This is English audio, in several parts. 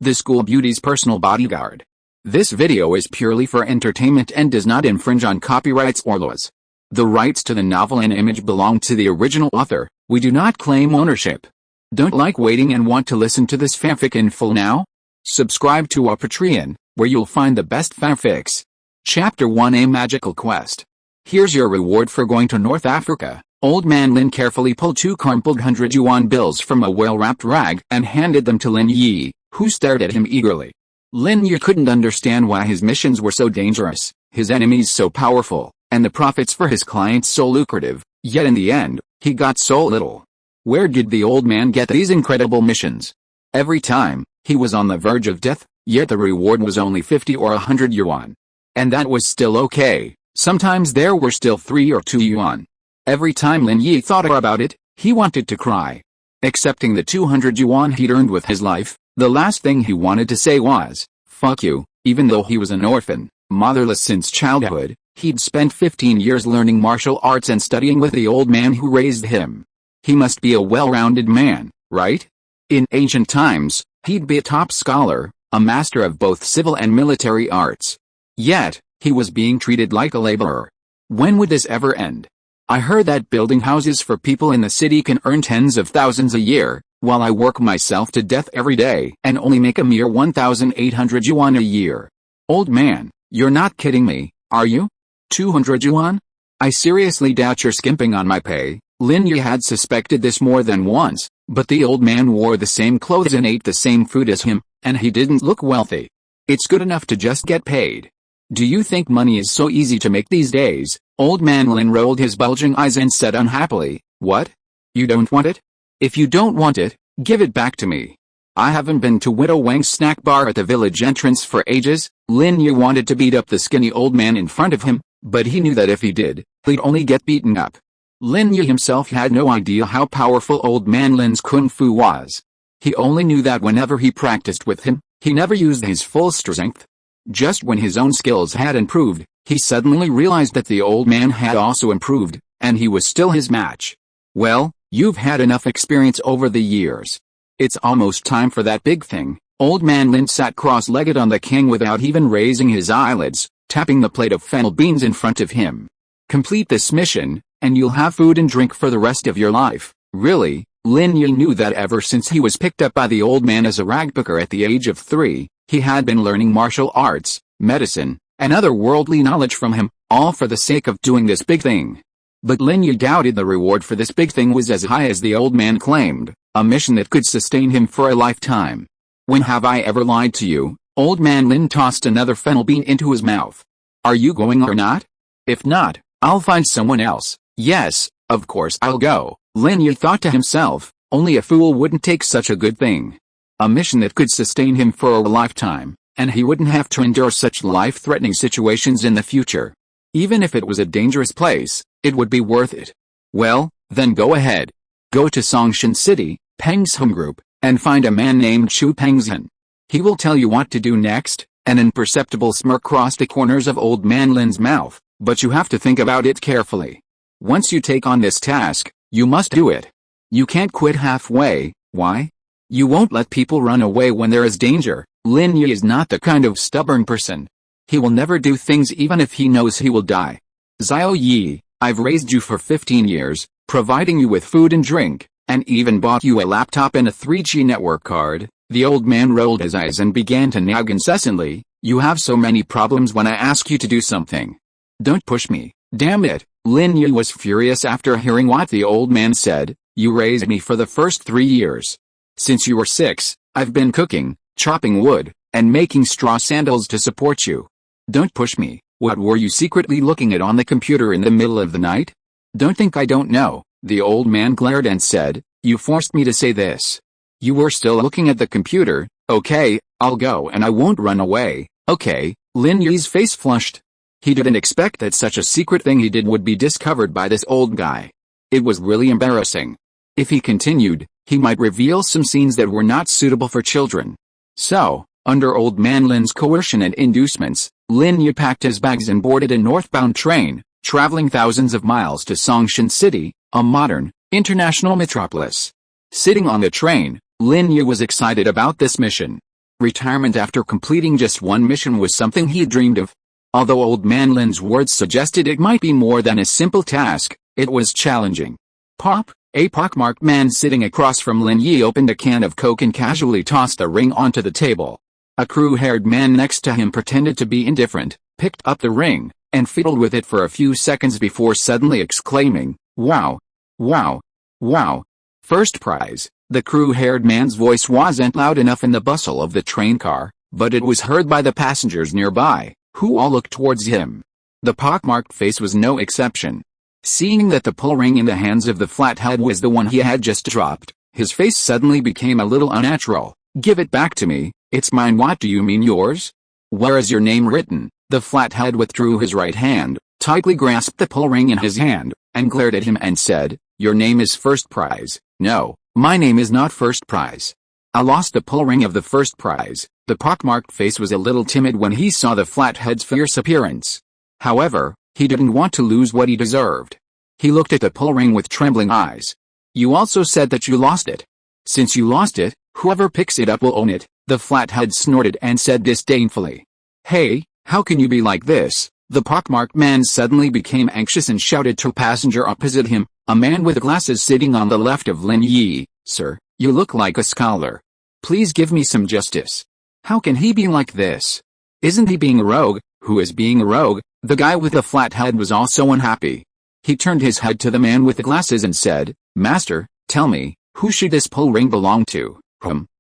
the school beauty's personal bodyguard. This video is purely for entertainment and does not infringe on copyrights or laws. The rights to the novel and image belong to the original author. We do not claim ownership. Don't like waiting and want to listen to this fanfic in full now? Subscribe to our Patreon, where you'll find the best fanfics. Chapter 1: A Magical Quest. Here's your reward for going to North Africa. Old man Lin carefully pulled 2 crumpled 100 yuan bills from a well-wrapped rag and handed them to Lin Yi, who stared at him eagerly. Lin Yi couldn't understand why his missions were so dangerous, his enemies so powerful, and the profits for his clients so lucrative, yet in the end, he got so little. Where did the old man get these incredible missions? Every time, he was on the verge of death, yet the reward was only 50 or 100 yuan. And that was still okay. Sometimes there were still 3 or 2 yuan. Every time Lin Yi thought about it, he wanted to cry. Accepting the 200 yuan he'd earned with his life, the last thing he wanted to say was, "Fuck you." Even though he was an orphan, motherless since childhood, he'd spent 15 years learning martial arts and studying with the old man who raised him. He must be a well-rounded man, right? In ancient times, he'd be a top scholar, a master of both civil and military arts. Yet, he was being treated like a laborer. When would this ever end? I heard that building houses for people in the city can earn tens of thousands a year, while I work myself to death every day and only make a mere 1,800 yuan a year. Old man, you're not kidding me, are you? 200 yuan? I seriously doubt you're skimping on my pay. Lin Yi had suspected this more than once, but the old man wore the same clothes and ate the same food as him, and he didn't look wealthy. It's good enough to just get paid. Do you think money is so easy to make these days? Old man Lin rolled his bulging eyes and said unhappily, "What? You don't want it? If you don't want it, give it back to me. I haven't been to Widow Wang's snack bar at the village entrance for ages." Lin Yi wanted to beat up the skinny old man in front of him, but he knew that if he did, he'd only get beaten up. Lin Yi himself had no idea how powerful old man Lin's kung fu was. He only knew that whenever he practiced with him, he never used his full strength. Just when his own skills had improved, he suddenly realized that the old man had also improved, and he was still his match. "Well, you've had enough experience over the years. It's almost time for that big thing." Old man Lin sat cross-legged on the king without even raising his eyelids, tapping the plate of fennel beans in front of him. "Complete this mission, and you'll have food and drink for the rest of your life." Really, Lin Yi knew that ever since he was picked up by the old man as a ragpicker at the age of 3, he had been learning martial arts, medicine, and other worldly knowledge from him, all for the sake of doing this big thing. But Lin Yi doubted the reward for this big thing was as high as the old man claimed, a mission that could sustain him for a lifetime. "When have I ever lied to you?" Old man Lin tossed another fennel bean into his mouth. "Are you going or not? If not, I'll find someone else." "Yes, of course I'll go," Lin Yi thought to himself, only a fool wouldn't take such a good thing. A mission that could sustain him for a lifetime, and he wouldn't have to endure such life-threatening situations in the future. Even if it was a dangerous place, it would be worth it. Well, then go ahead. Go to Songshan City, Pengzhan Group, and find a man named Chu Pengzhan. He will tell you what to do next. An imperceptible smirk crossed the corners of old man Lin's mouth, but you have to think about it carefully. Once you take on this task, you must do it. You can't quit halfway. Why? You won't let people run away when there is danger. Lin Yi is not the kind of stubborn person. He will never do things even if he knows he will die. "Xiao Yi, I've raised you for 15 years, providing you with food and drink, and even bought you a laptop and a 3G network card." The old man rolled his eyes and began to nag incessantly. "You have so many problems when I ask you to do something. Don't push me, damn it." Lin Yi was furious after hearing what the old man said. "You raised me for the first 3 years. Since you were 6, I've been cooking, chopping wood, and making straw sandals to support you. Don't push me." "What were you secretly looking at on the computer in the middle of the night?" "Don't think I don't know," the old man glared and said. "You forced me to say this. You were still looking at the computer. Okay, I'll go and I won't run away, okay?" Lin Yi's face flushed. He didn't expect that such a secret thing he did would be discovered by this old guy. It was really embarrassing. If he continued, he might reveal some scenes that were not suitable for children. So, under old man Lin's coercion and inducements, Lin Yi packed his bags and boarded a northbound train, traveling thousands of miles to Songshan City, a modern, international metropolis. Sitting on the train, Lin Yi was excited about this mission. Retirement after completing just one mission was something he dreamed of. Although Old Man Lin's words suggested it might be more than a simple task, it was challenging. Pop, a pockmarked man sitting across from Lin Yi opened a can of Coke and casually tossed the ring onto the table. A crew-haired man next to him pretended to be indifferent, picked up the ring, and fiddled with it for a few seconds before suddenly exclaiming, "Wow! Wow! Wow! First prize!" The crew-haired man's voice wasn't loud enough in the bustle of the train car, but it was heard by the passengers nearby, who all looked towards him. The pockmarked face was no exception. Seeing that the pull ring in the hands of the flathead was the one he had just dropped, his face suddenly became a little unnatural. "Give it back to me, it's mine." "What do you mean yours? Where is your name written?" The flathead withdrew his right hand, tightly grasped the pull ring in his hand, and glared at him and said, "Your name is First Prize." "No, my name is not First Prize. I lost the pull ring of the first prize." The pockmarked face was a little timid when he saw the flathead's fierce appearance. However, he didn't want to lose what he deserved. He looked at the pull ring with trembling eyes. "You also said that you lost it. Since you lost it, whoever picks it up will own it." The flathead snorted and said disdainfully, "Hey, how can you be like this?" The pockmarked man suddenly became anxious and shouted to a passenger opposite him, a man with glasses sitting on the left of Lin Yi, "Sir, you look like a scholar. Please give me some justice. How can he be like this? Isn't he being a rogue?" "Who is being a rogue?" The guy with the flat head was also unhappy. He turned his head to the man with the glasses and said, "Master, tell me, who should this pull ring belong to?"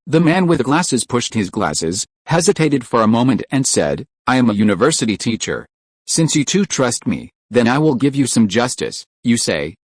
The man with the glasses pushed his glasses, hesitated for a moment and said, "I am a university teacher. Since you two trust me, then I will give you some justice." You say.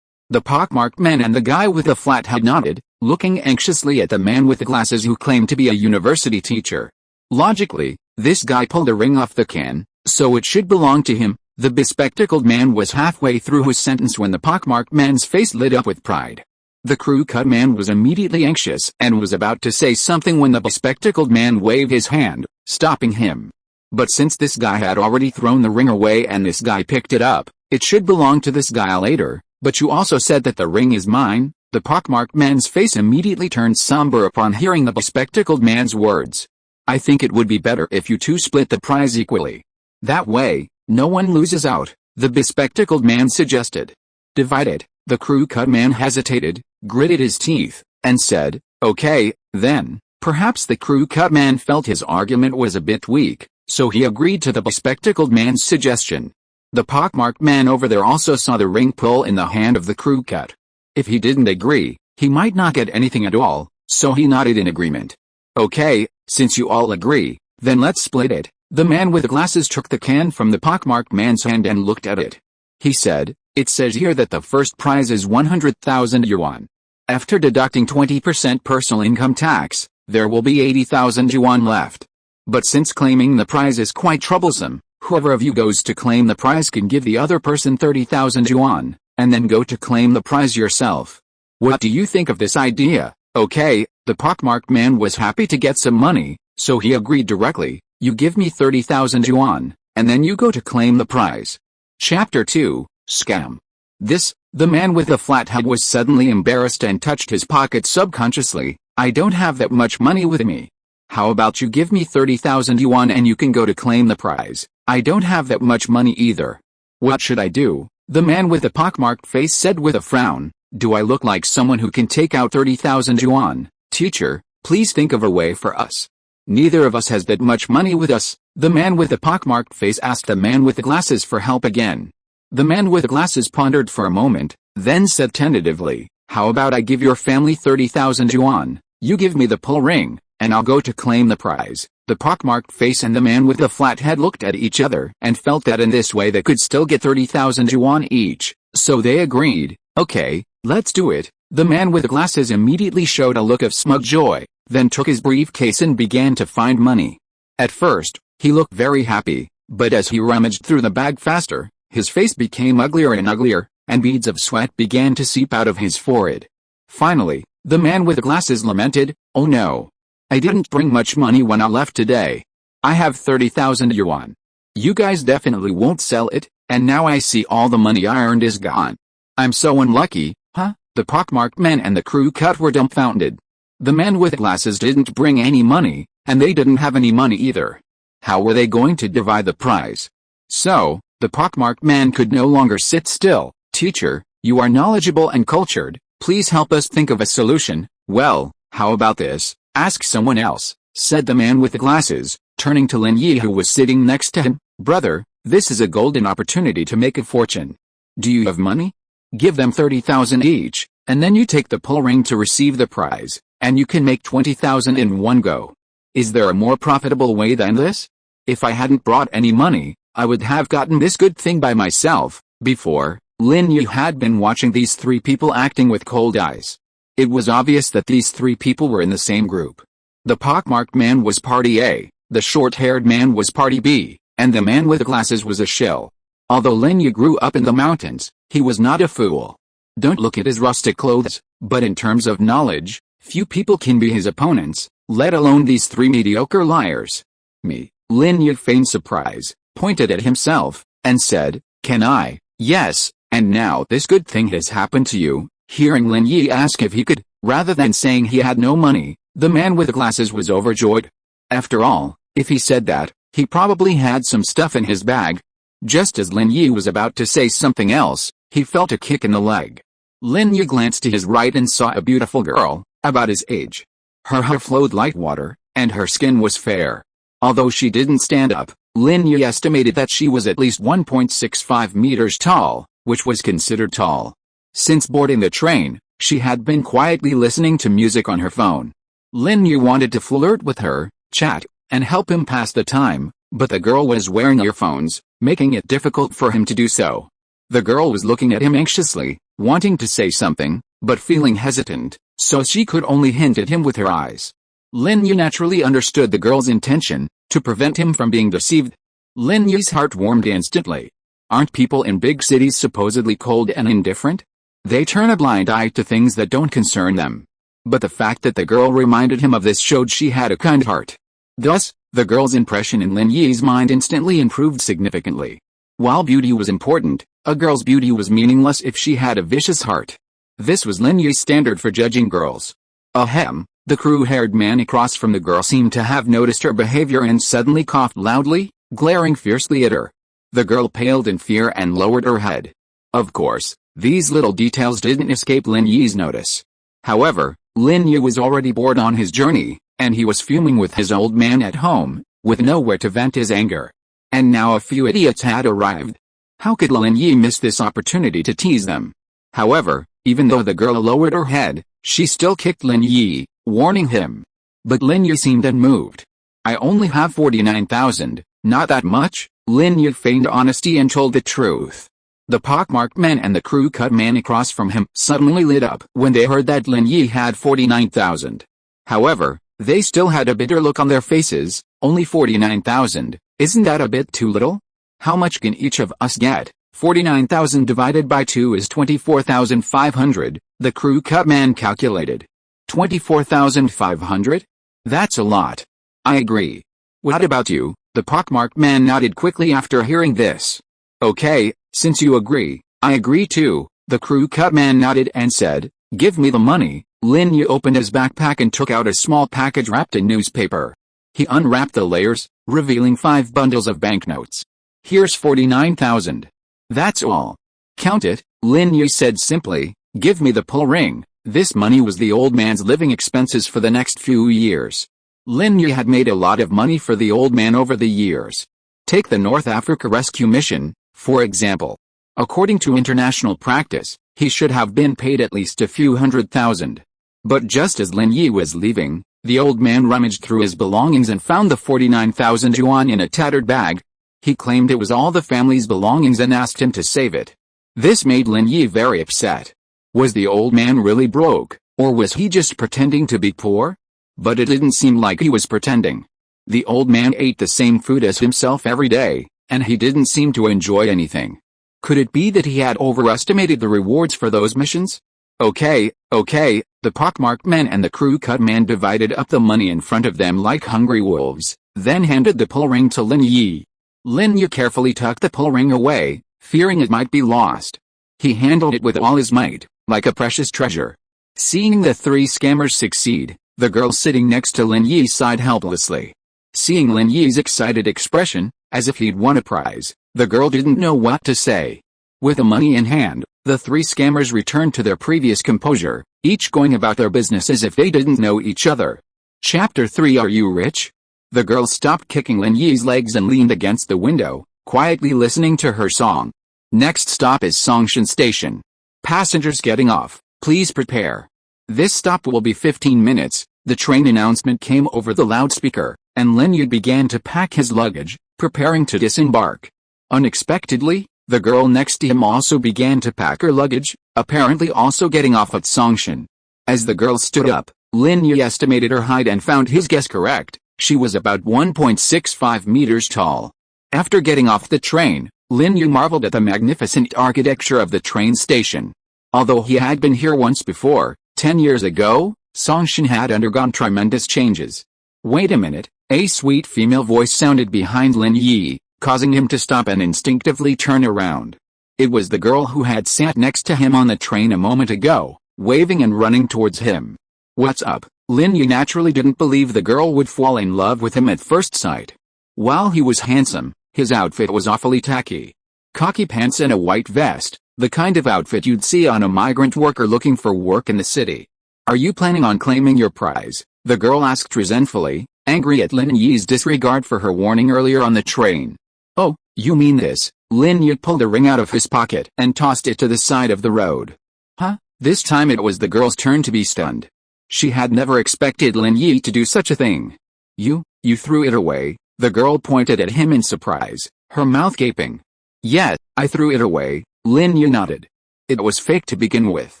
The pockmarked man and the guy with the flat head nodded, looking anxiously at the man with the glasses who claimed to be a university teacher. Logically, this guy pulled a ring off the can, so it should belong to him. The bespectacled man was halfway through his sentence when the pockmarked man's face lit up with pride. The crew-cut man was immediately anxious and was about to say something when the bespectacled man waved his hand, stopping him. But since this guy had already thrown the ring away and this guy picked it up, it should belong to this guy later. "But you also said that the ring is mine." The pockmarked man's face immediately turned somber upon hearing the bespectacled man's words. "I think it would be better if you two split the prize equally. That way, no one loses out," the bespectacled man suggested. "Divide it." The crew-cut man hesitated, gritted his teeth, and said, "Okay, then." Perhaps the crew-cut man felt his argument was a bit weak, so he agreed to the bespectacled man's suggestion. The pockmarked man over there also saw the ring pull in the hand of the crew-cut. If he didn't agree, he might not get anything at all, so he nodded in agreement. "Okay, since you all agree, then let's split it." The man with the glasses took the can from the pockmarked man's hand and looked at it. He said, "It says here that the first prize is 100,000 yuan. After deducting 20% personal income tax, there will be 80,000 yuan left. But since claiming the prize is quite troublesome, whoever of you goes to claim the prize can give the other person 30,000 yuan, and then go to claim the prize yourself. What do you think of this idea?" "Okay." The pockmarked man was happy to get some money, so he agreed directly. "You give me 30,000 yuan, and then you go to claim the prize." Chapter 2, Scam. The man with the flat head was suddenly embarrassed and touched his pocket subconsciously. "I don't have that much money with me. How about you give me 30,000 yuan and you can go to claim the prize?" "I don't have that much money either." "What should I do?" the man with the pockmarked face said with a frown. "Do I look like someone who can take out 30,000 yuan? Teacher, please think of a way for us. Neither of us has that much money with us." The man with the pockmarked face asked the man with the glasses for help again. The man with the glasses pondered for a moment, then said tentatively, "How about I give your family 30,000 yuan, you give me the pull ring, and I'll go to claim the prize." The pockmarked face and the man with the flat head looked at each other and felt that in this way they could still get 30,000 yuan each, so they agreed. "Okay, let's do it." The man with the glasses immediately showed a look of smug joy, then took his briefcase and began to find money. At first, he looked very happy, but as he rummaged through the bag faster, his face became uglier and uglier, and beads of sweat began to seep out of his forehead. Finally, the man with the glasses lamented, "Oh no. I didn't bring much money when I left today. I have 30,000 yuan. You guys definitely won't sell it, and now I see all the money I earned is gone. I'm so unlucky, huh?" The pockmarked man and the crew cut were dumbfounded. The man with glasses didn't bring any money, and they didn't have any money either. How were they going to divide the prize? So, the pockmarked man could no longer sit still. Teacher, you are knowledgeable and cultured, please help us think of a solution. Well, how about this? Ask someone else, said the man with the glasses, turning to Lin Yi who was sitting next to him. Brother, this is a golden opportunity to make a fortune. Do you have money? Give them 30,000 each, and then you take the pull ring to receive the prize, and you can make 20,000 in one go. Is there a more profitable way than this? If I hadn't brought any money, I would have gotten this good thing by myself. Before, Lin Yi had been watching these three people acting with cold eyes. It was obvious that these three people were in the same group. The pockmarked man was party A, the short-haired man was party B, and the man with the glasses was a shill. Although Lin Yi grew up in the mountains, he was not a fool. Don't look at his rustic clothes, but in terms of knowledge, few people can be his opponents, let alone these three mediocre liars. Me. Lin Yi feigned surprise, pointed at himself, and said, Can I? Yes, and now this good thing has happened to you. Hearing Lin Yi ask if he could, rather than saying he had no money, the man with the glasses was overjoyed. After all, if he said that, he probably had some stuff in his bag. Just as Lin Yi was about to say something else, he felt a kick in the leg. Lin Yi glanced to his right and saw a beautiful girl, about his age. Her hair flowed like water, and her skin was fair. Although she didn't stand up, Lin Yi estimated that she was at least 1.65 meters tall, which was considered tall. Since boarding the train, she had been quietly listening to music on her phone. Lin Yi wanted to flirt with her, chat, and help him pass the time, but the girl was wearing earphones, making it difficult for him to do so. The girl was looking at him anxiously, wanting to say something, but feeling hesitant, so she could only hint at him with her eyes. Lin Yi naturally understood the girl's intention, to prevent him from being deceived. Lin Yi's heart warmed instantly. Aren't people in big cities supposedly cold and indifferent? They turn a blind eye to things that don't concern them. But the fact that the girl reminded him of this showed she had a kind heart. Thus, the girl's impression in Lin Yi's mind instantly improved significantly. While beauty was important, a girl's beauty was meaningless if she had a vicious heart. This was Lin Yi's standard for judging girls. Ahem, the crew-haired man across from the girl seemed to have noticed her behavior and suddenly coughed loudly, glaring fiercely at her. The girl paled in fear and lowered her head. Of course, these little details didn't escape Lin Yi's notice. However, Lin Yi was already bored on his journey, and he was fuming with his old man at home, with nowhere to vent his anger. And now a few idiots had arrived. How could Lin Yi miss this opportunity to tease them? However, even though the girl lowered her head, she still kicked Lin Yi, warning him. But Lin Yi seemed unmoved. I only have 49,000, not that much. Lin Yi feigned honesty and told the truth. The pockmarked man and the crew-cut man across from him suddenly lit up when they heard that Lin Yi had 49,000. However, they still had a bitter look on their faces. Only 49,000, isn't that a bit too little? How much can each of us get? 49,000 divided by 2 is 24,500, the crew-cut man calculated. 24,500? That's a lot. I agree. What about you? The pockmarked man nodded quickly after hearing this. Okay, since you agree, I agree too. The crew-cut man nodded and said, Give me the money. Lin Yi opened his backpack and took out a small package wrapped in newspaper. He unwrapped the layers, revealing 5 bundles of banknotes. Here's 49,000. That's all. Count it, Lin Yi said simply. Give me the pull ring. This money was the old man's living expenses for the next few years. Lin Yi had made a lot of money for the old man over the years. Take the North Africa Rescue Mission, for example. According to international practice, he should have been paid at least a few 100,000. But just as Lin Yi was leaving, the old man rummaged through his belongings and found the 49,000 yuan in a tattered bag. He claimed it was all the family's belongings and asked him to save it. This made Lin Yi very upset. Was the old man really broke, or was he just pretending to be poor? But it didn't seem like he was pretending. The old man ate the same food as himself every day, and he didn't seem to enjoy anything. Could it be that he had overestimated the rewards for those missions? Okay, the pockmarked man and the crew-cut man divided up the money in front of them like hungry wolves, then handed the pull ring to Lin Yi. Lin Yi carefully tucked the pull ring away, fearing it might be lost. He handled it with all his might, like a precious treasure. Seeing the 3 scammers succeed, The girl sitting next to Lin Yi sighed helplessly. Seeing Lin Yi's excited expression, as if he'd won a prize, the girl didn't know what to say. With the money in hand, the three scammers returned to their previous composure, each going about their business as if they didn't know each other. Chapter 3. Are you rich? The girl stopped kicking Lin Yi's legs and leaned against the window, quietly listening to her song. Next stop is Songshan Station. Passengers getting off, please prepare. This stop will be 15 minutes, the train announcement came over the loudspeaker, and Lin Yi began to pack his luggage, preparing to disembark. Unexpectedly, the girl next to him also began to pack her luggage, apparently also getting off at Songshan. As the girl stood up, Lin Yi estimated her height and found his guess correct. She was about 1.65 meters tall. After getting off the train, Lin Yi marveled at the magnificent architecture of the train station. Although he had been here once before, 10 years ago, Songshan had undergone tremendous changes. Wait a minute, a sweet female voice sounded behind Lin Yi, causing him to stop and instinctively turn around. It was the girl who had sat next to him on the train a moment ago, waving and running towards him. What's up? Lin Yi naturally didn't believe the girl would fall in love with him at first sight. While he was handsome, his outfit was awfully tacky. Khaki pants and a white vest, the kind of outfit you'd see on a migrant worker looking for work in the city. Are you planning on claiming your prize? The girl asked resentfully, angry at Lin Yi's disregard for her warning earlier on the train. Oh, you mean this? Lin Yi pulled a ring out of his pocket and tossed it to the side of the road. Huh? This time it was the girl's turn to be stunned. She had never expected Lin Yi to do such a thing. You threw it away? The girl pointed at him in surprise, her mouth gaping. Yes, I threw it away, Lin Yi nodded. It was fake to begin with.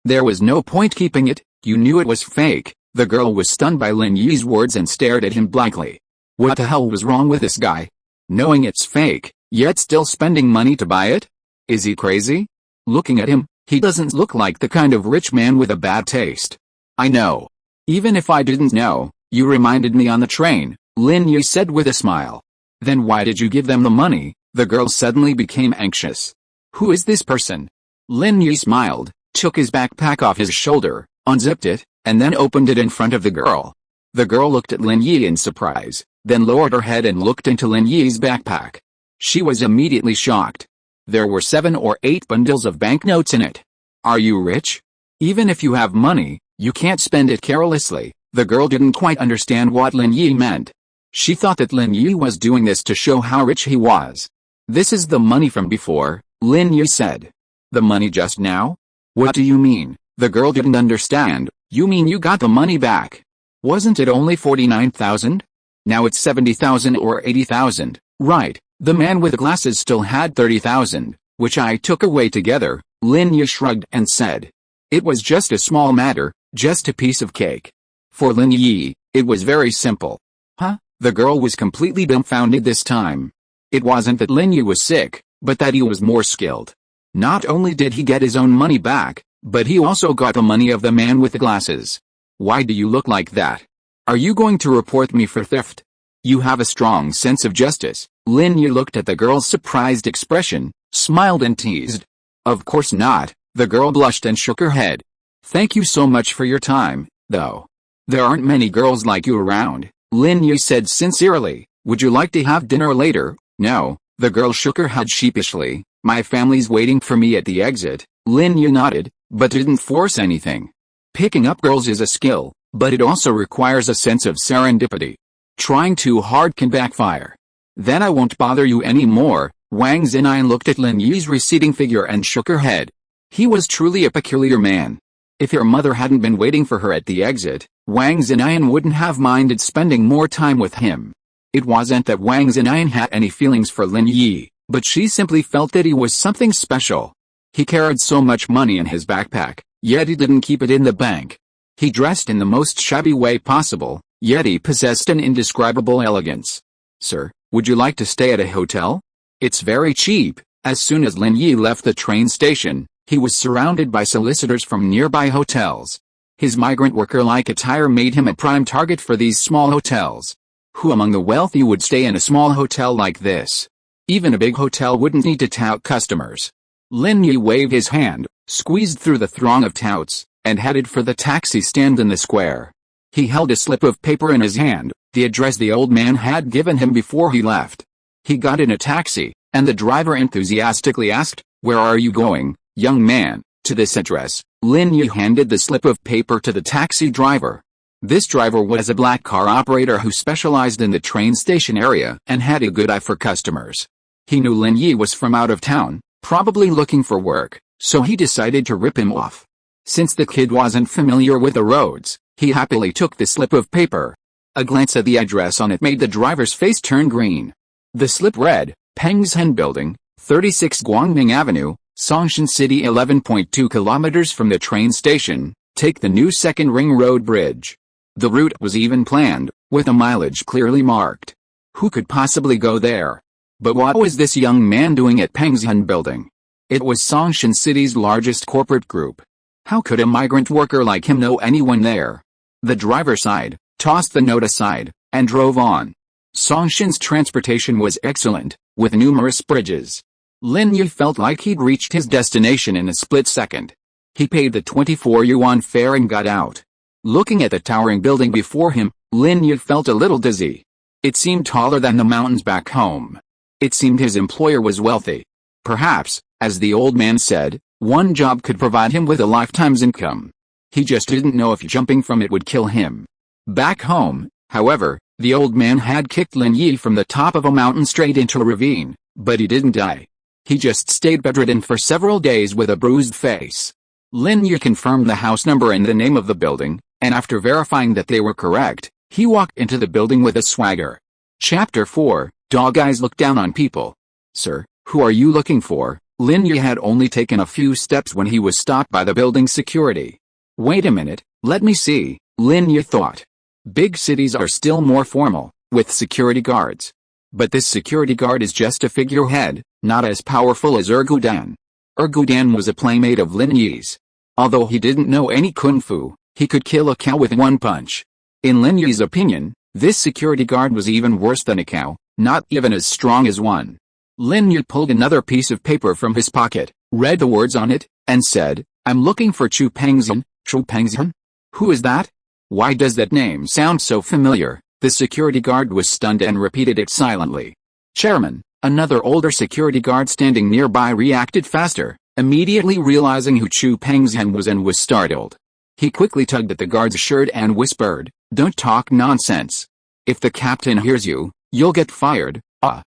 There was no point keeping it, you knew it was fake. The girl was stunned by Lin Yi's words and stared at him blankly. What the hell was wrong with this guy? Knowing it's fake, yet still spending money to buy it? Is he crazy? Looking at him, he doesn't look like the kind of rich man with a bad taste. I know. Even if I didn't know, you reminded me on the train, Lin Yi said with a smile. Then why did you give them the money? The girl suddenly became anxious. Who is this person? Lin Yi smiled, took his backpack off his shoulder, unzipped it, and then opened it in front of the girl. The girl looked at Lin Yi in surprise, then lowered her head and looked into Lin Yi's backpack. She was immediately shocked. There were 7 or 8 bundles of banknotes in it. Are you rich? Even if you have money, you can't spend it carelessly. The girl didn't quite understand what Lin Yi meant. She thought that Lin Yi was doing this to show how rich he was. This is the money from before, Lin Yi said. The money just now? What do you mean? The girl didn't understand. You mean you got the money back? Wasn't it only 49,000? Now it's 70,000 or 80,000, right? The man with the glasses still had 30,000, which I took away together, Lin Yi shrugged and said. It was just a small matter, just a piece of cake. For Lin Yi, it was very simple. Huh? The girl was completely dumbfounded this time. It wasn't that Lin Yi was sick, but that he was more skilled. Not only did he get his own money back, but he also got the money of the man with the glasses. Why do you look like that? Are you going to report me for theft? You have a strong sense of justice. Lin Yi looked at the girl's surprised expression, smiled and teased. Of course not, the girl blushed and shook her head. Thank you so much for your time, though. There aren't many girls like you around, Lin Yi said sincerely. Would you like to have dinner later? No, the girl shook her head sheepishly. My family's waiting for me at the exit. Lin Yi nodded, but didn't force anything. Picking up girls is a skill, but it also requires a sense of serendipity. Trying too hard can backfire. Then I won't bother you anymore. Wang Xinian looked at Lin Yi's receding figure and shook her head. He was truly a peculiar man. If her mother hadn't been waiting for her at the exit, Wang Xinian wouldn't have minded spending more time with him. It wasn't that Wang Xinian had any feelings for Lin Yi, but she simply felt that he was something special. He carried so much money in his backpack, yet he didn't keep it in the bank. He dressed in the most shabby way possible, yet he possessed an indescribable elegance. Sir, would you like to stay at a hotel? It's very cheap. As soon as Lin Yi left the train station, he was surrounded by solicitors from nearby hotels. His migrant worker-like attire made him a prime target for these small hotels. Who among the wealthy would stay in a small hotel like this? Even a big hotel wouldn't need to tout customers. Lin Yi waved his hand, squeezed through the throng of touts, and headed for the taxi stand in the square. He held a slip of paper in his hand, the address the old man had given him before he left. He got in a taxi, and the driver enthusiastically asked, "Where are you going, young man?" To this address, Lin Yi handed the slip of paper to the taxi driver. This driver was a black car operator who specialized in the train station area and had a good eye for customers. He knew Lin Yi was from out of town, probably looking for work, so he decided to rip him off. Since the kid wasn't familiar with the roads, he happily took the slip of paper. A glance at the address on it made the driver's face turn green. The slip read, Pengzhan Building, 36 Guangming Avenue, Songshan City, 11.2 kilometers from the train station. Take the new second ring road bridge. The route was even planned, with a mileage clearly marked. Who could possibly go there? But what was this young man doing at Pengzhan Building? It was Songshan City's largest corporate group. How could a migrant worker like him know anyone there? The driver sighed, tossed the note aside, and drove on. Songshan's transportation was excellent, with numerous bridges. Lin Yi felt like he'd reached his destination in a split second. He paid the 24 yuan fare and got out. Looking at the towering building before him, Lin Yi felt a little dizzy. It seemed taller than the mountains back home. It seemed his employer was wealthy. Perhaps, as the old man said, one job could provide him with a lifetime's income. He just didn't know if jumping from it would kill him. Back home, however, the old man had kicked Lin Yi from the top of a mountain straight into a ravine, but he didn't die. He just stayed bedridden for several days with a bruised face. Lin Yi confirmed the house number and the name of the building, and after verifying that they were correct, he walked into the building with a swagger. Chapter 4, Dog Eyes Look Down on People. Sir, who are you looking for? Lin Yi had only taken a few steps when he was stopped by the building security. Wait a minute, let me see, Lin Yi thought. Big cities are still more formal, with security guards. But this security guard is just a figurehead, not as powerful as Ergudan. Ergudan was a playmate of Lin Yi's. Although he didn't know any kung fu, he could kill a cow with one punch. In Lin Yi's opinion, this security guard was even worse than a cow, not even as strong as one. Lin Yi pulled another piece of paper from his pocket, read the words on it, and said, I'm looking for Chu Pengzhan. Chu Pengzhan? Who is that? Why does that name sound so familiar? The security guard was stunned and repeated it silently. Chairman, another older security guard standing nearby reacted faster, immediately realizing who Chu Pengzhan was and was startled. He quickly tugged at the guard's shirt and whispered, Don't talk nonsense. If the captain hears you, you'll get fired.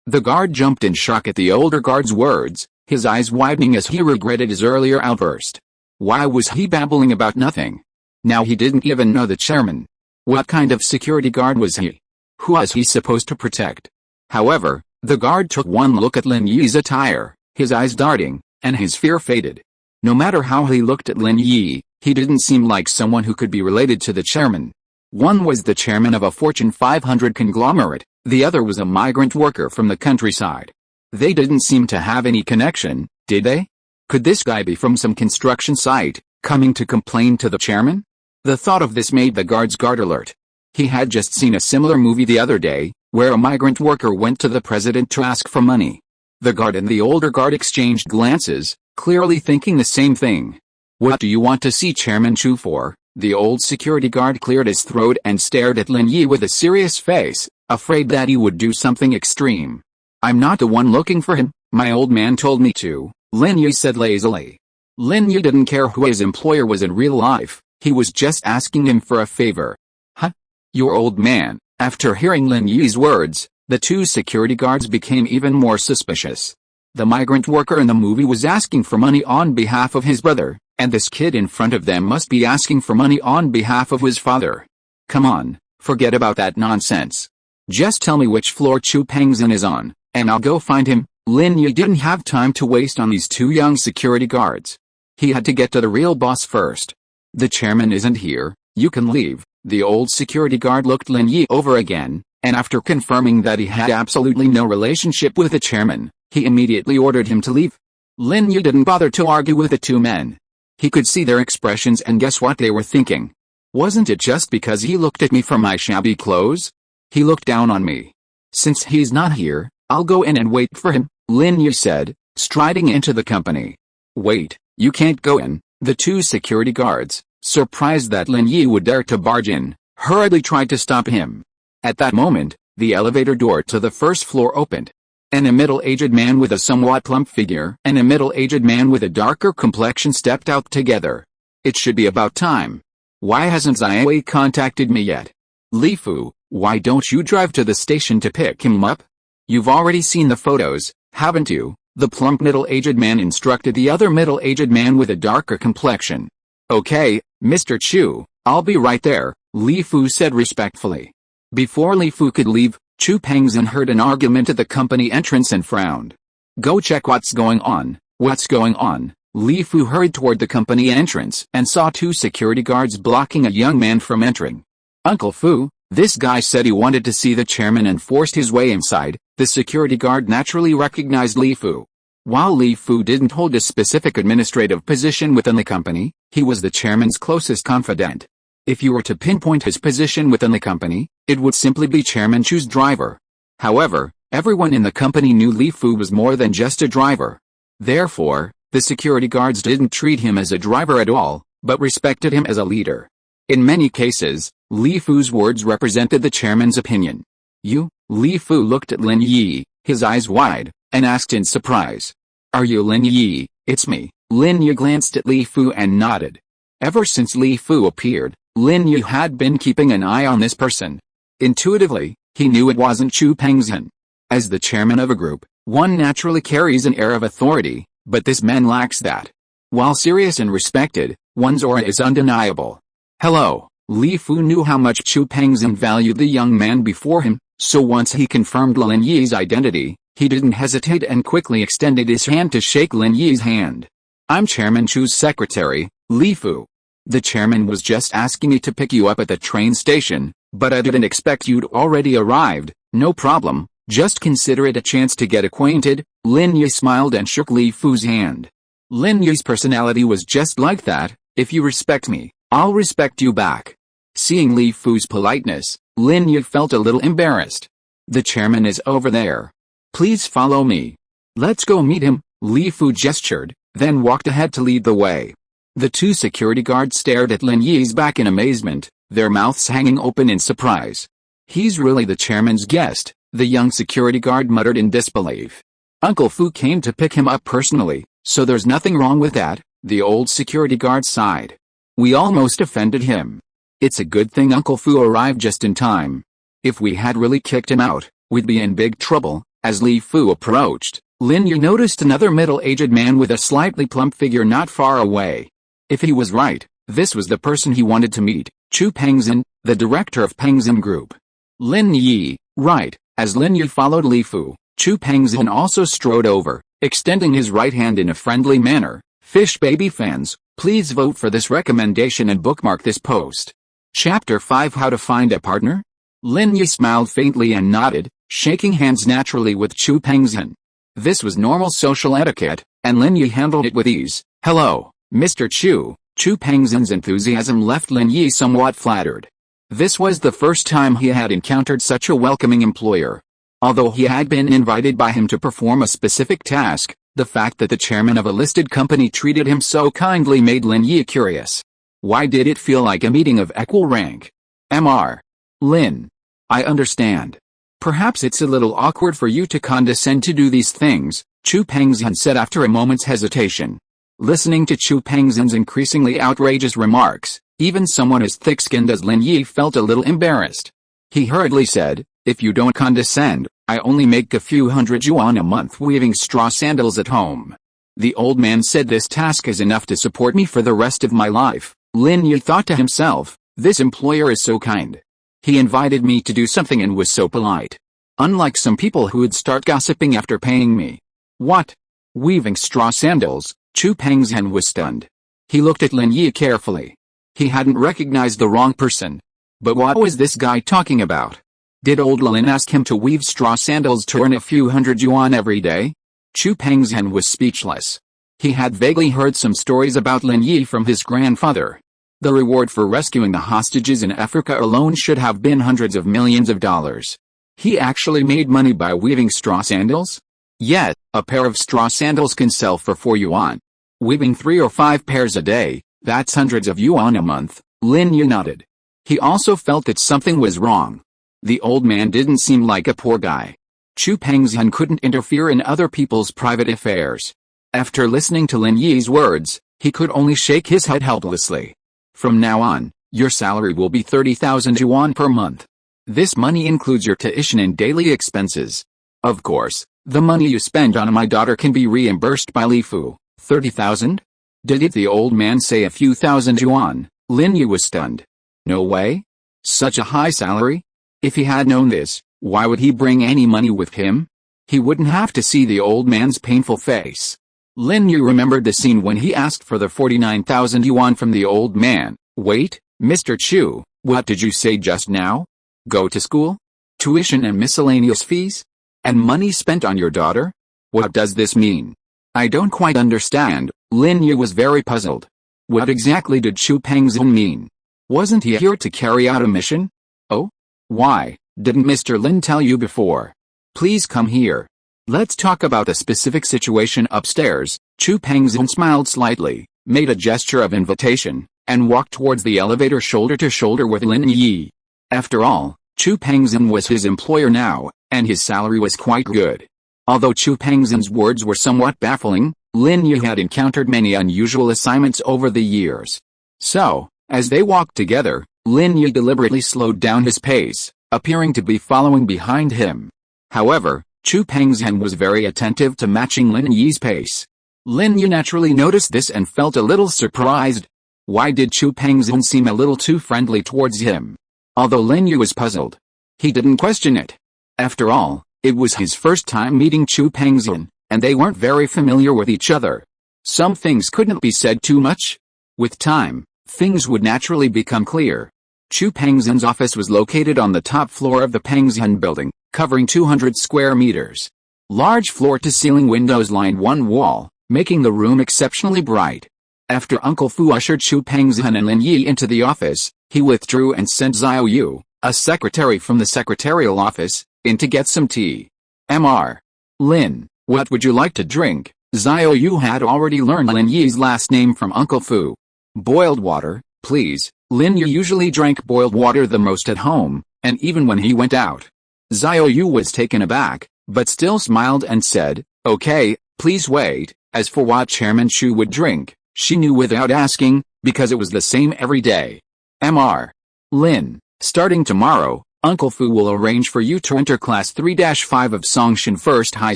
The guard jumped in shock at the older guard's words, his eyes widening as he regretted his earlier outburst. Why was he babbling about nothing? Now he didn't even know the chairman. What kind of security guard was he? Who was he supposed to protect? However, the guard took one look at Lin Yi's attire, his eyes darting, and his fear faded. No matter how he looked at Lin Yi, he didn't seem like someone who could be related to the chairman. One was the chairman of a Fortune 500 conglomerate, the other was a migrant worker from the countryside. They didn't seem to have any connection, did they? Could this guy be from some construction site, coming to complain to the chairman? The thought of this made the guard's guard alert. He had just seen a similar movie the other day, where a migrant worker went to the president to ask for money. The guard and the older guard exchanged glances, clearly thinking the same thing. What do you want to see Chairman Chu for? The old security guard cleared his throat and stared at Lin Yi with a serious face, afraid that he would do something extreme. I'm not the one looking for him, my old man told me to, Lin Yi said lazily. Lin Yi didn't care who his employer was in real life, he was just asking him for a favor. Huh? Your old man? After hearing Lin Yi's words, the two security guards became even more suspicious. The migrant worker in the movie was asking for money on behalf of his brother, and this kid in front of them must be asking for money on behalf of his father. Come on, forget about that nonsense. Just tell me which floor Chu Pengzhan is on, and I'll go find him. Lin Yi didn't have time to waste on these two young security guards. He had to get to the real boss first. The chairman isn't here, you can leave. The old security guard looked Lin Yi over again, and after confirming that he had absolutely no relationship with the chairman, he immediately ordered him to leave. Lin Yi didn't bother to argue with the two men. He could see their expressions and guess what they were thinking. Wasn't it just because he looked at me for my shabby clothes? He looked down on me. Since he's not here, I'll go in and wait for him, Lin Yi said, striding into the company. Wait, you can't go in. The two security guards, surprised that Lin Yi would dare to barge in, hurriedly tried to stop him. At that moment, the elevator door to the first floor opened, and a middle-aged man with a somewhat plump figure and a middle-aged man with a darker complexion stepped out together. It should be about time. Why hasn't Zhai contacted me yet? Li Fu, why don't you drive to the station to pick him up? You've already seen the photos, haven't you? The plump middle-aged man instructed the other middle-aged man with a darker complexion. Okay, Mr. Chu, I'll be right there, Li Fu said respectfully. Before Li Fu could leave, Chu Pengzhan heard an argument at the company entrance and frowned. Go check what's going on. What's going on? Li Fu hurried toward the company entrance and saw 2 security guards blocking a young man from entering. Uncle Fu, this guy said he wanted to see the chairman and forced his way inside. The security guard naturally recognized Li Fu. While Li Fu didn't hold a specific administrative position within the company, he was the chairman's closest confidant. If you were to pinpoint his position within the company, it would simply be Chairman Chu's driver. However, everyone in the company knew Li Fu was more than just a driver. Therefore, the security guards didn't treat him as a driver at all, but respected him as a leader. In many cases, Li Fu's words represented the chairman's opinion. You? Li Fu looked at Lin Yi, his eyes wide, and asked in surprise. Are you Lin Yi? It's me. Lin Yi glanced at Li Fu and nodded. Ever since Li Fu appeared, Lin Yi had been keeping an eye on this person. Intuitively, he knew it wasn't Chu Pengzhan. As the chairman of a group, one naturally carries an air of authority, but this man lacks that. While serious and respected, one's aura is undeniable. Hello, Li Fu knew how much Chu Pengzhan valued the young man before him, so once he confirmed Lin Yi's identity, he didn't hesitate and quickly extended his hand to shake Lin Yi's hand. I'm Chairman Chu's secretary, Li Fu. The chairman was just asking me to pick you up at the train station, but I didn't expect you'd already arrived. No problem, just consider it a chance to get acquainted. Lin Yi smiled and shook Li Fu's hand. Lin Yi's personality was just like that. If you respect me, I'll respect you back. Seeing Li Fu's politeness, Lin Yi felt a little embarrassed. The chairman is over there. Please follow me. Let's go meet him. Li Fu gestured, then walked ahead to lead the way. The 2 security guards stared at Lin Yi's back in amazement, their mouths hanging open in surprise. He's really the chairman's guest, the young security guard muttered in disbelief. Uncle Fu came to pick him up personally, so there's nothing wrong with that, the old security guard sighed. We almost offended him. It's a good thing Uncle Fu arrived just in time. If we had really kicked him out, we'd be in big trouble. As Li Fu approached, Lin Yi noticed another middle-aged man with a slightly plump figure not far away. If he was right, this was the person he wanted to meet, Chu Pengzhan, the director of Pengzhan Group. Lin Yi, right. As Lin Yi followed Li Fu, Chu Pengzhan also strode over, extending his right hand in a friendly manner. Fish baby fans, please vote for this recommendation and bookmark this post. Chapter 5 How to Find a Partner? Lin Yi smiled faintly and nodded, shaking hands naturally with Chu Pengzhan. This was normal social etiquette, and Lin Yi handled it with ease. Hello, Mr. Chu. Chu Pengzhan's enthusiasm left Lin Yi somewhat flattered. This was the first time he had encountered such a welcoming employer. Although he had been invited by him to perform a specific task, the fact that the chairman of a listed company treated him so kindly made Lin Yi curious. Why did it feel like a meeting of equal rank? Mr. Lin. I understand. Perhaps it's a little awkward for you to condescend to do these things, Chu Pengzhan said after a moment's hesitation. Listening to Chu Pengzhan's increasingly outrageous remarks, even someone as thick-skinned as Lin Yi felt a little embarrassed. He hurriedly said, if you don't condescend, I only make a few hundred yuan a month weaving straw sandals at home. The old man said this task is enough to support me for the rest of my life. Lin Yi thought to himself, this employer is so kind. He invited me to do something and was so polite. Unlike some people who would start gossiping after paying me. What? Weaving straw sandals? Chu Pengzhan was stunned. He looked at Lin Yi carefully. He hadn't recognized the wrong person. But what was this guy talking about? Did old Lin ask him to weave straw sandals to earn a few hundred yuan every day? Chu Pengzhan was speechless. He had vaguely heard some stories about Lin Yi from his grandfather. The reward for rescuing the hostages in Africa alone should have been hundreds of millions of dollars. He actually made money by weaving straw sandals? Yet, a pair of straw sandals can sell for 4 yuan. Weaving 3 or 5 pairs a day, that's hundreds of yuan a month. Lin Yi nodded. He also felt that something was wrong. The old man didn't seem like a poor guy. Chu Pengzhan couldn't interfere in other people's private affairs. After listening to Lin Yi's words, he could only shake his head helplessly. From now on, your salary will be 30,000 yuan per month. This money includes your tuition and daily expenses. Of course, the money you spend on my daughter can be reimbursed by Li Fu. 30,000? Did it? The old man say a few thousand yuan. Lin Yi was stunned. No way? Such a high salary? If he had known this, why would he bring any money with him? He wouldn't have to see the old man's painful face. Lin Yi remembered the scene when he asked for the 49,000 yuan from the old man. Wait, Mr. Chu, what did you say just now? Go to school? Tuition and miscellaneous fees? And money spent on your daughter? What does this mean? I don't quite understand. Lin Yi was very puzzled. What exactly did Chu Pengzhan mean? Wasn't he here to carry out a mission? Oh? Why, didn't Mr. Lin tell you before? Please come here. Let's talk about the specific situation upstairs. Chu Pengzhan smiled slightly, made a gesture of invitation, and walked towards the elevator shoulder to shoulder with Lin Yi. After all, Chu Pengzhan was his employer now, and his salary was quite good. Although Chu Pengzhan's words were somewhat baffling, Lin Yi had encountered many unusual assignments over the years. So, as they walked together, Lin Yi deliberately slowed down his pace, appearing to be following behind him. However, Chu Pengzhan was very attentive to matching Lin Yi's pace. Lin Yi naturally noticed this and felt a little surprised. Why did Chu Pengzhan seem a little too friendly towards him? Although Lin Yi was puzzled, he didn't question it. After all, it was his first time meeting Chu Pengzhan, and they weren't very familiar with each other. Some things couldn't be said too much. With time, things would naturally become clear. Chu Pengzhan's office was located on the top floor of the Pengzhan building, covering 200 square meters. Large floor-to-ceiling windows lined one wall, making the room exceptionally bright. After Uncle Fu ushered Chu Pengzhan and Lin Yi into the office, he withdrew and sent Xiao Yu, a secretary from the secretarial office, in to get some tea. Mr. Lin, what would you like to drink? Xiao Yu had already learned Lin Yi's last name from Uncle Fu. Boiled water, please. Lin Yi usually drank boiled water the most at home, and even when he went out. Xiao Yu was taken aback, but still smiled and said, okay, please wait. As for what Chairman Chu would drink, she knew without asking, because it was the same every day. Mr. Lin, starting tomorrow, Uncle Fu will arrange for you to enter Class 3-5 of Songshan First High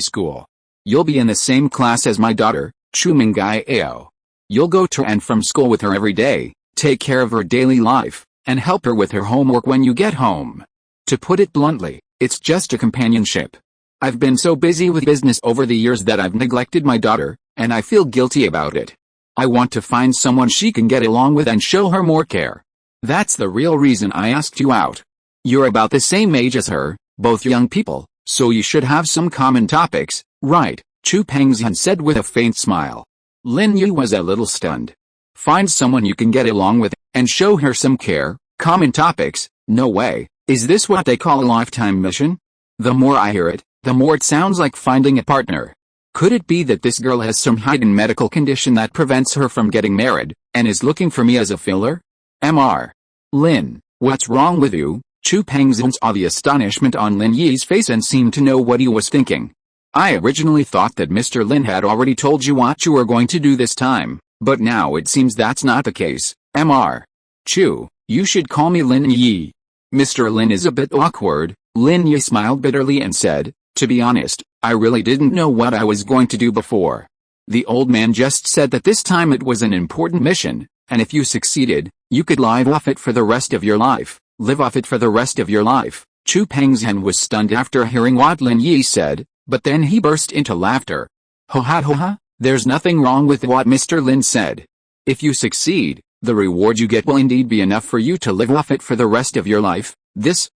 School. You'll be in the same class as my daughter, Chu Mengyao. You'll go to and from school with her every day, take care of her daily life, and help her with her homework when you get home. To put it bluntly, it's just a companionship. I've been so busy with business over the years that I've neglected my daughter, and I feel guilty about it. I want to find someone she can get along with and show her more care. That's the real reason I asked you out. You're about the same age as her, both young people, so you should have some common topics, right? Chu Pengzhan said with a faint smile. Lin Yi was a little stunned. Find someone you can get along with, and show her some care, common topics, no way. Is this what they call a lifetime mission? The more I hear it, the more it sounds like finding a partner. Could it be that this girl has some hidden medical condition that prevents her from getting married, and is looking for me as a filler? Mr. Lin, what's wrong with you? Chu Pengzhan saw the astonishment on Lin Yi's face and seemed to know what he was thinking. I originally thought that Mr. Lin had already told you what you were going to do this time, but now it seems that's not the case. Mr. Chu, you should call me Lin Yi. Mr. Lin is a bit awkward. Lin Yi smiled bitterly and said, to be honest, I really didn't know what I was going to do before. The old man just said that this time it was an important mission, and if you succeeded, you could live off it for the rest of your life. Live off it for the rest of your life. Chu Pengzhan was stunned after hearing what Lin Yi said, but then he burst into laughter. Ho ha ho ha, there's nothing wrong with what Mr. Lin said. If you succeed, the reward you get will indeed be enough for you to live off it for the rest of your life.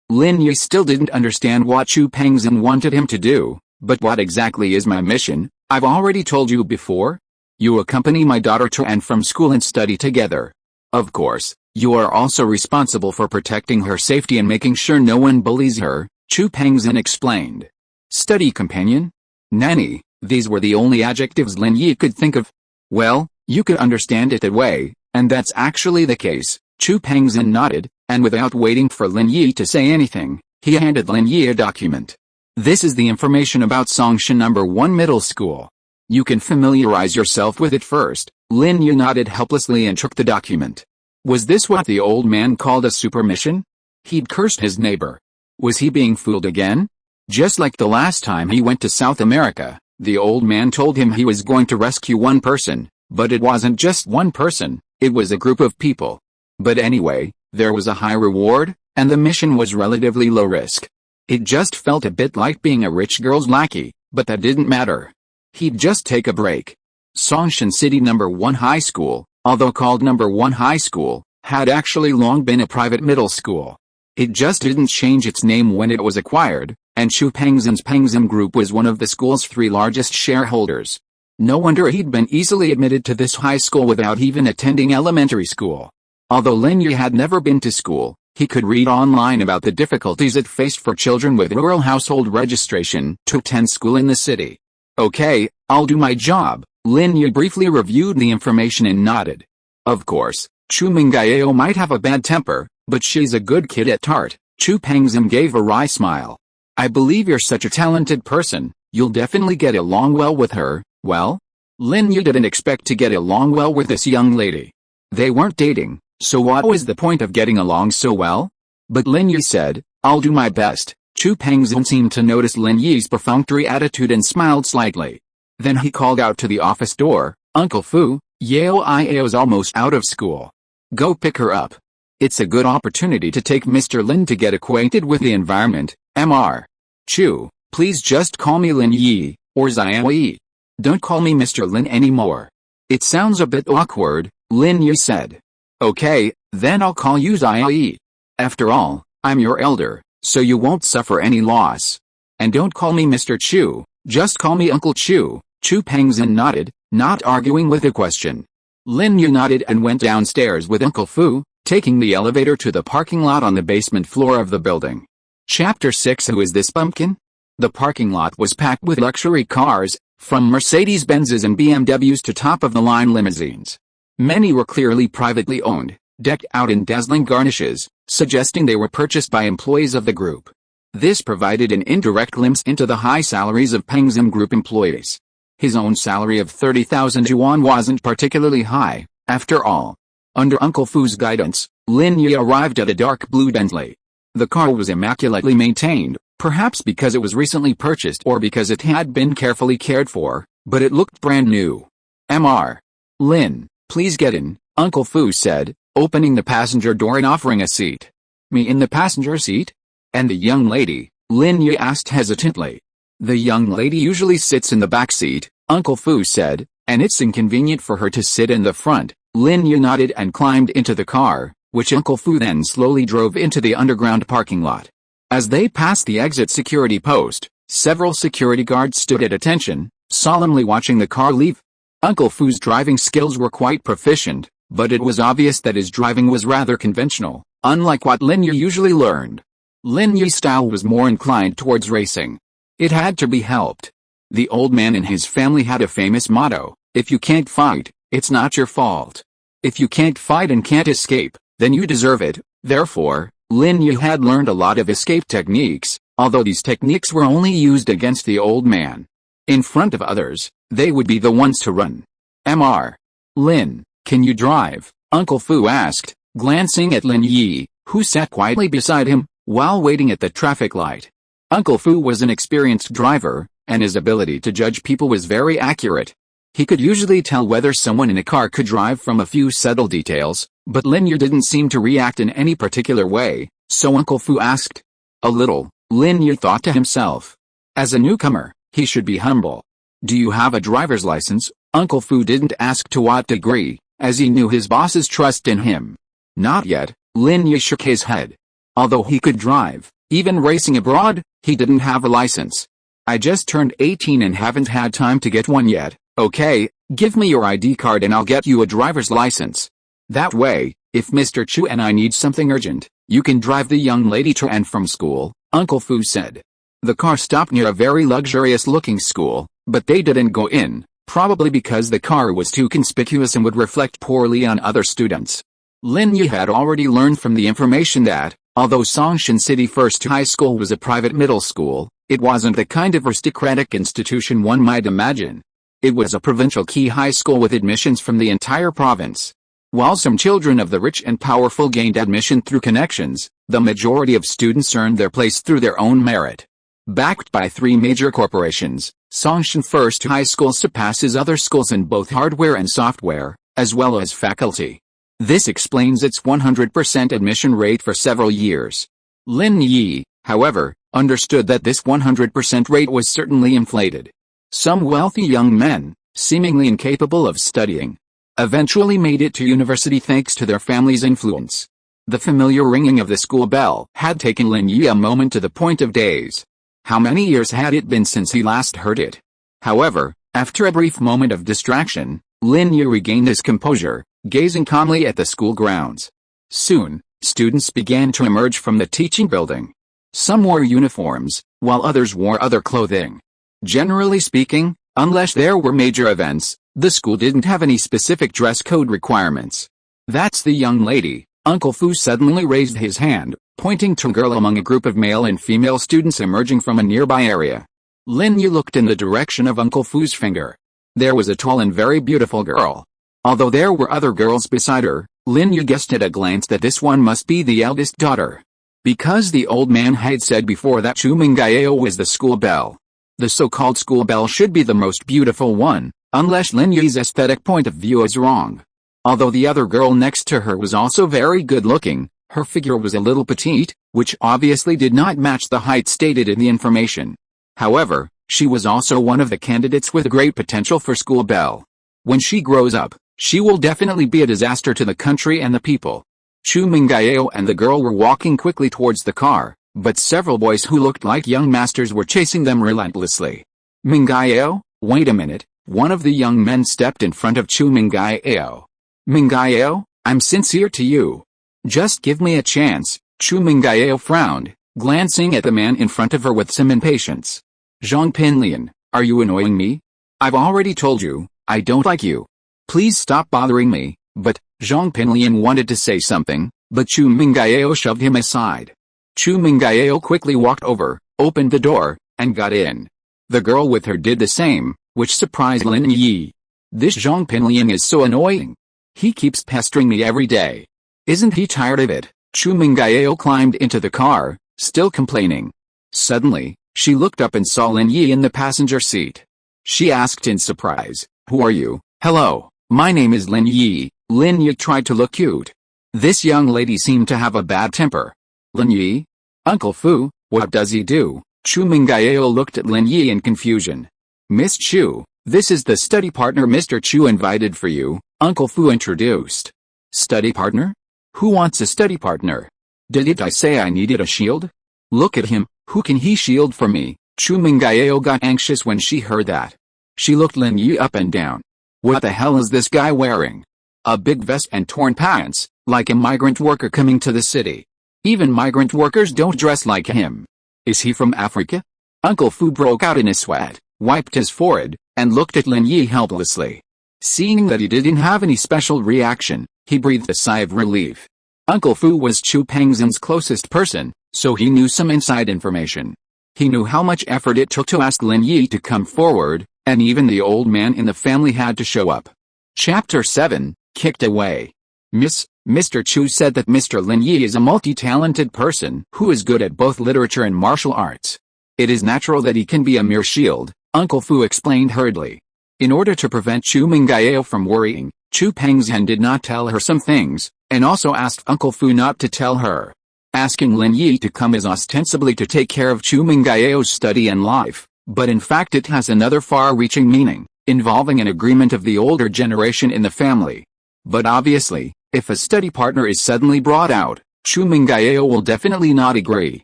Lin Yi still didn't understand what Chu Pengzhan wanted him to do. But what exactly is my mission? I've already told you before. You accompany my daughter to and from school and study together. Of course, you are also responsible for protecting her safety and making sure no one bullies her, Chu Pengzhan explained. Study companion? Nanny, these were the only adjectives Lin Yi could think of. Well, you could understand it that way, and that's actually the case. Chu Pengzhan nodded, and without waiting for Lin Yi to say anything, he handed Lin Yi a document. This is the information about Songshan No. 1 Middle School. You can familiarize yourself with it first. Lin Yi nodded helplessly and took the document. Was this what the old man called a super mission? He'd cursed his neighbor. Was he being fooled again? Just like the last time he went to South America, the old man told him he was going to rescue one person, but it wasn't just one person, it was a group of people. But anyway, there was a high reward, and the mission was relatively low risk. It just felt a bit like being a rich girl's lackey, but that didn't matter. He'd just take a break. Songshan City No. 1 High School, although called No. 1 High School, had actually long been a private middle school. It just didn't change its name when it was acquired, and Chu Pengzhan's Pengzhan Group was one of the school's 3 largest shareholders. No wonder he'd been easily admitted to this high school without even attending elementary school. Although Lin Yi had never been to school, he could read online about the difficulties it faced for children with rural household registration to attend school in the city. Okay, I'll do my job. Lin Yi briefly reviewed the information and nodded. Of course, Chu Mengyao might have a bad temper, but she's a good kid at heart. Chu Pengzhan gave a wry smile. I believe you're such a talented person, you'll definitely get along well with her. Well? Lin Yi didn't expect to get along well with this young lady. They weren't dating, so what was the point of getting along so well? But Lin Yi said, I'll do my best. Chu Pengzhan seemed to notice Lin Yi's perfunctory attitude and smiled slightly. Then he called out to the office door, Uncle Fu, Yao's almost out of school. Go pick her up. It's a good opportunity to take Mr. Lin to get acquainted with the environment, Mr. Chu, please just call me Lin Yi, or Zhao Yi. Don't call me Mr. Lin anymore. It sounds a bit awkward, Lin Yi said. Okay, then I'll call you Zhao Yi. After all, I'm your elder, so you won't suffer any loss. And don't call me Mr. Chu, just call me Uncle Chu. Chu Pengzhan nodded, not arguing with the question. Lin Yi nodded and went downstairs with Uncle Fu, taking the elevator to the parking lot on the basement floor of the building. Chapter 6. Who is this pumpkin? The parking lot was packed with luxury cars, from Mercedes-Benzes and BMWs to top-of-the-line limousines. Many were clearly privately owned, decked out in dazzling garnishes, suggesting they were purchased by employees of the group. This provided an indirect glimpse into the high salaries of Pengzhan Group employees. His own salary of 30,000 yuan wasn't particularly high, after all. Under Uncle Fu's guidance, Lin Yi arrived at a dark blue Bentley. The car was immaculately maintained, perhaps because it was recently purchased or because it had been carefully cared for, but it looked brand new. Mr. Lin, please get in, Uncle Fu said, opening the passenger door and offering a seat. Me in the passenger seat? And the young lady? Lin Yi asked hesitantly. The young lady usually sits in the back seat, Uncle Fu said, and it's inconvenient for her to sit in the front. Lin Yi nodded and climbed into the car, which Uncle Fu then slowly drove into the underground parking lot. As they passed the exit security post, several security guards stood at attention, solemnly watching the car leave. Uncle Fu's driving skills were quite proficient, but it was obvious that his driving was rather conventional, unlike what Lin Yi usually learned. Lin Yi's style was more inclined towards racing. It had to be helped. The old man and his family had a famous motto, if you can't fight, it's not your fault. If you can't fight and can't escape, then you deserve it. Therefore, Lin Yi had learned a lot of escape techniques, although these techniques were only used against the old man. In front of others, they would be the ones to run. Mr. Lin, can you drive? Uncle Fu asked, glancing at Lin Yi, who sat quietly beside him, while waiting at the traffic light. Uncle Fu was an experienced driver, and his ability to judge people was very accurate. He could usually tell whether someone in a car could drive from a few subtle details, but Lin Yi didn't seem to react in any particular way, so Uncle Fu asked. A little, Lin Yi thought to himself. As a newcomer, he should be humble. Do you have a driver's license? Uncle Fu didn't ask to what degree, as he knew his boss's trust in him. Not yet, Lin Yi shook his head. Although he could drive, even racing abroad, he didn't have a license. I just turned 18 and haven't had time to get one yet. Okay, give me your ID card and I'll get you a driver's license. That way, if Mr. Chu and I need something urgent, you can drive the young lady to and from school, Uncle Fu said. The car stopped near a very luxurious-looking school, but they didn't go in, probably because the car was too conspicuous and would reflect poorly on other students. Lin Yi had already learned from the information that, although Songshan City First High School was a private middle school, it wasn't the kind of aristocratic institution one might imagine. It was a provincial key high school with admissions from the entire province. While some children of the rich and powerful gained admission through connections, the majority of students earned their place through their own merit. Backed by 3 major corporations, Songshan First High School surpasses other schools in both hardware and software, as well as faculty. This explains its 100% admission rate for several years. Lin Yi, however, understood that this 100% rate was certainly inflated. Some wealthy young men, seemingly incapable of studying, eventually made it to university thanks to their family's influence. The familiar ringing of the school bell had taken Lin Yi a moment to the point of daze. How many years had it been since he last heard it? However, after a brief moment of distraction, Lin Yi regained his composure, gazing calmly at the school grounds. Soon, students began to emerge from the teaching building. Some wore uniforms, while others wore other clothing. Generally speaking, unless there were major events, the school didn't have any specific dress code requirements. "That's the young lady," Uncle Fu suddenly raised his hand, pointing to a girl among a group of male and female students emerging from a nearby area. Lin Yi looked in the direction of Uncle Fu's finger. There was a tall and very beautiful girl. Although there were other girls beside her, Lin Yi guessed at a glance that this one must be the eldest daughter. Because the old man had said before that Chu Mengyao was the school belle. The so-called school belle should be the most beautiful one, unless Lin Yi's aesthetic point of view is wrong. Although the other girl next to her was also very good-looking, her figure was a little petite, which obviously did not match the height stated in the information. However, she was also one of the candidates with great potential for school belle. When she grows up, she will definitely be a disaster to the country and the people. Chu Mengyao and the girl were walking quickly towards the car, but several boys who looked like young masters were chasing them relentlessly. "Mengyao, wait a minute," one of the young men stepped in front of Chu Mengyao. "Mengyao, I'm sincere to you. Just give me a chance." Chu Mengyao frowned, glancing at the man in front of her with some impatience. "Zhong Pinliang, are you annoying me? I've already told you, I don't like you. Please stop bothering me." But Zhong Pinliang wanted to say something, but Chu Mengyao shoved him aside. Chu Mengyao quickly walked over, opened the door, and got in. The girl with her did the same, which surprised Lin Yi. "This Zhong Pinliang is so annoying. He keeps pestering me every day. Isn't he tired of it?" Chu Mengyao climbed into the car, still complaining. Suddenly, she looked up and saw Lin Yi in the passenger seat. She asked in surprise, "Who are you?" "Hello, my name is Lin Yi." Lin Yi tried to look cute. This young lady seemed to have a bad temper. "Lin Yi? Uncle Fu, what does he do?" Chu Mengyao looked at Lin Yi in confusion. "Miss Chu, this is the study partner Mr. Chu invited for you," Uncle Fu introduced. "Study partner? Who wants a study partner? Didn't I say I needed a shield? Look at him, who can he shield for me?" Chu Mengyao got anxious when she heard that. She looked Lin Yi up and down. What the hell is this guy wearing? A big vest and torn pants, like a migrant worker coming to the city. Even migrant workers don't dress like him. Is he from Africa? Uncle Fu broke out in a sweat, wiped his forehead, and looked at Lin Yi helplessly. Seeing that he didn't have any special reaction, he breathed a sigh of relief. Uncle Fu was Chu Pengzhan's closest person, so he knew some inside information. He knew how much effort it took to ask Lin Yi to come forward, and even the old man in the family had to show up. Chapter 7, Kicked Away. Mr. Chu said that Mr. Lin Yi is a multi-talented person who is good at both literature and martial arts. It is natural that he can be a mere shield, Uncle Fu explained hurriedly. In order to prevent Chu Mengyao from worrying, Chu Pengzhan did not tell her some things, and also asked Uncle Fu not to tell her. Asking Lin Yi to come is ostensibly to take care of Chu Mengyao's study and life, but in fact it has another far-reaching meaning, involving an agreement of the older generation in the family. But obviously, if a study partner is suddenly brought out, Chu Mengyao will definitely not agree.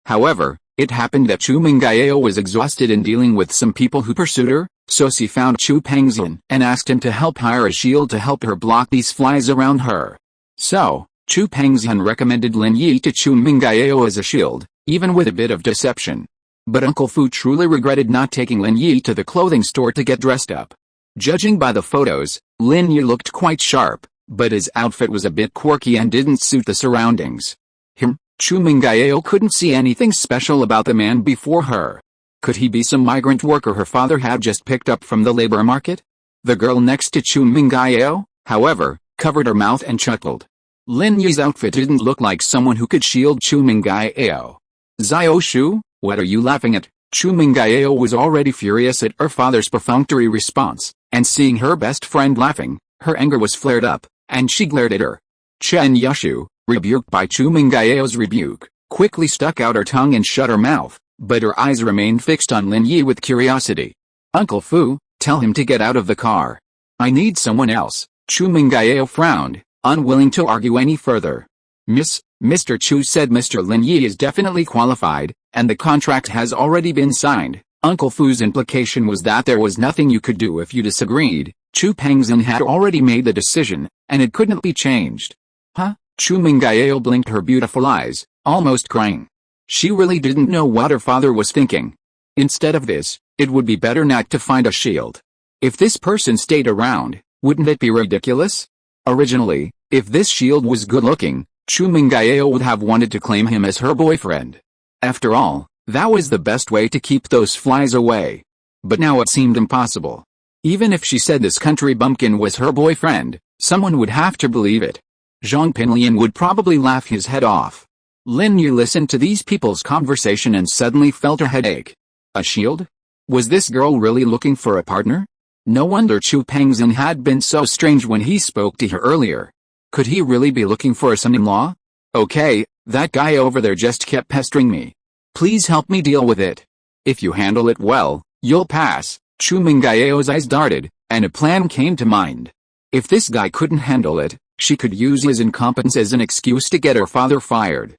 However, it happened that Chu Mengyao was exhausted in dealing with some people who pursued her, so she found Chu Pengzhan and asked him to help hire a shield to help her block these flies around her. So, Chu Pengzhan recommended Lin Yi to Chu Mengyao as a shield, even with a bit of deception. But Uncle Fu truly regretted not taking Lin Yi to the clothing store to get dressed up. Judging by the photos, Lin Yi looked quite sharp, but his outfit was a bit quirky and didn't suit the surroundings. Chu Mengyao couldn't see anything special about the man before her. Could he be some migrant worker her father had just picked up from the labor market? The girl next to Chu Mengyao, however, covered her mouth and chuckled. Lin Yi's outfit didn't look like someone who could shield Chu Mengyao. Xiaoshu, what are you laughing at? Chu Mengyao was already furious at her father's perfunctory response, and seeing her best friend laughing, her anger was flared up, and she glared at her. Chen Yushu, rebuked by Chu Mengyao's rebuke, quickly stuck out her tongue and shut her mouth, but her eyes remained fixed on Lin Yi with curiosity. Uncle Fu, tell him to get out of the car. I need someone else. Chu Mengyao frowned, unwilling to argue any further. Mr. Chu said Mr. Lin Yi is definitely qualified, and the contract has already been signed. Uncle Fu's implication was that there was nothing you could do if you disagreed. Chu Pengzhan had already made the decision, and it couldn't be changed. Huh? Chu Mengyao blinked her beautiful eyes, almost crying. She really didn't know what her father was thinking. Instead of this, it would be better not to find a shield. If this person stayed around, wouldn't it be ridiculous? Originally, if this shield was good-looking, Chu Mengyao would have wanted to claim him as her boyfriend. After all, that was the best way to keep those flies away. But now it seemed impossible. Even if she said this country bumpkin was her boyfriend, someone would have to believe it. Zhong Pinliang would probably laugh his head off. Lin Yi listened to these people's conversation and suddenly felt a headache. A shield? Was this girl really looking for a partner? No wonder Chu Pengzhan had been so strange when he spoke to her earlier. Could he really be looking for a son-in-law? Okay, that guy over there just kept pestering me. Please help me deal with it. If you handle it well, you'll pass. Chu Mengyao's eyes darted, and a plan came to mind. If this guy couldn't handle it, she could use his incompetence as an excuse to get her father fired.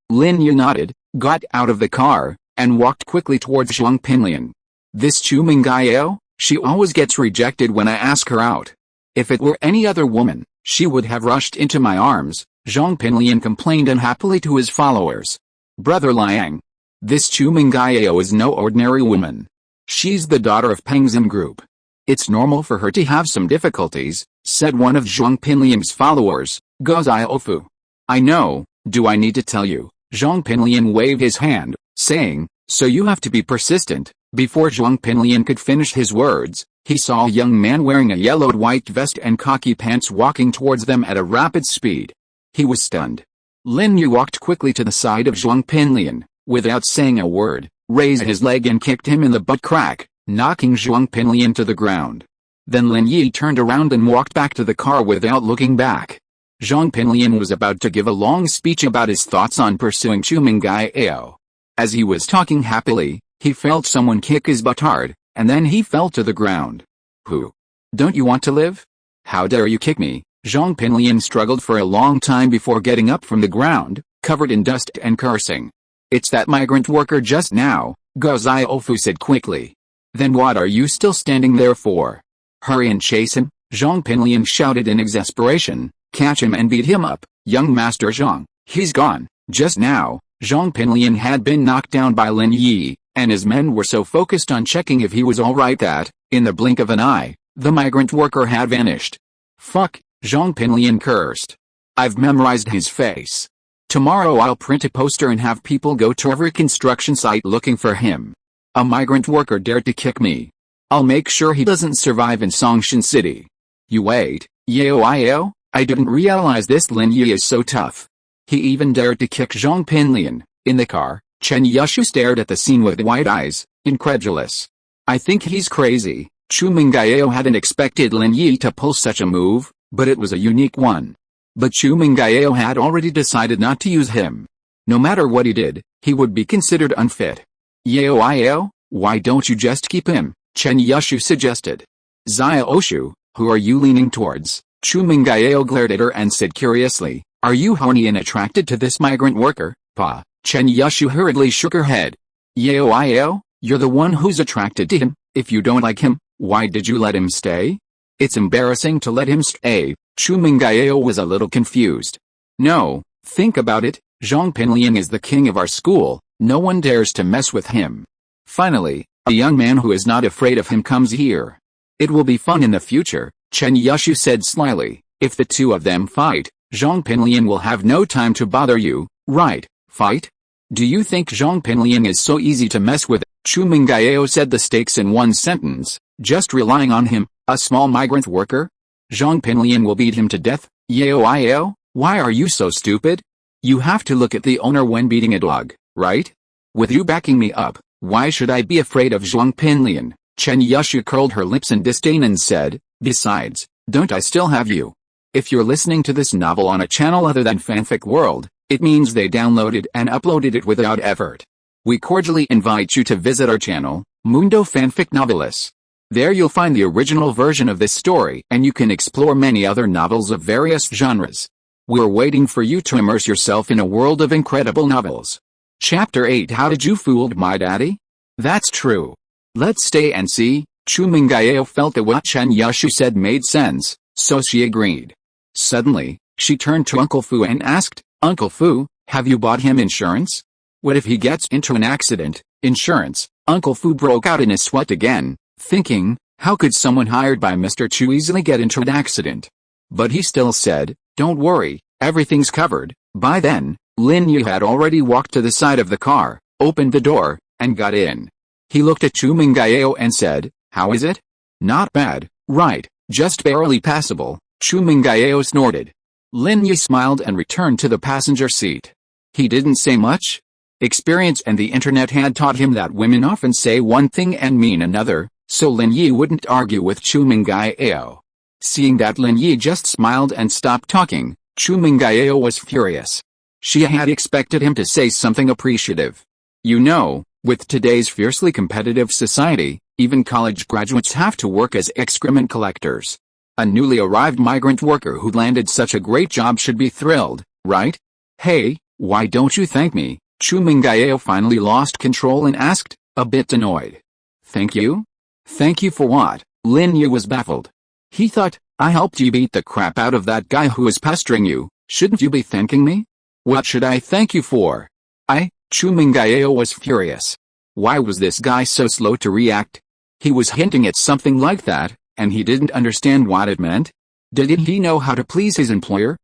Lin Yi nodded, got out of the car, and walked quickly towards Zhong Pinliang. This Chu Mengyao, she always gets rejected when I ask her out. If it were any other woman, she would have rushed into my arms, Zhong Pinliang complained unhappily to his followers. Brother Liang. This Chu Mengyao is no ordinary woman. She's the daughter of Pengzhan Group. It's normal for her to have some difficulties, said one of Zhong Pinliang's followers, Go Xiaofu. I know, do I need to tell you? Zhong Pinliang waved his hand, saying, so you have to be persistent. Before Zhong Pinliang could finish his words, he saw a young man wearing a yellowed white vest and khaki pants walking towards them at a rapid speed. He was stunned. Lin Yi walked quickly to the side of Zhong Pinliang, without saying a word, raised his leg and kicked him in the butt crack, knocking Zhong Pinliang to the ground. Then Lin Yi turned around and walked back to the car without looking back. Zhong Pinliang was about to give a long speech about his thoughts on pursuing Chu Mengyao. As he was talking happily, he felt someone kick his butt hard, and then he fell to the ground. Who? Don't you want to live? How dare you kick me? Zhong Pinliang struggled for a long time before getting up from the ground, covered in dust and cursing. It's that migrant worker just now, Go Xiaofu said quickly. Then what are you still standing there for? Hurry and chase him, Zhong Pinliang shouted in exasperation. Catch him and beat him up, young Master Zhong, he's gone. Just now, Zhong Pinliang had been knocked down by Lin Yi, and his men were so focused on checking if he was alright that, in the blink of an eye, the migrant worker had vanished. Fuck, Zhong Pinliang cursed. I've memorized his face. Tomorrow I'll print a poster and have people go to every construction site looking for him. A migrant worker dared to kick me. I'll make sure he doesn't survive in Songshan City. You wait, Yao, I didn't realize this Lin Yi is so tough. He even dared to kick Zhong Pinliang. In the car, Chen Yushu stared at the scene with wide eyes, incredulous. I think he's crazy. Chu Mengyao hadn't expected Lin Yi to pull such a move, but it was a unique one. But Chu Mengyao had already decided not to use him. No matter what he did, he would be considered unfit. Yao, why don't you just keep him? Chen Yushu suggested. Xiaoshu, who are you leaning towards? Chu Mengyao glared at her and said curiously, are you horny and attracted to this migrant worker, Pa? Chen Yushu hurriedly shook her head. Yao, you're the one who's attracted to him. If you don't like him, why did you let him stay? It's embarrassing to let him stay. Chu Mengyao was a little confused. No, think about it, Zhong Pinliang is the king of our school, no one dares to mess with him. Finally, a young man who is not afraid of him comes here. It will be fun in the future, Chen Yushu said slyly. If the two of them fight, Zhong Pinliang will have no time to bother you, right? Fight? Do you think Zhong Pinliang is so easy to mess with? Chu Mengyao said the stakes in one sentence, just relying on him, a small migrant worker? Zhong Pinliang will beat him to death. Yao, why are you so stupid? You have to look at the owner when beating a dog, right? With you backing me up, why should I be afraid of Zhong Pinliang? Chen Yushu curled her lips in disdain and said, besides, don't I still have you? If you're listening to this novel on a channel other than Fanfic World, it means they downloaded and uploaded it without effort. We cordially invite you to visit our channel, Mundo Fanfic Novelis. There you'll find the original version of this story and you can explore many other novels of various genres. We're waiting for you to immerse yourself in a world of incredible novels. Chapter 8 How Did You Fool My Daddy? That's true. Let's stay and see. Chu Mengyao felt that what Chen Yushu said made sense, so she agreed. Suddenly, she turned to Uncle Fu and asked, Uncle Fu, have you bought him insurance? What if he gets into an accident? Insurance? Uncle Fu broke out in a sweat again, thinking, how could someone hired by Mr. Chu easily get into an accident? But he still said, don't worry, everything's covered. By then, Lin Yi had already walked to the side of the car, opened the door, and got in. He looked at Chu Mengyao and said, how is it? Not bad, right, just barely passable. Chu Mengyao snorted. Lin Yi smiled and returned to the passenger seat. He didn't say much. Experience and the internet had taught him that women often say one thing and mean another, so Lin Yi wouldn't argue with Chu Mengyao. Seeing that Lin Yi just smiled and stopped talking, Chu Mengyao was furious. She had expected him to say something appreciative. You know, with today's fiercely competitive society, even college graduates have to work as excrement collectors. A newly arrived migrant worker who landed such a great job should be thrilled, right? Hey, why don't you thank me? Chu Mengyao finally lost control and asked, a bit annoyed. Thank you? Thank you for what? Lin Yi was baffled. He thought, I helped you beat the crap out of that guy who was pestering you, shouldn't you be thanking me? What should I thank you for? Chu Mengyao was furious. Why was this guy so slow to react? He was hinting at something like that, and he didn't understand what it meant. Didn't he know how to please his employer?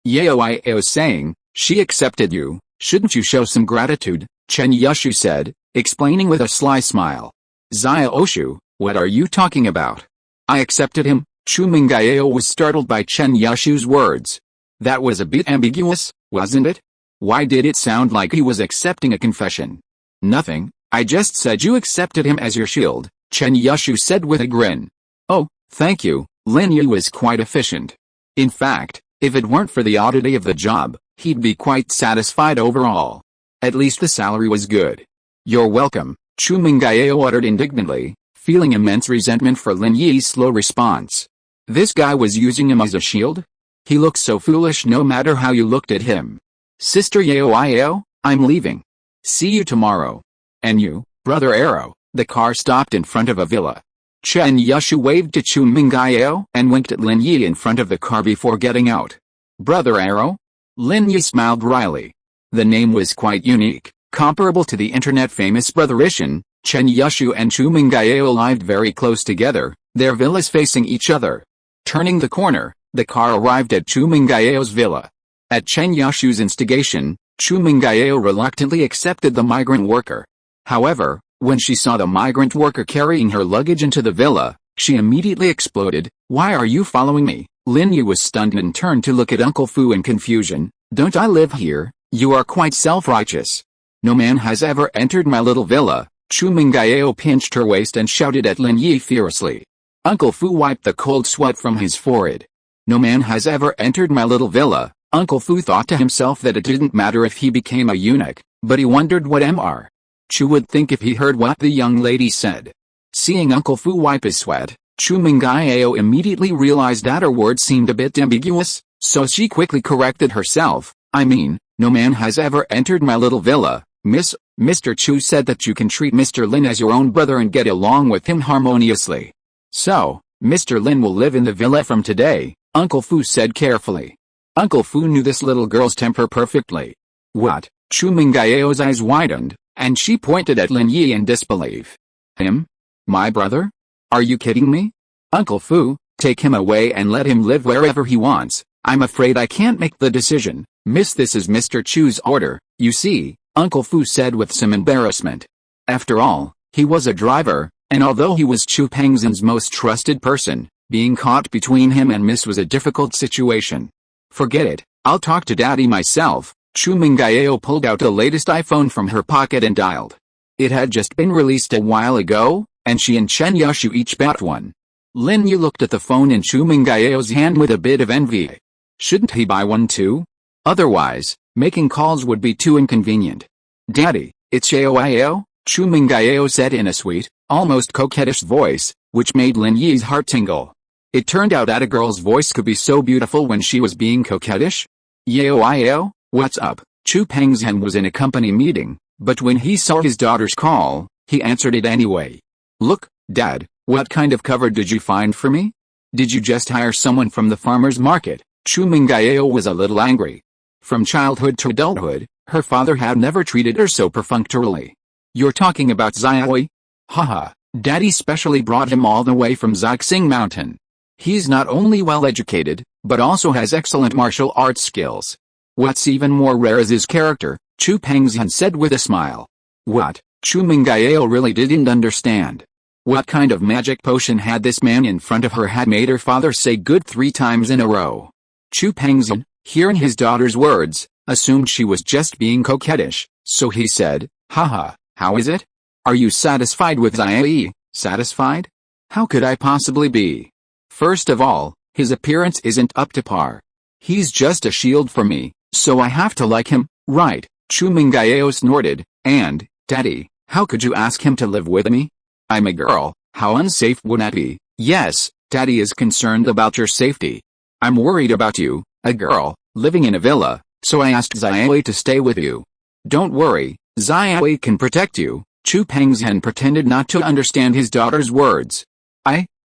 Yao was saying, she accepted you, shouldn't you show some gratitude? Chen Yushu said, explaining with a sly smile. Zia Oshu, what are you talking about? I accepted him. Chu Mengyao was startled by Chen Yushu's words. That was a bit ambiguous, wasn't it? Why did it sound like he was accepting a confession? Nothing, I just said you accepted him as your shield, Chen Yushu said with a grin. Oh, thank you. Lin Yi was quite efficient. In fact, if it weren't for the oddity of the job, he'd be quite satisfied overall. At least the salary was good. You're welcome, Chu Mengyao uttered indignantly, feeling immense resentment for Lin Yi's slow response. This guy was using him as a shield? He looked so foolish no matter how you looked at him. Sister Yao, I'm leaving. See you tomorrow. And you, Brother Arrow. The car stopped in front of a villa. Chen Yushu waved to Chu Mengyao and winked at Lin Yi in front of the car before getting out. Brother Arrow? Lin Yi smiled wryly. The name was quite unique, comparable to the internet-famous Brotherishan. Chen Yushu and Chu Mengyao lived very close together, their villas facing each other. Turning the corner, the car arrived at Chu Mengyao's villa. At Chen Yushu's instigation, Chu Mengyao reluctantly accepted the migrant worker. However, when she saw the migrant worker carrying her luggage into the villa, she immediately exploded. Why are you following me? Lin Yi was stunned and turned to look at Uncle Fu in confusion. Don't I live here? You are quite self-righteous. No man has ever entered my little villa. Chu Mengyao pinched her waist and shouted at Lin Yi fiercely. Uncle Fu wiped the cold sweat from his forehead. No man has ever entered my little villa. Uncle Fu thought to himself that it didn't matter if he became a eunuch, but he wondered what Mr. Chu would think if he heard what the young lady said. Seeing Uncle Fu wipe his sweat, Chu Mengyao immediately realized that her words seemed a bit ambiguous, so she quickly corrected herself. I mean, no man has ever entered my little villa, Miss. Mr. Chu said that you can treat Mr. Lin as your own brother and get along with him harmoniously. So, Mr. Lin will live in the villa from today, Uncle Fu said carefully. Uncle Fu knew this little girl's temper perfectly. What? Chu Mengyao's eyes widened, and she pointed at Lin Yi in disbelief. Him? My brother? Are you kidding me? Uncle Fu, Take him away and let him live wherever he wants. I'm afraid I can't make the decision, miss. This is Mr. Chu's order, you see, Uncle Fu said with some embarrassment. After all, he was a driver, and although he was Chu Pengzhan's most trusted person, being caught between him and Miss was a difficult situation. Forget it, I'll talk to Daddy myself. Chu Mengyao pulled out the latest iPhone from her pocket and dialed. It had just been released a while ago, and she and Chen Yushu each bought one. Lin Yi looked at the phone in Chu Mengyao's hand with a bit of envy. Shouldn't he buy one too? Otherwise, making calls would be too inconvenient. Daddy, it's Xiao, Chu Mengyao said in a sweet, almost coquettish voice, which made Lin Yi's heart tingle. It turned out that a girl's voice could be so beautiful when she was being coquettish. Yao, what's up? Chu Pengzhan was in a company meeting, but when he saw his daughter's call, he answered it anyway. Look, Dad, what kind of cover did you find for me? Did you just hire someone from the farmer's market? Chu Mengyao was a little angry. From childhood to adulthood, her father had never treated her so perfunctorily. You're talking about Xiaoi? Haha, Daddy specially brought him all the way from Xixing Mountain. He's not only well educated, but also has excellent martial arts skills. What's even more rare is his character, Chu Pengzhan said with a smile. What? Chu Mengyao really didn't understand. What kind of magic potion had this man in front of her had made her father say good 3 times in a row? Chu Pengzhan, hearing his daughter's words, assumed she was just being coquettish, so he said, haha, how is it? Are you satisfied with Xiaoi? Satisfied? How could I possibly be? First of all, his appearance isn't up to par. He's just a shield for me, so I have to like him, right? Chu Mengyao snorted, and, Daddy, how could you ask him to live with me? I'm a girl, how unsafe would that be? Yes, Daddy is concerned about your safety. I'm worried about you, a girl, living in a villa, so I asked Xiaoi to stay with you. Don't worry, Xiaoi can protect you. Chu Pengzhan pretended not to understand his daughter's words.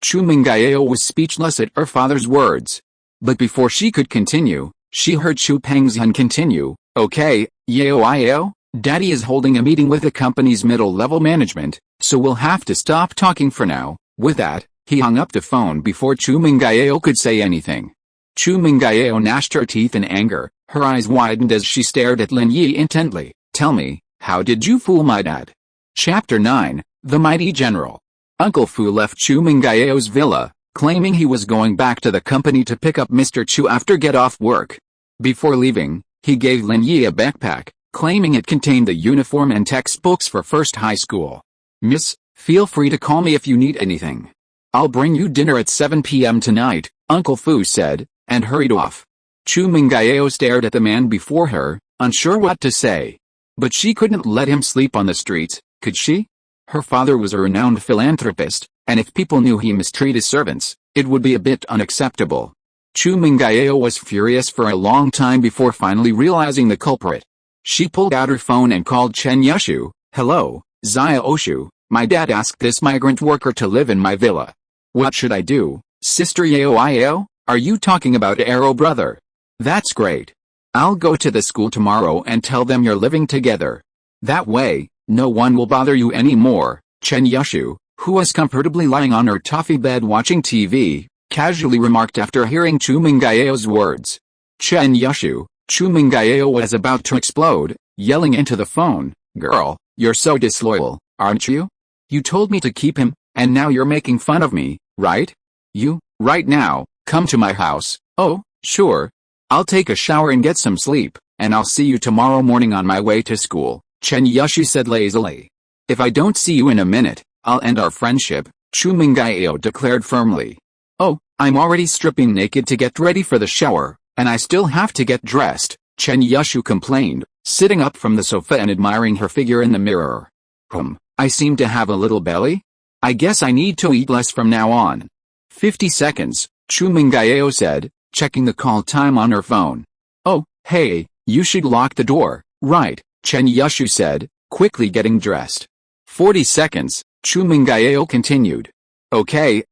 Chu Mengyao was speechless at her father's words. But before she could continue, she heard Chu Pengzhan continue, okay, Yao, Daddy is holding a meeting with the company's middle-level management, so we'll have to stop talking for now. With that, he hung up the phone before Chu Mengyao could say anything. Chu Mengyao gnashed her teeth in anger, her eyes widened as she stared at Lin Yi intently. Tell me, how did you fool my dad? Chapter 9, The Mighty General. Uncle Fu left Chu Mengyao's villa, claiming he was going back to the company to pick up Mr. Chu after get-off work. Before leaving, he gave Lin Yi a backpack, claiming it contained the uniform and textbooks for first high school. Miss, feel free to call me if you need anything. I'll bring you dinner at 7 p.m. tonight, Uncle Fu said, and hurried off. Chu Mengyao stared at the man before her, unsure what to say. But she couldn't let him sleep on the streets, could she? Her father was a renowned philanthropist, and if people knew he mistreated servants, it would be a bit unacceptable. Chu Mengyao was furious for a long time before finally realizing the culprit. She pulled out her phone and called Chen Yushu. Hello, Xiaoshu, my dad asked this migrant worker to live in my villa. What should I do, Sister Yao? Are you talking about Arrow brother? That's great. I'll go to the school tomorrow and tell them you're living together. That way, no one will bother you anymore. Chen Yushu, who was comfortably lying on her toffee bed watching TV, casually remarked after hearing Chu Mengyao's words. Chen Yushu, Chu Mengyao was about to explode, yelling into the phone, Girl, you're so disloyal, aren't you? You told me to keep him, and now you're making fun of me, right? You, right now, come to my house. Oh, sure. I'll take a shower and get some sleep, and I'll see you tomorrow morning on my way to school, Chen Yushu said lazily. If I don't see you in a minute, I'll end our friendship, Chu Mengyao declared firmly. Oh, I'm already stripping naked to get ready for the shower, and I still have to get dressed, Chen Yushu complained, sitting up from the sofa and admiring her figure in the mirror. I seem to have a little belly? I guess I need to eat less from now on. 50 seconds, Chu Mengyao said, checking the call time on her phone. Oh, hey, you should lock the door, right, Chen Yushu said, quickly getting dressed. 40 seconds, Chu Mengyao continued. Okay,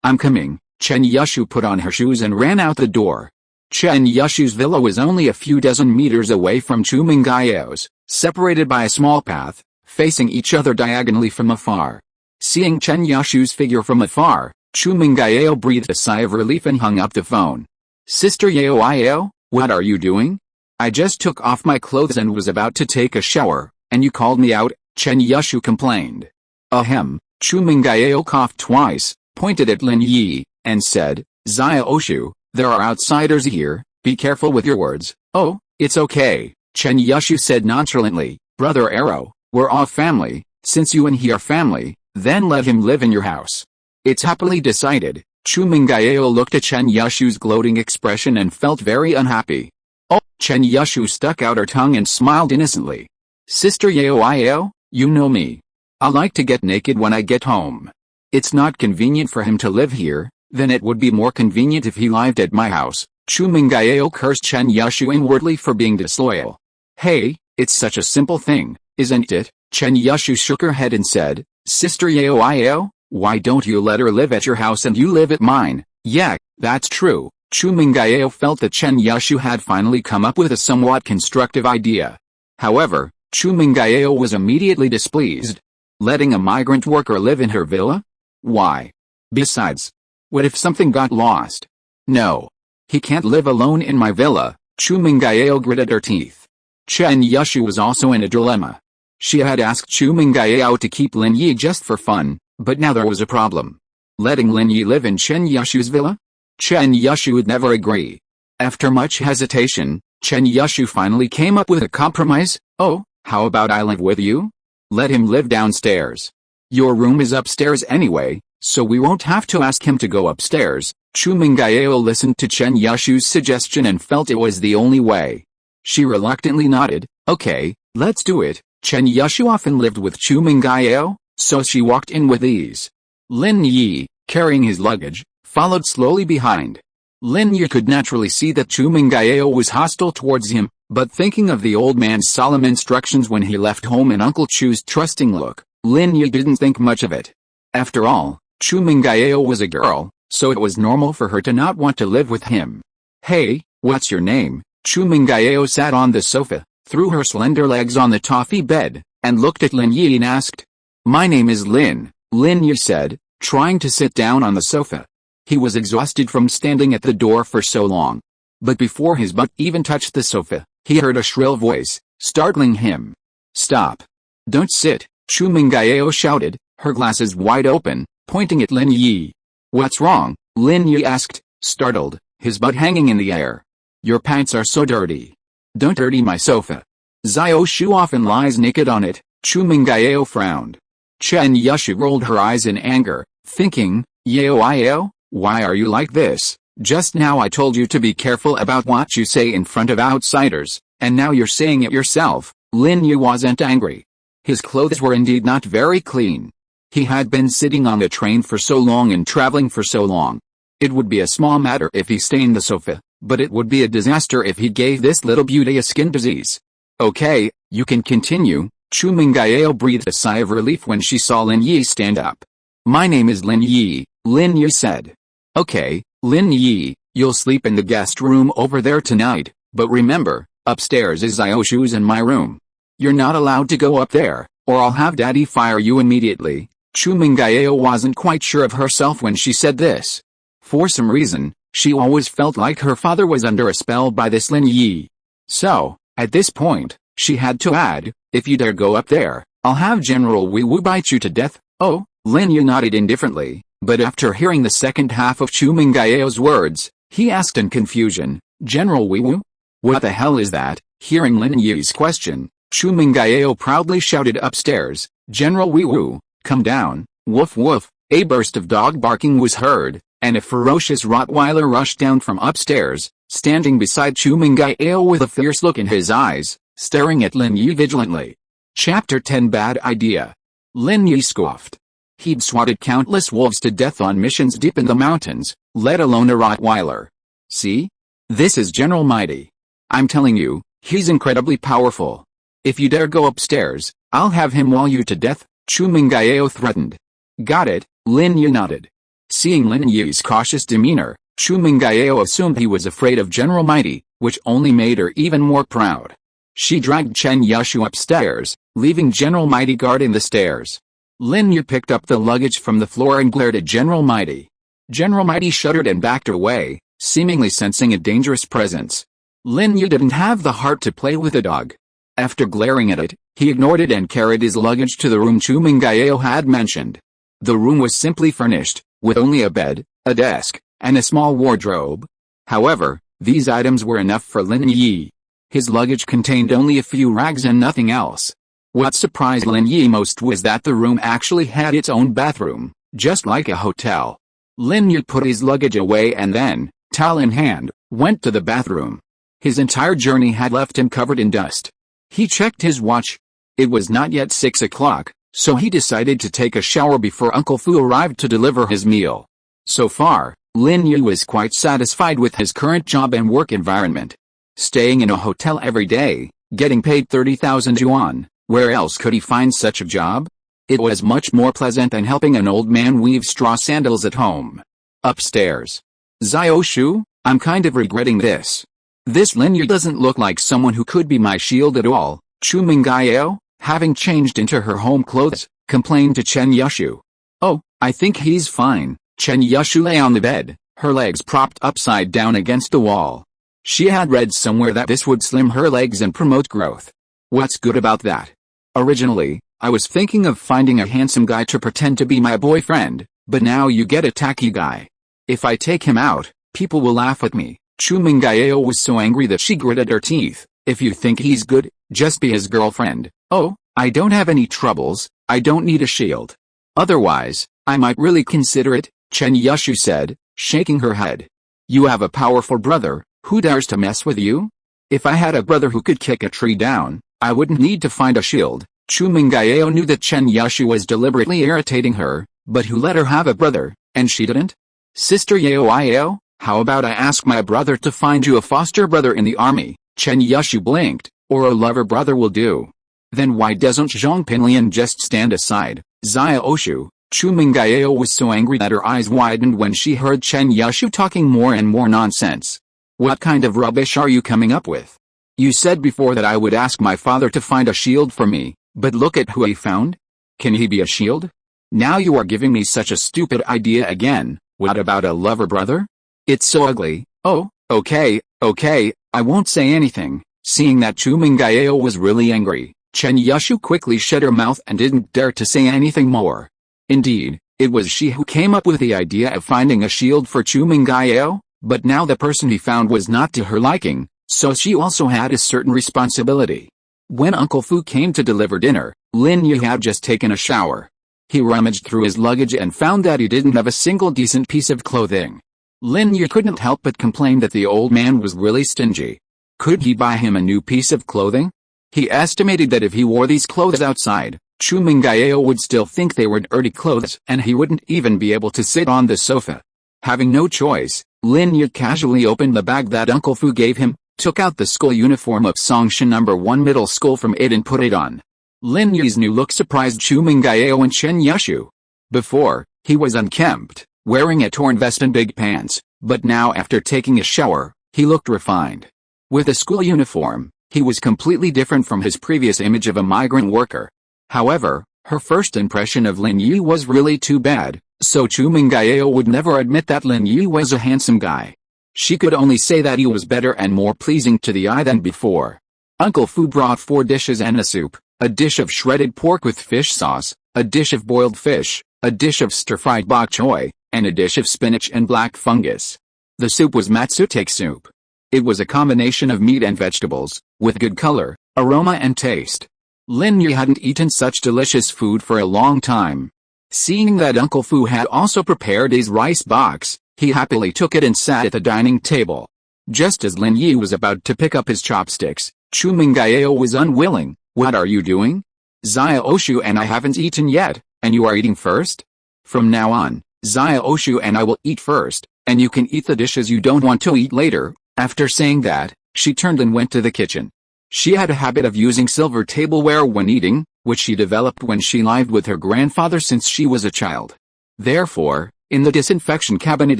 I'm coming. Chen Yushu put on her shoes and ran out the door. Chen Yushu's villa was only a few dozen meters away from Chu Mengyao's, separated by a small path, facing each other diagonally from afar. Seeing Chen Yushu's figure from afar, Chu Mengyao breathed a sigh of relief and hung up the phone. Sister Yao, what are you doing? I just took off my clothes and was about to take a shower, and you called me out, Chen Yushu complained. Ahem, Chu Mengyao coughed twice, pointed at Lin Yi, and said, Zia Oshu, there are outsiders here, be careful with your words. Oh, it's okay, Chen Yushu said nonchalantly, Brother Arrow, we're all family, since you and he are family, then let him live in your house. It's happily decided. Chu Mengyao looked at Chen Yushu's gloating expression and felt very unhappy. Oh, Chen Yushu stuck out her tongue and smiled innocently. Sister Yao, you know me. I like to get naked when I get home. It's not convenient for him to live here, then it would be more convenient if he lived at my house. Chu Mengyao cursed Chen Yushu inwardly for being disloyal. Hey, it's such a simple thing, isn't it? Chen Yushu shook her head and said, Sister Yao, why don't you let her live at your house and you live at mine? Yeah, that's true. Chu Mengyao felt that Chen Yushu had finally come up with a somewhat constructive idea. However, Chu Mengyao was immediately displeased. Letting a migrant worker live in her villa? Why? Besides, what if something got lost? No. He can't live alone in my villa. Chu Mengyao gritted her teeth. Chen Yushu was also in a dilemma. She had asked Chu Mengyao to keep Lin Yi just for fun, but now there was a problem. Letting Lin Yi live in Chen Yushu's villa? Chen Yushu would never agree. After much hesitation, Chen Yushu finally came up with a compromise. Oh, how about I live with you? Let him live downstairs. Your room is upstairs anyway, so we won't have to ask him to go upstairs. Chu Mengyao listened to Chen Yushu's suggestion and felt it was the only way. She reluctantly nodded. Okay, let's do it. Chen Yushu often lived with Chu Mengyao, so she walked in with ease. Lin Yi, carrying his luggage, followed slowly behind. Lin Yi could naturally see that Chu Mengyao was hostile towards him, but thinking of the old man's solemn instructions when he left home and Uncle Chu's trusting look, Lin Yi didn't think much of it. After all, Chu Mengyao was a girl, so it was normal for her to not want to live with him. Hey, what's your name? Chu Mengyao sat on the sofa, threw her slender legs on the toffee bed, and looked at Lin Yi and asked. My name is Lin, Lin Yi said, trying to sit down on the sofa. He was exhausted from standing at the door for so long. But before his butt even touched the sofa, he heard a shrill voice, startling him. Stop. Don't sit, Chu Mengyao shouted, her glasses wide open, pointing at Lin Yi. What's wrong? Lin Yi asked, startled, his butt hanging in the air. Your pants are so dirty. Don't dirty my sofa. Zio Shu often lies naked on it. Chu Mengyao frowned. Chen Yushu rolled her eyes in anger, thinking, Yao, why are you like this? Just now I told you to be careful about what you say in front of outsiders, and now you're saying it yourself. Lin Yi wasn't angry. His clothes were indeed not very clean. He had been sitting on the train for so long and traveling for so long. It would be a small matter if he stained the sofa, but it would be a disaster if he gave this little beauty a skin disease. Okay, you can continue. Chu Mengyao breathed a sigh of relief when she saw Lin Yi stand up. My name is Lin Yi, Lin Yi said. Okay, Lin Yi, you'll sleep in the guest room over there tonight, but remember, upstairs is Xiaoshu's and my room. You're not allowed to go up there, or I'll have Daddy fire you immediately. Chu Mengyao wasn't quite sure of herself when she said this. For some reason, she always felt like her father was under a spell by this Lin Yi. So, at this point, she had to add, if you dare go up there, I'll have General Weiwu bite you to death. Oh, Lin Yi nodded indifferently, but after hearing the second half of Chu Mengyao's words, he asked in confusion, General Weiwu? What the hell is that? Hearing Lin Yi's question, Chu Mengyao proudly shouted upstairs, General Weiwu, come down. Woof woof, a burst of dog barking was heard, and a ferocious Rottweiler rushed down from upstairs, standing beside Chu Mengyao with a fierce look in his eyes, staring at Lin Yi vigilantly. Chapter 10 Bad Idea. Lin Yi scoffed. He'd swatted countless wolves to death on missions deep in the mountains, let alone a Rottweiler. See? This is General Mighty. I'm telling you, he's incredibly powerful. If you dare go upstairs, I'll have him maul you to death, Chu Mengyao threatened. Got it, Lin Yi nodded. Seeing Lin Yi's cautious demeanor, Chu Mengyao assumed he was afraid of General Mighty, which only made her even more proud. She dragged Chen Yushu upstairs, leaving General Mighty guarding the stairs. Lin Yi picked up the luggage from the floor and glared at General Mighty. General Mighty shuddered and backed away, seemingly sensing a dangerous presence. Lin Yi didn't have the heart to play with a dog. After glaring at it, he ignored it and carried his luggage to the room Chu Mengyao had mentioned. The room was simply furnished, with only a bed, a desk, and a small wardrobe. However, these items were enough for Lin Yi. His luggage contained only a few rags and nothing else. What surprised Lin Yi most was that the room actually had its own bathroom, just like a hotel. Lin Yi put his luggage away and then, towel in hand, went to the bathroom. His entire journey had left him covered in dust. He checked his watch. It was not yet 6 o'clock, so he decided to take a shower before Uncle Fu arrived to deliver his meal. So far, Lin Yi was quite satisfied with his current job and work environment. Staying in a hotel every day, getting paid 30,000 yuan, where else could he find such a job? It was much more pleasant than helping an old man weave straw sandals at home. Upstairs. Xiaoshu, I'm kind of regretting this. This Lin Yi doesn't look like someone who could be my shield at all, Chu Mengyao, having changed into her home clothes, complained to Chen Yushu. Oh, I think he's fine. Chen Yushu lay on the bed, her legs propped upside down against the wall. She had read somewhere that this would slim her legs and promote growth. What's good about that? Originally, I was thinking of finding a handsome guy to pretend to be my boyfriend, but now you get a tacky guy. If I take him out, people will laugh at me. Chu Mengyao was so angry that she gritted her teeth. If you think he's good, just be his girlfriend. Oh, I don't have any troubles, I don't need a shield. Otherwise, I might really consider it, Chen Yushu said, shaking her head. You have a powerful brother, who dares to mess with you? If I had a brother who could kick a tree down, I wouldn't need to find a shield. Chu Mengyao knew that Chen Yushu was deliberately irritating her, but who let her have a brother, and she didn't? Sister Yao, how about I ask my brother to find you a foster brother in the army? Chen Yushu blinked, or a lover brother will do. Then why doesn't Zhong Pinliang just stand aside? Xiaoshu, Chu Mengyao was so angry that her eyes widened when she heard Chen Yushu talking more and more nonsense. What kind of rubbish are you coming up with? You said before that I would ask my father to find a shield for me, but look at who he found. Can he be a shield? Now you are giving me such a stupid idea again. What about a lover brother? It's so ugly. Oh, okay, I won't say anything. Seeing that Chu Mengyao was really angry, Chen Yushu quickly shut her mouth and didn't dare to say anything more. Indeed, it was she who came up with the idea of finding a shield for Chu Mengyao, but now the person he found was not to her liking, so she also had a certain responsibility. When Uncle Fu came to deliver dinner, Lin Yi had just taken a shower. He rummaged through his luggage and found that he didn't have a single decent piece of clothing. Lin Yi couldn't help but complain that the old man was really stingy. Could he buy him a new piece of clothing? He estimated that if he wore these clothes outside, Chu Mengyao would still think they were dirty clothes and he wouldn't even be able to sit on the sofa. Having no choice, Lin Yi casually opened the bag that Uncle Fu gave him, took out the school uniform of Songshan No. 1 middle school from it and put it on. Lin Yi's new look surprised Chu Mengyao and Chen Yushu. Before, he was unkempt, wearing a torn vest and big pants, but now after taking a shower, he looked refined. With a school uniform, he was completely different from his previous image of a migrant worker. However, her first impression of Lin Yi was really too bad, so Chu Mengyao would never admit that Lin Yi was a handsome guy. She could only say that he was better and more pleasing to the eye than before. Uncle Fu brought 4 dishes and a soup, a dish of shredded pork with fish sauce, a dish of boiled fish, a dish of stir-fried bok choy, and a dish of spinach and black fungus. The soup was matsutake soup. It was a combination of meat and vegetables, with good color, aroma and taste. Lin Yi hadn't eaten such delicious food for a long time. Seeing that Uncle Fu had also prepared his rice box, he happily took it and sat at the dining table. Just as Lin Yi was about to pick up his chopsticks, Chu Mengyao was unwilling. What are you doing? Xiaoshu and I haven't eaten yet, and you are eating first? From now on, Xiaoshu and I will eat first, and you can eat the dishes you don't want to eat later. After saying that, she turned and went to the kitchen. She had a habit of using silver tableware when eating, which she developed when she lived with her grandfather since she was a child. Therefore, in the disinfection cabinet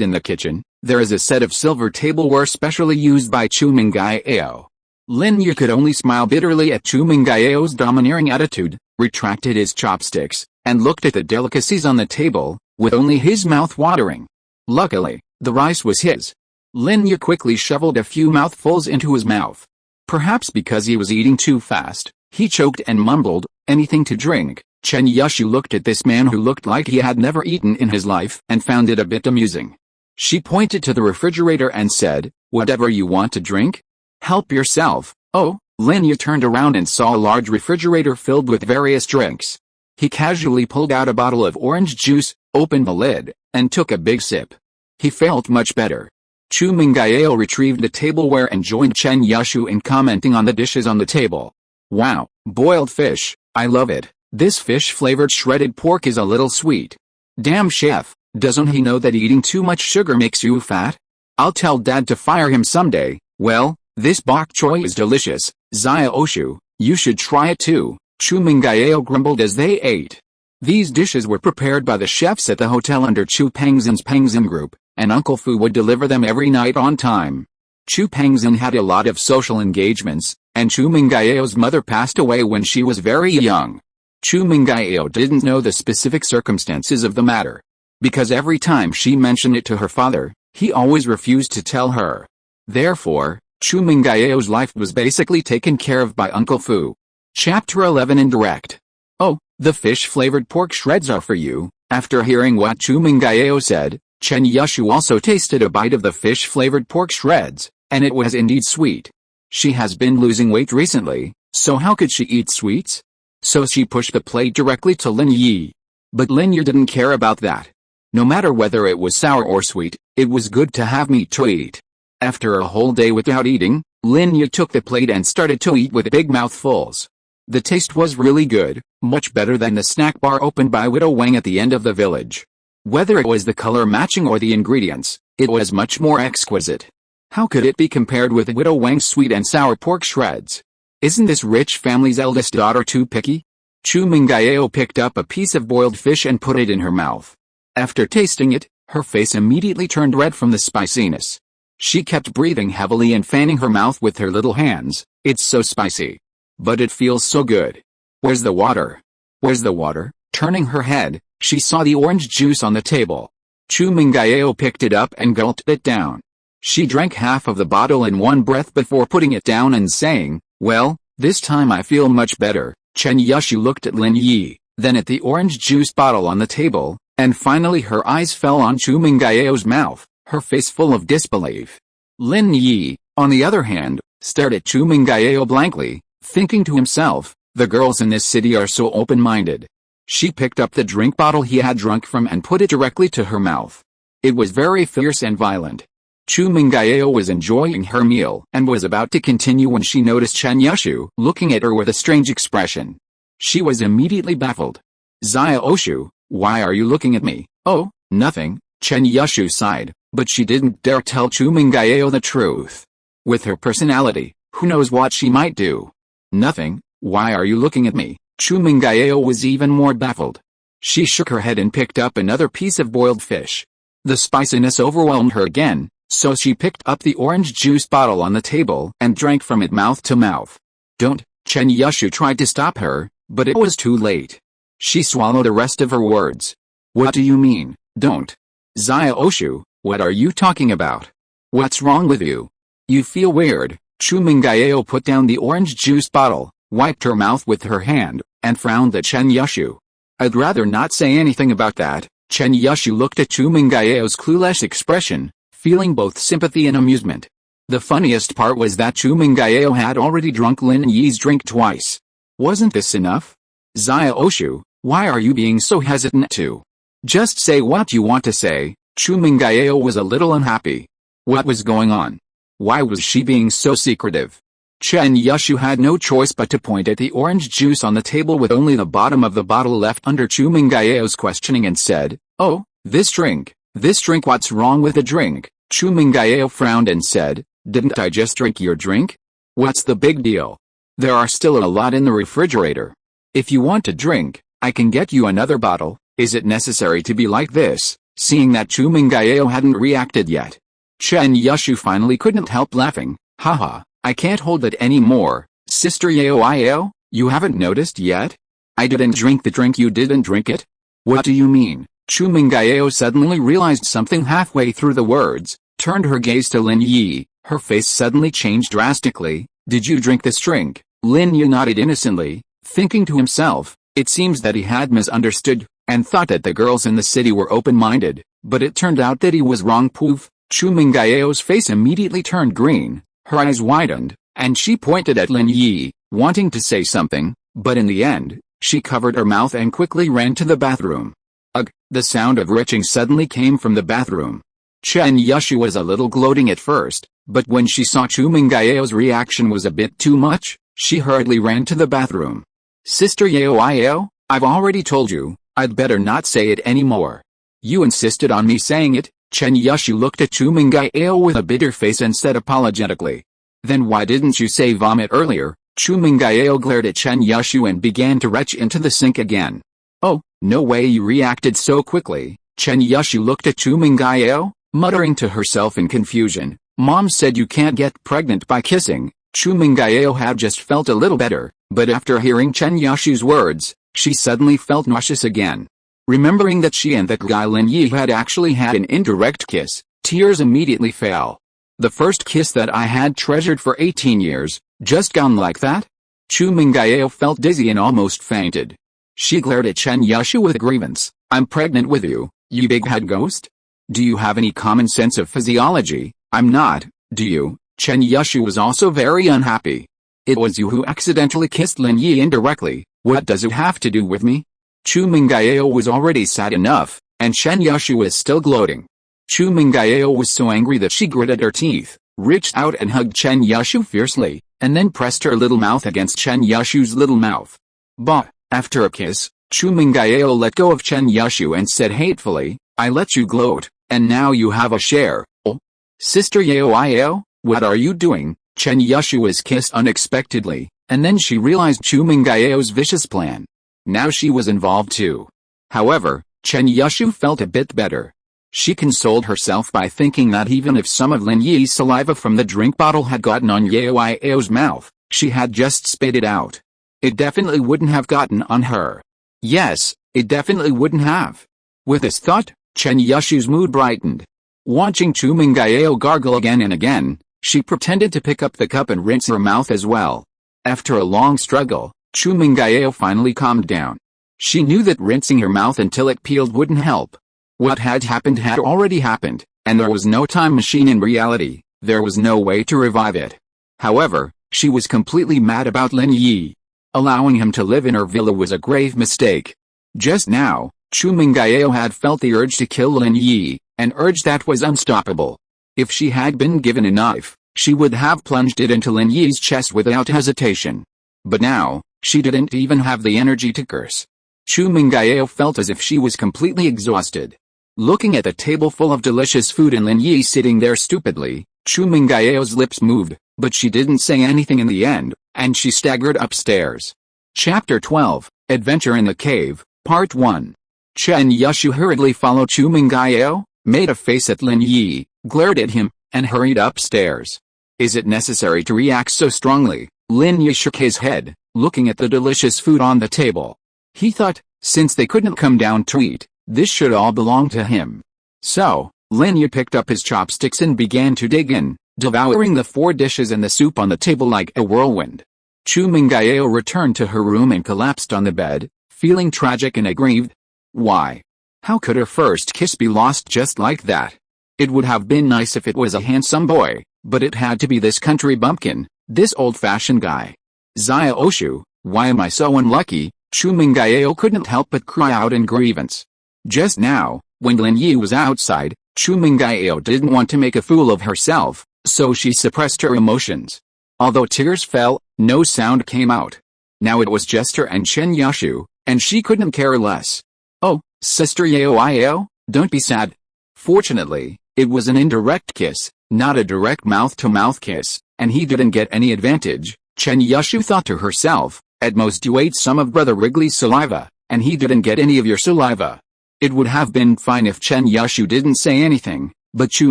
in the kitchen, there is a set of silver tableware specially used by Chu Mengyao. Lin Yi could only smile bitterly at Chu Mengyao's domineering attitude, retracted his chopsticks, and looked at the delicacies on the table, with only his mouth watering. Luckily, the rice was his. Lin Yi quickly shoveled a few mouthfuls into his mouth. Perhaps because he was eating too fast, he choked and mumbled, "Anything to drink." Chen Yushu looked at this man who looked like he had never eaten in his life and found it a bit amusing. She pointed to the refrigerator and said, "Whatever you want to drink? Help yourself." Oh, Lin Yi turned around and saw a large refrigerator filled with various drinks. He casually pulled out a bottle of orange juice, opened the lid, and took a big sip. He felt much better. Chu Mengyao retrieved the tableware and joined Chen Yushu in commenting on the dishes on the table. "Wow, boiled fish, I love it. This fish-flavored shredded pork is a little sweet. Damn chef, doesn't he know that eating too much sugar makes you fat? I'll tell Dad to fire him someday." "Well, this bok choy is delicious, Xia Oshu, you should try it too," Chu Mengyao grumbled as they ate. These dishes were prepared by the chefs at the hotel under Chu Pengzhan's Pengzhan Group, and Uncle Fu would deliver them every night on time. Chu Pengzhan had a lot of social engagements, and Chu Mengyao's mother passed away when she was very young. Chu Mengyao didn't know the specific circumstances of the matter. Because every time she mentioned it to her father, he always refused to tell her. Therefore, Chu Mengyao's life was basically taken care of by Uncle Fu. Chapter 11 Indirect. "Oh, the fish-flavored pork shreds are for you." After hearing what Chu Mengyao said, Chen Yushu also tasted a bite of the fish-flavored pork shreds, and it was indeed sweet. She has been losing weight recently, so how could she eat sweets? So she pushed the plate directly to Lin Yi. But Lin Yi didn't care about that. No matter whether it was sour or sweet, it was good to have meat to eat. After a whole day without eating, Lin Yi took the plate and started to eat with big mouthfuls. The taste was really good, much better than the snack bar opened by Widow Wang at the end of the village. Whether it was the color matching or the ingredients, it was much more exquisite. How could it be compared with Widow Wang's sweet and sour pork shreds? Isn't this rich family's eldest daughter too picky? Chu Mengyao picked up a piece of boiled fish and put it in her mouth. After tasting it, her face immediately turned red from the spiciness. She kept breathing heavily and fanning her mouth with her little hands. "It's so spicy. But it feels so good. Where's the water? Where's the water?" Turning her head, she saw the orange juice on the table. Chu Mengyao picked it up and gulped it down. She drank half of the bottle in one breath before putting it down and saying, "Well, this time I feel much better." Chen Yushu looked at Lin Yi, then at the orange juice bottle on the table, and finally her eyes fell on Chu Mengyao's mouth, her face full of disbelief. Lin Yi, on the other hand, stared at Chu Mengyao blankly, thinking to himself, the girls in this city are so open-minded. She picked up the drink bottle he had drunk from and put it directly to her mouth. It was very fierce and violent. Chu Mengyao was enjoying her meal and was about to continue when she noticed Chen Yushu looking at her with a strange expression. She was immediately baffled. "Xia Oshu, why are you looking at me?" "Oh, nothing," Chen Yushu sighed, but she didn't dare tell Chu Mengyao the truth. With her personality, who knows what she might do? "Nothing, why are you looking at me?" Chu Mengyao was even more baffled. She shook her head and picked up another piece of boiled fish. The spiciness overwhelmed her again, so she picked up the orange juice bottle on the table and drank from it mouth to mouth. "Don't," Chen Yushu tried to stop her, but it was too late. She swallowed the rest of her words. "What do you mean, don't? Xia Oshu, what are you talking about? What's wrong with you? You feel weird." Chu Mengyao put down the orange juice bottle, wiped her mouth with her hand, and frowned at Chen Yushu. "I'd rather not say anything about that." Chen Yushu looked at Chu Mengyao's clueless expression, feeling both sympathy and amusement. The funniest part was that Chu Mengyao had already drunk Lin Yi's drink twice. Wasn't this enough? "Xia Oshu, why are you being so hesitant to? Just say what you want to say." Chu Mengyao was a little unhappy. What was going on? Why was she being so secretive? Chen Yushu had no choice but to point at the orange juice on the table with only the bottom of the bottle left under Chu Mengyao's questioning and said, "Oh, this drink, what's wrong with the drink?" Chu Mengyao frowned and said, "Didn't I just drink your drink? What's the big deal? There are still a lot in the refrigerator. If you want to drink, I can get you another bottle." Is it necessary to be like this? Seeing that Chu Mengyao hadn't reacted yet, Chen Yushu finally couldn't help laughing. "Haha, I can't hold it anymore. Sister Yao, you haven't noticed yet? I didn't drink the drink, you didn't drink it? What do you mean? Chu Mengyao suddenly realized something halfway through the words, turned her gaze to Lin Yi. Her face suddenly changed drastically. Did you drink this drink? Lin Yi nodded innocently, thinking to himself, it seems that he had misunderstood, and thought that the girls in the city were open-minded, but it turned out that he was wrong. Poof! Chu Mengyao's face immediately turned green, her eyes widened, and she pointed at Lin Yi, wanting to say something, but in the end, she covered her mouth and quickly ran to the bathroom. Ugh! The sound of retching suddenly came from the bathroom. Chen Yushu was a little gloating at first, but when she saw Chu Mengyao's reaction was a bit too much, she hurriedly ran to the bathroom. Sister Yao, I've already told you, I'd better not say it anymore. You insisted on me saying it. Chen Yushu looked at Chu Mengyao with a bitter face and said apologetically. Then why didn't you say vomit earlier? Chu Mengyao glared at Chen Yushu and began to retch into the sink again. Oh, no way you reacted so quickly. Chen Yushu looked at Chu Mengyao, muttering to herself in confusion. Mom said you can't get pregnant by kissing. Chu Mengyao had just felt a little better, but after hearing Chen Yushu's words, she suddenly felt nauseous again. Remembering that she and that guy Lin Yi had actually had an indirect kiss, tears immediately fell. The first kiss that I had treasured for 18 years, just gone like that? Chu Mengyao felt dizzy and almost fainted. She glared at Chen Yushu with grievance. I'm pregnant with you, you big-head ghost? Do you have any common sense of physiology? I'm not, do you? Chen Yushu was also very unhappy. It was you who accidentally kissed Lin Yi indirectly. What does it have to do with me? Chu Mengyao was already sad enough, and Chen Yushu was still gloating. Chu Mengyao was so angry that she gritted her teeth, reached out and hugged Chen Yushu fiercely, and then pressed her little mouth against Chen Yushu's little mouth. But, after a kiss, Chu Mengyao let go of Chen Yushu and said hatefully, I let you gloat, and now you have a share. Oh, Sister Yao, what are you doing? Chen Yushu was kissed unexpectedly, and then she realized Chu Mengyao's vicious plan. Now she was involved too. However, Chen Yushu felt a bit better. She consoled herself by thinking that even if some of Lin Yi's saliva from the drink bottle had gotten on Yao's mouth, she had just spit it out. It definitely wouldn't have gotten on her. Yes, it definitely wouldn't have. With this thought, Chen Yushu's mood brightened. Watching Chu Mengyao gargle again and again, she pretended to pick up the cup and rinse her mouth as well. After a long struggle, Chu Mengyao finally calmed down. She knew that rinsing her mouth until it peeled wouldn't help. What had happened had already happened, and there was no time machine in reality. There was no way to revive it. However, she was completely mad about Lin Yi. Allowing him to live in her villa was a grave mistake. Just now, Chu Mengyao had felt the urge to kill Lin Yi, an urge that was unstoppable. If she had been given a knife, she would have plunged it into Lin Yi's chest without hesitation. But now, she didn't even have the energy to curse. Chu Mengyao felt as if she was completely exhausted. Looking at the table full of delicious food and Lin Yi sitting there stupidly, Chu Mengyao's lips moved, but she didn't say anything in the end, and she staggered upstairs. Chapter 12, Adventure in the Cave, Part 1. Chen Yushu hurriedly followed Chu Mengyao, made a face at Lin Yi, glared at him, and hurried upstairs. Is it necessary to react so strongly? Lin Yi shook his head, looking at the delicious food on the table. He thought, since they couldn't come down to eat, this should all belong to him. So, Lin Yi picked up his chopsticks and began to dig in, devouring the 4 dishes and the soup on the table like a whirlwind. Chu Mengyao returned to her room and collapsed on the bed, feeling tragic and aggrieved. Why? How could her first kiss be lost just like that? It would have been nice if it was a handsome boy, but it had to be this country bumpkin, this old-fashioned guy. Zia Oshu, why am I so unlucky? Chu Mengyao couldn't help but cry out in grievance. Just now, when Lin Yi was outside, Chu Mengyao didn't want to make a fool of herself, so she suppressed her emotions. Although tears fell, no sound came out. Now it was just her and Chen Yushu, and she couldn't care less. Oh, Sister Yao, don't be sad. Fortunately, it was an indirect kiss, not a direct mouth-to-mouth kiss, and he didn't get any advantage. Chen Yushu thought to herself, at most you ate some of Brother Wrigley's saliva, and he didn't get any of your saliva. It would have been fine if Chen Yushu didn't say anything, but Chu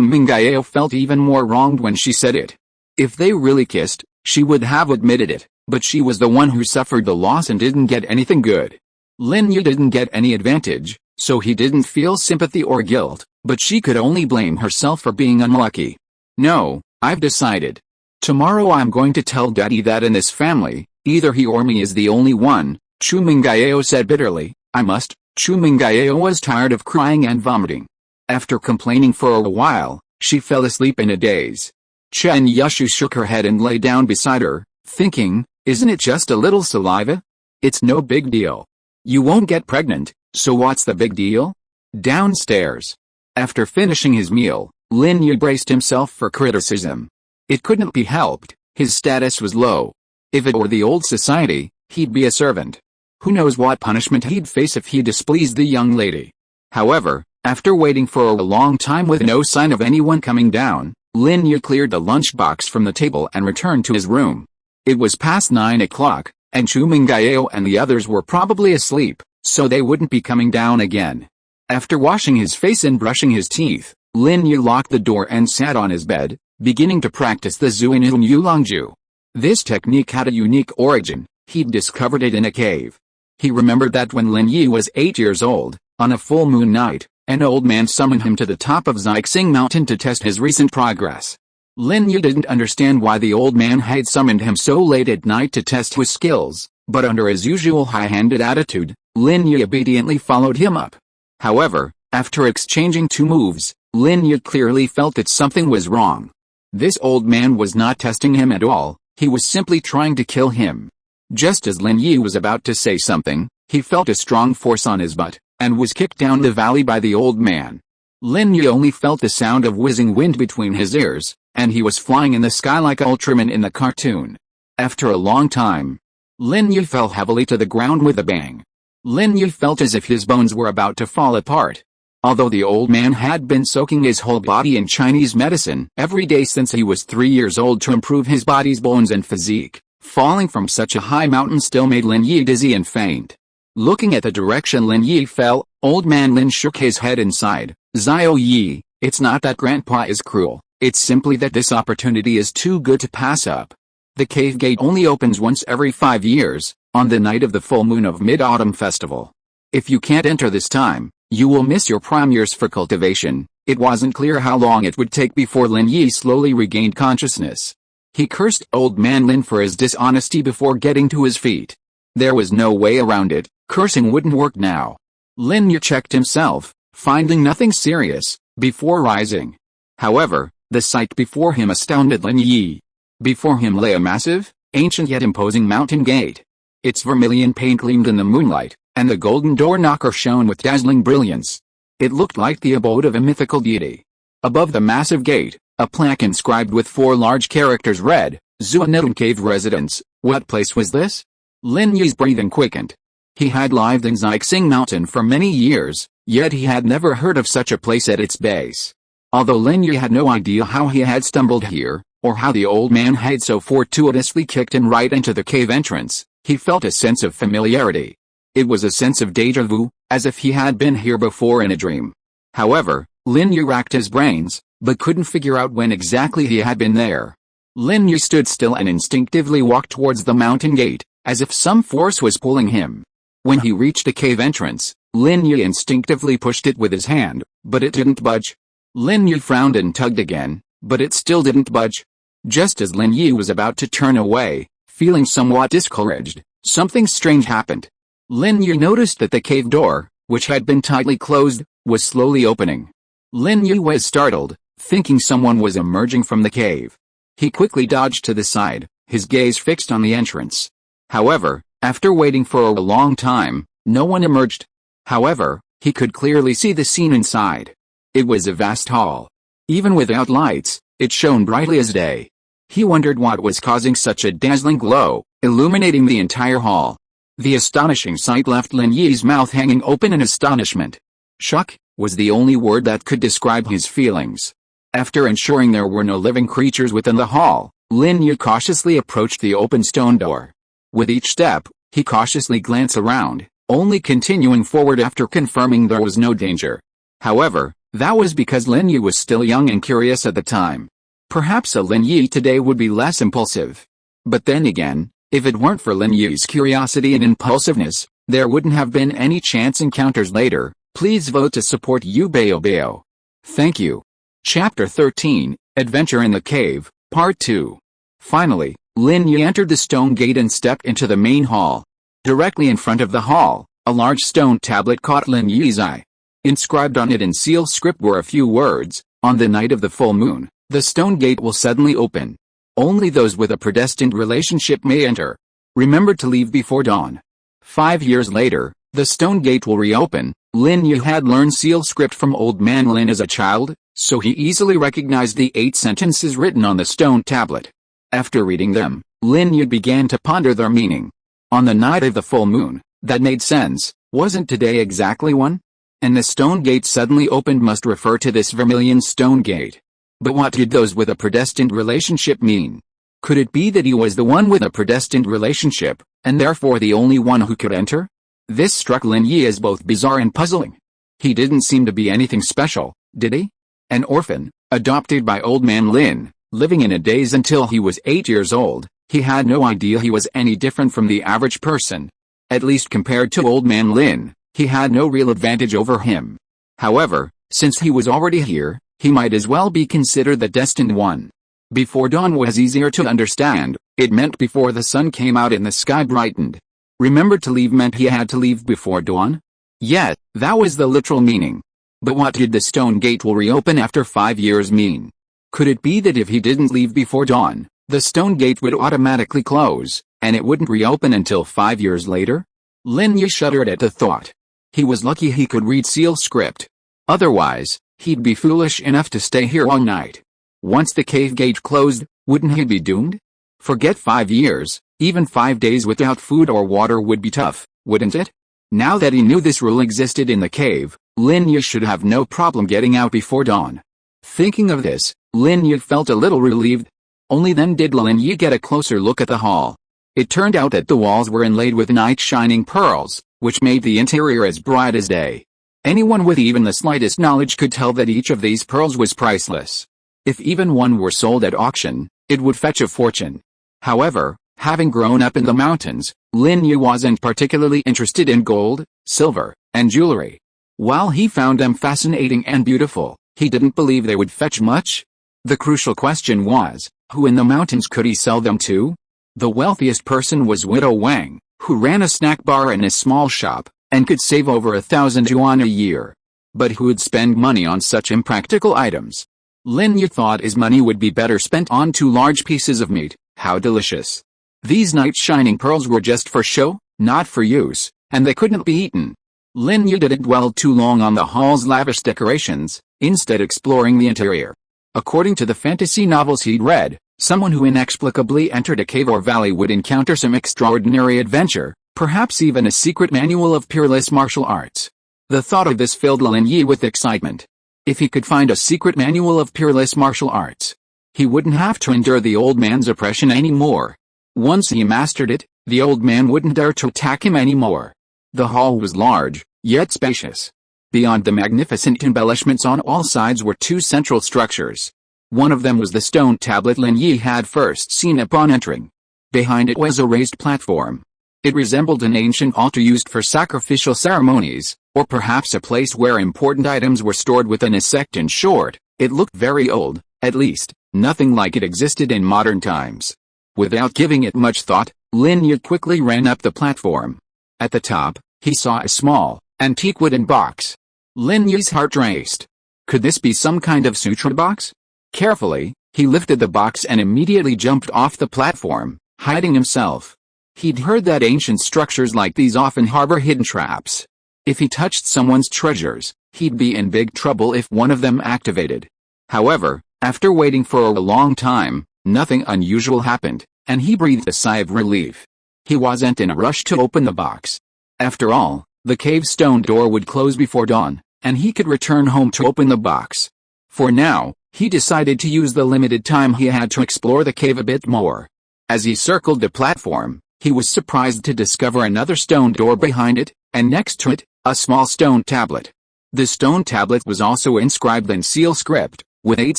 Mengyao felt even more wronged when she said it. If they really kissed, she would have admitted it, but she was the one who suffered the loss and didn't get anything good. Lin Yi didn't get any advantage, so he didn't feel sympathy or guilt, but she could only blame herself for being unlucky. "No, I've decided. Tomorrow I'm going to tell Daddy that in this family, either he or me is the only one," Chu Mengyao said bitterly. "I must." Chu Mengyao was tired of crying and vomiting. After complaining for a while, she fell asleep in a daze. Chen Yushu shook her head and lay down beside her, thinking, "Isn't it just a little saliva? It's no big deal. You won't get pregnant, so what's the big deal?" Downstairs, after finishing his meal, Lin Yi braced himself for criticism. It couldn't be helped, his status was low. If it were the old society, he'd be a servant. Who knows what punishment he'd face if he displeased the young lady. However, after waiting for a long time with no sign of anyone coming down, Lin Yi cleared the lunchbox from the table and returned to his room. It was past 9 o'clock, and Chu Mengyao and the others were probably asleep, so they wouldn't be coming down again. After washing his face and brushing his teeth, Lin Yi locked the door and sat on his bed, beginning to practice the Xuanyuan Yulong Jue. This technique had a unique origin. He'd discovered it in a cave. He remembered that when Lin Yi was 8 years old, on a full moon night, an old man summoned him to the top of Xixing mountain to test his recent progress. Lin Yi didn't understand why the old man had summoned him so late at night to test his skills, but under his usual high-handed attitude, Lin Yi obediently followed him up. However, after exchanging 2 moves, Lin Yi clearly felt that something was wrong. This old man was not testing him at all, he was simply trying to kill him. Just as Lin Yi was about to say something, he felt a strong force on his butt, and was kicked down the valley by the old man. Lin Yi only felt the sound of whizzing wind between his ears, and he was flying in the sky like Ultraman in the cartoon. After a long time, Lin Yi fell heavily to the ground with a bang. Lin Yi felt as if his bones were about to fall apart. Although the old man had been soaking his whole body in Chinese medicine every day since he was 3 years old to improve his body's bones and physique, falling from such a high mountain still made Lin Yi dizzy and faint. Looking at the direction Lin Yi fell, old man Lin shook his head and sighed. "Xiao Yi, it's not that grandpa is cruel, it's simply that this opportunity is too good to pass up. The cave gate only opens once every 5 years, on the night of the full moon of Mid-Autumn Festival. If you can't enter this time, you will miss your prime years for cultivation." It wasn't clear how long it would take before Lin Yi slowly regained consciousness. He cursed old man Lin for his dishonesty before getting to his feet. There was no way around it, cursing wouldn't work now. Lin Yi checked himself, finding nothing serious, before rising. However, the sight before him astounded Lin Yi. Before him lay a massive, ancient yet imposing mountain gate. Its vermilion paint gleamed in the moonlight, and the golden door knocker shone with dazzling brilliance. It looked like the abode of a mythical deity. Above the massive gate, a plaque inscribed with 4 large characters read, "Xuanyuan Cave Residence." What place was this? Lin Yi's breathing quickened. He had lived in Xixing mountain for many years, yet he had never heard of such a place at its base. Although Lin Yi had no idea how he had stumbled here, or how the old man had so fortuitously kicked him right into the cave entrance, he felt a sense of familiarity. It was a sense of déjà vu, as if he had been here before in a dream. However, Lin Yi racked his brains, but couldn't figure out when exactly he had been there. Lin Yi stood still and instinctively walked towards the mountain gate, as if some force was pulling him. When he reached the cave entrance, Lin Yi instinctively pushed it with his hand, but it didn't budge. Lin Yi frowned and tugged again, but it still didn't budge. Just as Lin Yi was about to turn away, feeling somewhat discouraged, something strange happened. Lin Yi noticed that the cave door, which had been tightly closed, was slowly opening. Lin Yi was startled, thinking someone was emerging from the cave. He quickly dodged to the side, his gaze fixed on the entrance. However, after waiting for a long time, no one emerged. However, he could clearly see the scene inside. It was a vast hall. Even without lights, it shone brightly as day. He wondered what was causing such a dazzling glow, illuminating the entire hall. The astonishing sight left Lin Yi's mouth hanging open in astonishment. Shock was the only word that could describe his feelings. After ensuring there were no living creatures within the hall, Lin Yi cautiously approached the open stone door. With each step, he cautiously glanced around, only continuing forward after confirming there was no danger. However, that was because Lin Yi was still young and curious at the time. Perhaps a Lin Yi today would be less impulsive. But then again, if it weren't for Lin Yi's curiosity and impulsiveness, there wouldn't have been any chance encounters later. Please vote to support Bao. Thank you. Chapter 13, Adventure in the Cave, Part 2. Finally, Lin Yi entered the stone gate and stepped into the main hall. Directly in front of the hall, a large stone tablet caught Lin Yi's eye. Inscribed on it in seal script were a few words: "On the night of the full moon, the stone gate will suddenly open. Only those with a predestined relationship may enter. Remember to leave before dawn." 5 years later, the stone gate will reopen. Lin Yi had learned seal script from Old Man Lin as a child, so he easily recognized the 8 sentences written on the stone tablet. After reading them, Lin Yi began to ponder their meaning. On the night of the full moon, that made sense. Wasn't today exactly one? And the stone gate suddenly opened must refer to this vermilion stone gate. But what did those with a predestined relationship mean? Could it be that he was the one with a predestined relationship, and therefore the only one who could enter? This struck Lin Yi as both bizarre and puzzling. He didn't seem to be anything special, did he? An orphan, adopted by Old Man Lin, living in a daze until he was 8 years old, he had no idea he was any different from the average person. At least compared to Old Man Lin, he had no real advantage over him. However, since he was already here, he might as well be considered the destined one. Before dawn was easier to understand. It meant before the sun came out and the sky brightened. Remember to leave meant he had to leave before dawn? Yet, that was the literal meaning. But what did the stone gate will reopen after 5 years mean? Could it be that if he didn't leave before dawn, the stone gate would automatically close, and it wouldn't reopen until 5 years later? Lin Yi shuddered at the thought. He was lucky he could read seal script. Otherwise, he'd be foolish enough to stay here all night. Once the cave gate closed, wouldn't he be doomed? Forget 5 years, even 5 days without food or water would be tough, wouldn't it? Now that he knew this rule existed in the cave, Lin Yi should have no problem getting out before dawn. Thinking of this, Lin Yi felt a little relieved. Only then did Lin Yi get a closer look at the hall. It turned out that the walls were inlaid with night-shining pearls, which made the interior as bright as day. Anyone with even the slightest knowledge could tell that each of these pearls was priceless. If even one were sold at auction, it would fetch a fortune. However, having grown up in the mountains, Lin Yi wasn't particularly interested in gold, silver, and jewelry. While he found them fascinating and beautiful, he didn't believe they would fetch much. The crucial question was, who in the mountains could he sell them to? The wealthiest person was Widow Wang, who ran a snack bar in a small shop, and could save over 1,000 yuan a year. But who would spend money on such impractical items? Lin Yi thought his money would be better spent on 2 large pieces of meat. How delicious. These night-shining pearls were just for show, not for use, and they couldn't be eaten. Lin Yi didn't dwell too long on the hall's lavish decorations, instead exploring the interior. According to the fantasy novels he'd read, someone who inexplicably entered a cave or valley would encounter some extraordinary adventure, perhaps even a secret manual of peerless martial arts. The thought of this filled Lin Yi with excitement. If he could find a secret manual of peerless martial arts, he wouldn't have to endure the old man's oppression anymore. Once he mastered it, the old man wouldn't dare to attack him anymore. The hall was large, yet spacious. Beyond the magnificent embellishments on all sides were 2 central structures. One of them was the stone tablet Lin Yi had first seen upon entering. Behind it was a raised platform. It resembled an ancient altar used for sacrificial ceremonies, or perhaps a place where important items were stored within a sect. In short, it looked very old, at least, nothing like it existed in modern times. Without giving it much thought, Lin Yi quickly ran up the platform. At the top, he saw a small, antique wooden box. Lin Yi's heart raced. Could this be some kind of suitor box? Carefully, he lifted the box and immediately jumped off the platform, hiding himself. He'd heard that ancient structures like these often harbor hidden traps. If he touched someone's treasures, he'd be in big trouble if one of them activated. However, after waiting for a long time, nothing unusual happened, and he breathed a sigh of relief. He wasn't in a rush to open the box. After all, the cave stone door would close before dawn, and he could return home to open the box. For now, he decided to use the limited time he had to explore the cave a bit more. As he circled the platform, he was surprised to discover another stone door behind it, and next to it, a small stone tablet. The stone tablet was also inscribed in seal script, with 8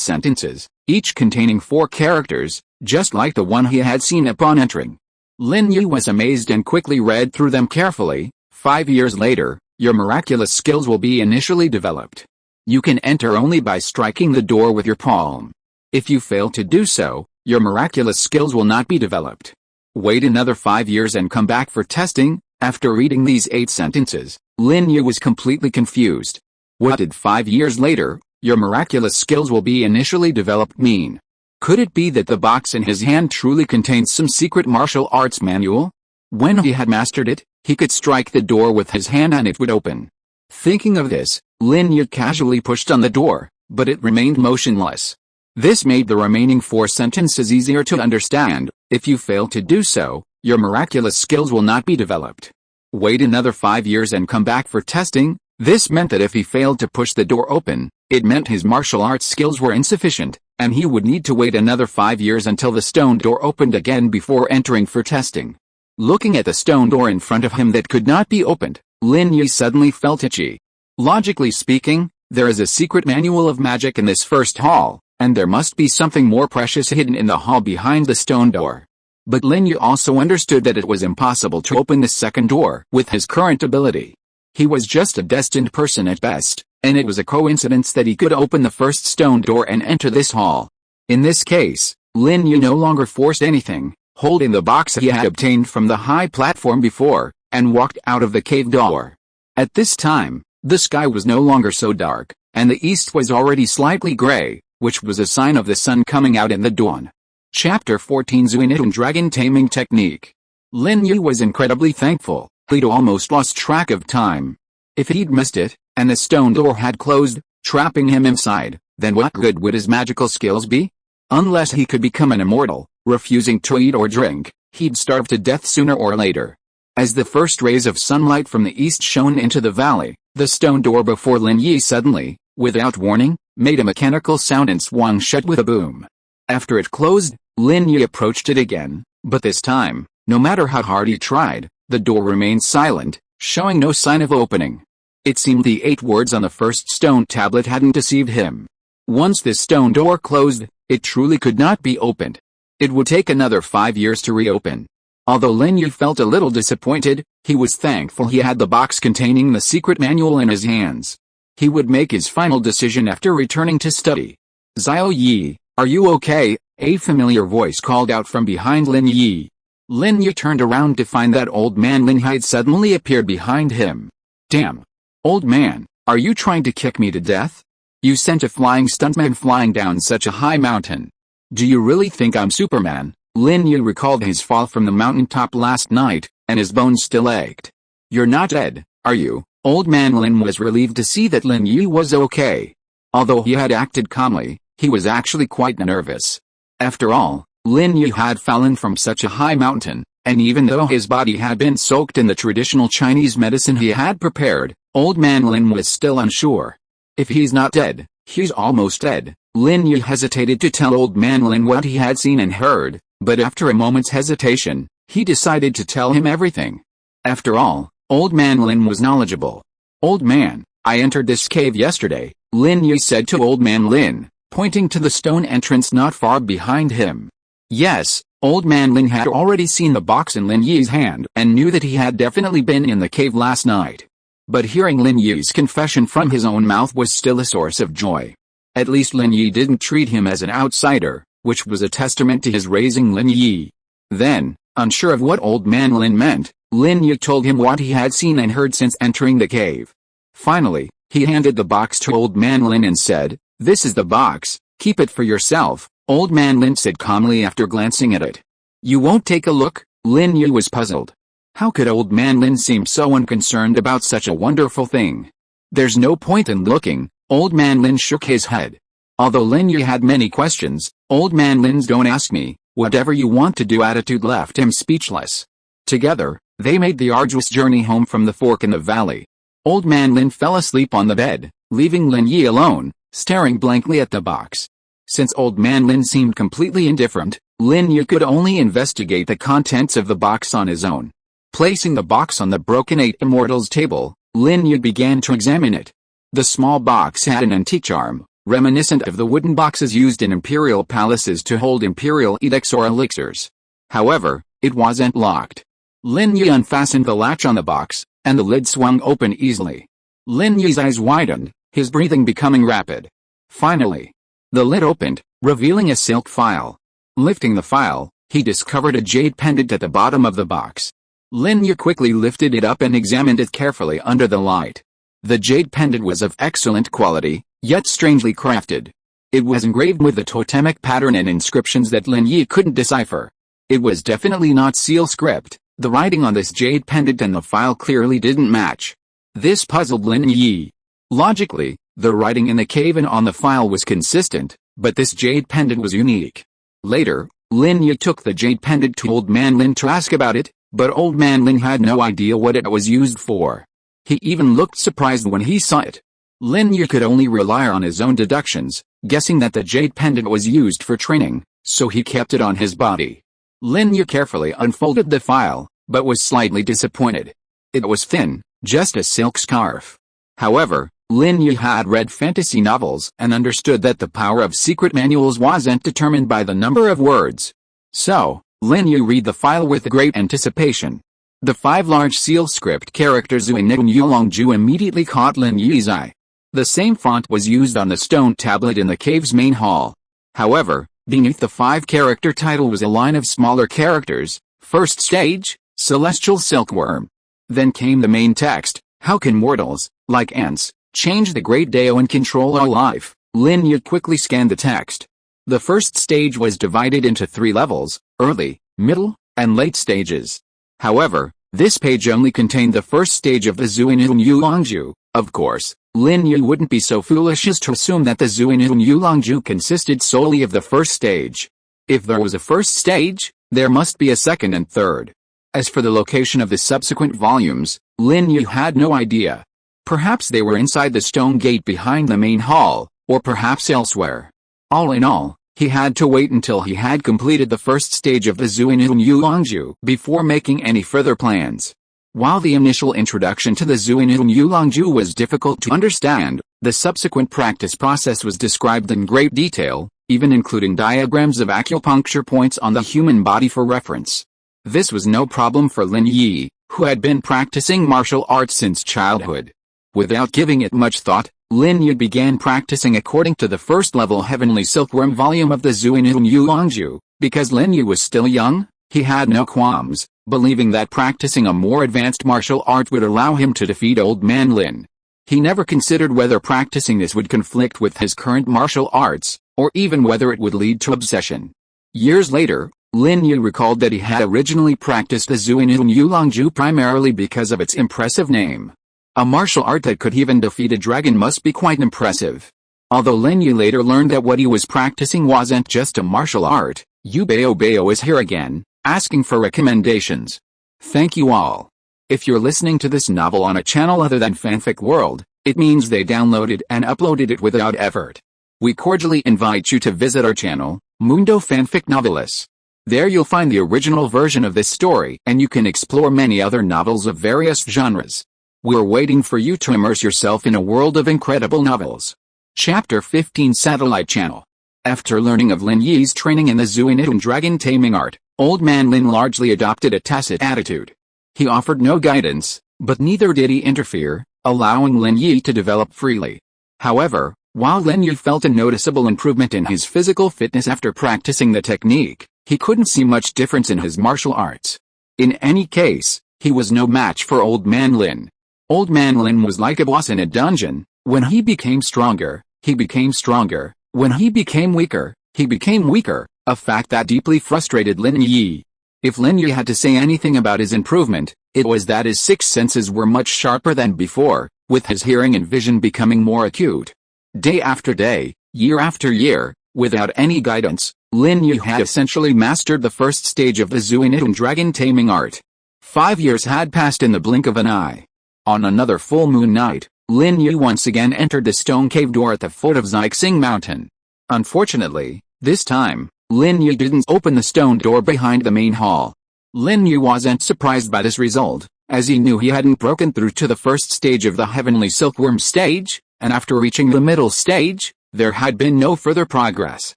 sentences, each containing 4 characters, just like the one he had seen upon entering. Lin Yi was amazed and quickly read through them carefully. 5 years later, your miraculous skills will be initially developed. You can enter only by striking the door with your palm. If you fail to do so, your miraculous skills will not be developed. Wait another 5 years and come back for testing. After reading these 8 sentences, Lin Yi was completely confused. What did 5 years later, your miraculous skills will be initially developed mean? Could it be that the box in his hand truly contains some secret martial arts manual? When he had mastered it, he could strike the door with his hand and it would open. Thinking of this, Lin Yi casually pushed on the door, but it remained motionless. This made the remaining 4 sentences easier to understand. If you fail to do so, your miraculous skills will not be developed. Wait another 5 years and come back for testing. This meant that if he failed to push the door open, it meant his martial arts skills were insufficient, and he would need to wait another 5 years until the stone door opened again before entering for testing. Looking at the stone door in front of him that could not be opened, Lin Yi suddenly felt itchy. Logically speaking, there is a secret manual of magic in this first hall, and there must be something more precious hidden in the hall behind the stone door. But Lin Yi also understood that it was impossible to open the second door with his current ability. He was just a destined person at best, and it was a coincidence that he could open the first stone door and enter this hall. In this case, Lin Yi no longer forced anything, holding the box he had obtained from the high platform before, and walked out of the cave door. At this time, the sky was no longer so dark, and the east was already slightly gray, which was a sign of the sun coming out in the dawn. Chapter 14 Xuanyuan Dragon Taming Technique. Lin Yi was incredibly thankful. He'd almost lost track of time. If he'd missed it, and the stone door had closed, trapping him inside, then what good would his magical skills be? Unless he could become an immortal, refusing to eat or drink, he'd starve to death sooner or later. As the first rays of sunlight from the east shone into the valley, the stone door before Lin Yi suddenly, without warning, made a mechanical sound and swung shut with a boom. After it closed, Lin Yi approached it again, but this time, no matter how hard he tried, the door remained silent, showing no sign of opening. It seemed the 8 words on the first stone tablet hadn't deceived him. Once this stone door closed, it truly could not be opened. It would take another 5 years to reopen. Although Lin Yi felt a little disappointed, he was thankful he had the box containing the secret manual in his hands. He would make his final decision after returning to study. Xiao Yi, are you okay? A familiar voice called out from behind Lin Yi. Lin Yi turned around to find that old man Lin Yi had suddenly appeared behind him. Damn! Old man, are you trying to kick me to death? You sent a flying stuntman flying down such a high mountain. Do you really think I'm Superman? Lin Yi recalled his fall from the mountaintop last night, and his bones still ached. You're not dead, are you? Old man Lin was relieved to see that Lin Yi was okay. Although he had acted calmly, he was actually quite nervous. After all, Lin Yi had fallen from such a high mountain, and even though his body had been soaked in the traditional Chinese medicine he had prepared, old man Lin was still unsure. If he's not dead, he's almost dead. Lin Yi hesitated to tell old man Lin what he had seen and heard, but after a moment's hesitation, he decided to tell him everything. After all, old man Lin was knowledgeable. Old man, I entered this cave yesterday, Lin Yi said to old man Lin, pointing to the stone entrance not far behind him. Yes, old man Lin had already seen the box in Lin Yi's hand and knew that he had definitely been in the cave last night. But hearing Lin Yi's confession from his own mouth was still a source of joy. At least Lin Yi didn't treat him as an outsider, which was a testament to his raising Lin Yi. Then, unsure of what old man Lin meant, Lin Yi told him what he had seen and heard since entering the cave. Finally, he handed the box to old man Lin and said, "This is the box, keep it for yourself," old man Lin said calmly after glancing at it. "You won't take a look?" Lin Yi was puzzled. How could old man Lin seem so unconcerned about such a wonderful thing? There's no point in looking, old man Lin shook his head. Although Lin Yi had many questions, old man Lin's "don't ask me, whatever you want to do" attitude left him speechless. Together, they made the arduous journey home from the fork in the valley. Old man Lin fell asleep on the bed, leaving Lin Yi alone, staring blankly at the box. Since old man Lin seemed completely indifferent, Lin Yi could only investigate the contents of the box on his own. Placing the box on the broken 8 Immortals table, Lin Yi began to examine it. The small box had an antique charm, reminiscent of the wooden boxes used in imperial palaces to hold imperial edicts or elixirs. However, it wasn't locked. Lin Yi unfastened the latch on the box, and the lid swung open easily. Lin Yi's eyes widened, his breathing becoming rapid. Finally, the lid opened, revealing a silk file. Lifting the file, he discovered a jade pendant at the bottom of the box. Lin Yi quickly lifted it up and examined it carefully under the light. The jade pendant was of excellent quality, yet strangely crafted. It was engraved with a totemic pattern and inscriptions that Lin Yi couldn't decipher. It was definitely not seal script. The writing on this jade pendant and the file clearly didn't match. This puzzled Lin Yi. Logically, the writing in the cave and on the file was consistent, but this jade pendant was unique. Later, Lin Yi took the jade pendant to Old Man Lin to ask about it, but Old Man Lin had no idea what it was used for. He even looked surprised when he saw it. Lin Yi could only rely on his own deductions, guessing that the jade pendant was used for training, so he kept it on his body. Lin Yi carefully unfolded the file, but was slightly disappointed. It was thin, just a silk scarf. However, Lin Yi had read fantasy novels and understood that the power of secret manuals wasn't determined by the number of words. So, Lin Yi read the file with great anticipation. The 5 large seal script characters Xuanyuan Yulong Jue immediately caught Lin Yi's eye. The same font was used on the stone tablet in the cave's main hall. However, beneath the 5-character title was a line of smaller characters. First stage, Celestial Silkworm. Then came the main text, how can mortals, like ants, change the great Dao and control all life? Lin Yi quickly scanned the text. The first stage was divided into 3 levels, early, middle, and late stages. However, this page only contained the first stage of the Xuanyuan Yulong Jue. Of course, Lin Yi wouldn't be so foolish as to assume that the Xuanyuan Yulong Jue consisted solely of the first stage. If there was a first stage, there must be a second and third. As for the location of the subsequent volumes, Lin Yi had no idea. Perhaps they were inside the stone gate behind the main hall, or perhaps elsewhere. All in all, he had to wait until he had completed the first stage of the Xuanyuan Yulong Jue before making any further plans. While the initial introduction to the Xuanyuan Yulong Jue was difficult to understand, the subsequent practice process was described in great detail, even including diagrams of acupuncture points on the human body for reference. This was no problem for Lin Yi, who had been practicing martial arts since childhood. Without giving it much thought, Lin Yi began practicing according to the first-level Heavenly Silkworm volume of the Xuanyuan Yulong Jue. Because Lin Yi was still young, he had no qualms, believing that practicing a more advanced martial art would allow him to defeat Old Man Lin. He never considered whether practicing this would conflict with his current martial arts, or even whether it would lead to obsession. Years later, Lin Yi recalled that he had originally practiced the Xuanyuan Yulong Jue primarily because of its impressive name. A martial art that could even defeat a dragon must be quite impressive. Although Lin Yi later learned that what he was practicing wasn't just a martial art, Yu Bao is here again, asking for recommendations. Thank you all. If you're listening to this novel on a channel other than Fanfic World, it means they downloaded and uploaded it without effort. We cordially invite you to visit our channel, Mundo Fanfic Novelis. There you'll find the original version of this story and you can explore many other novels of various genres. We're waiting for you to immerse yourself in a world of incredible novels. Chapter 15 Satellite Channel. After learning of Lin Yi's training in the Xuanyuan dragon taming art, Old Man Lin largely adopted a tacit attitude. He offered no guidance, but neither did he interfere, allowing Lin Yi to develop freely. However, while Lin Yi felt a noticeable improvement in his physical fitness after practicing the technique, he couldn't see much difference in his martial arts. In any case, he was no match for Old Man Lin. Old Man Lin was like a boss in a dungeon. When he became stronger, he became stronger. When he became weaker, he became weaker, a fact that deeply frustrated Lin Yi. If Lin Yi had to say anything about his improvement, it was that his 6 senses were much sharper than before, with his hearing and vision becoming more acute. Day after day, year after year, without any guidance, Lin Yi had essentially mastered the first stage of the Xuanyuan dragon taming art. 5 years had passed in the blink of an eye. On another full moon night, Lin Yi once again entered the stone cave door at the foot of Xixing Mountain. Unfortunately, this time, Lin Yi didn't open the stone door behind the main hall. Lin Yi wasn't surprised by this result, as he knew he hadn't broken through to the first stage of the Heavenly Silkworm stage, and after reaching the middle stage, there had been no further progress.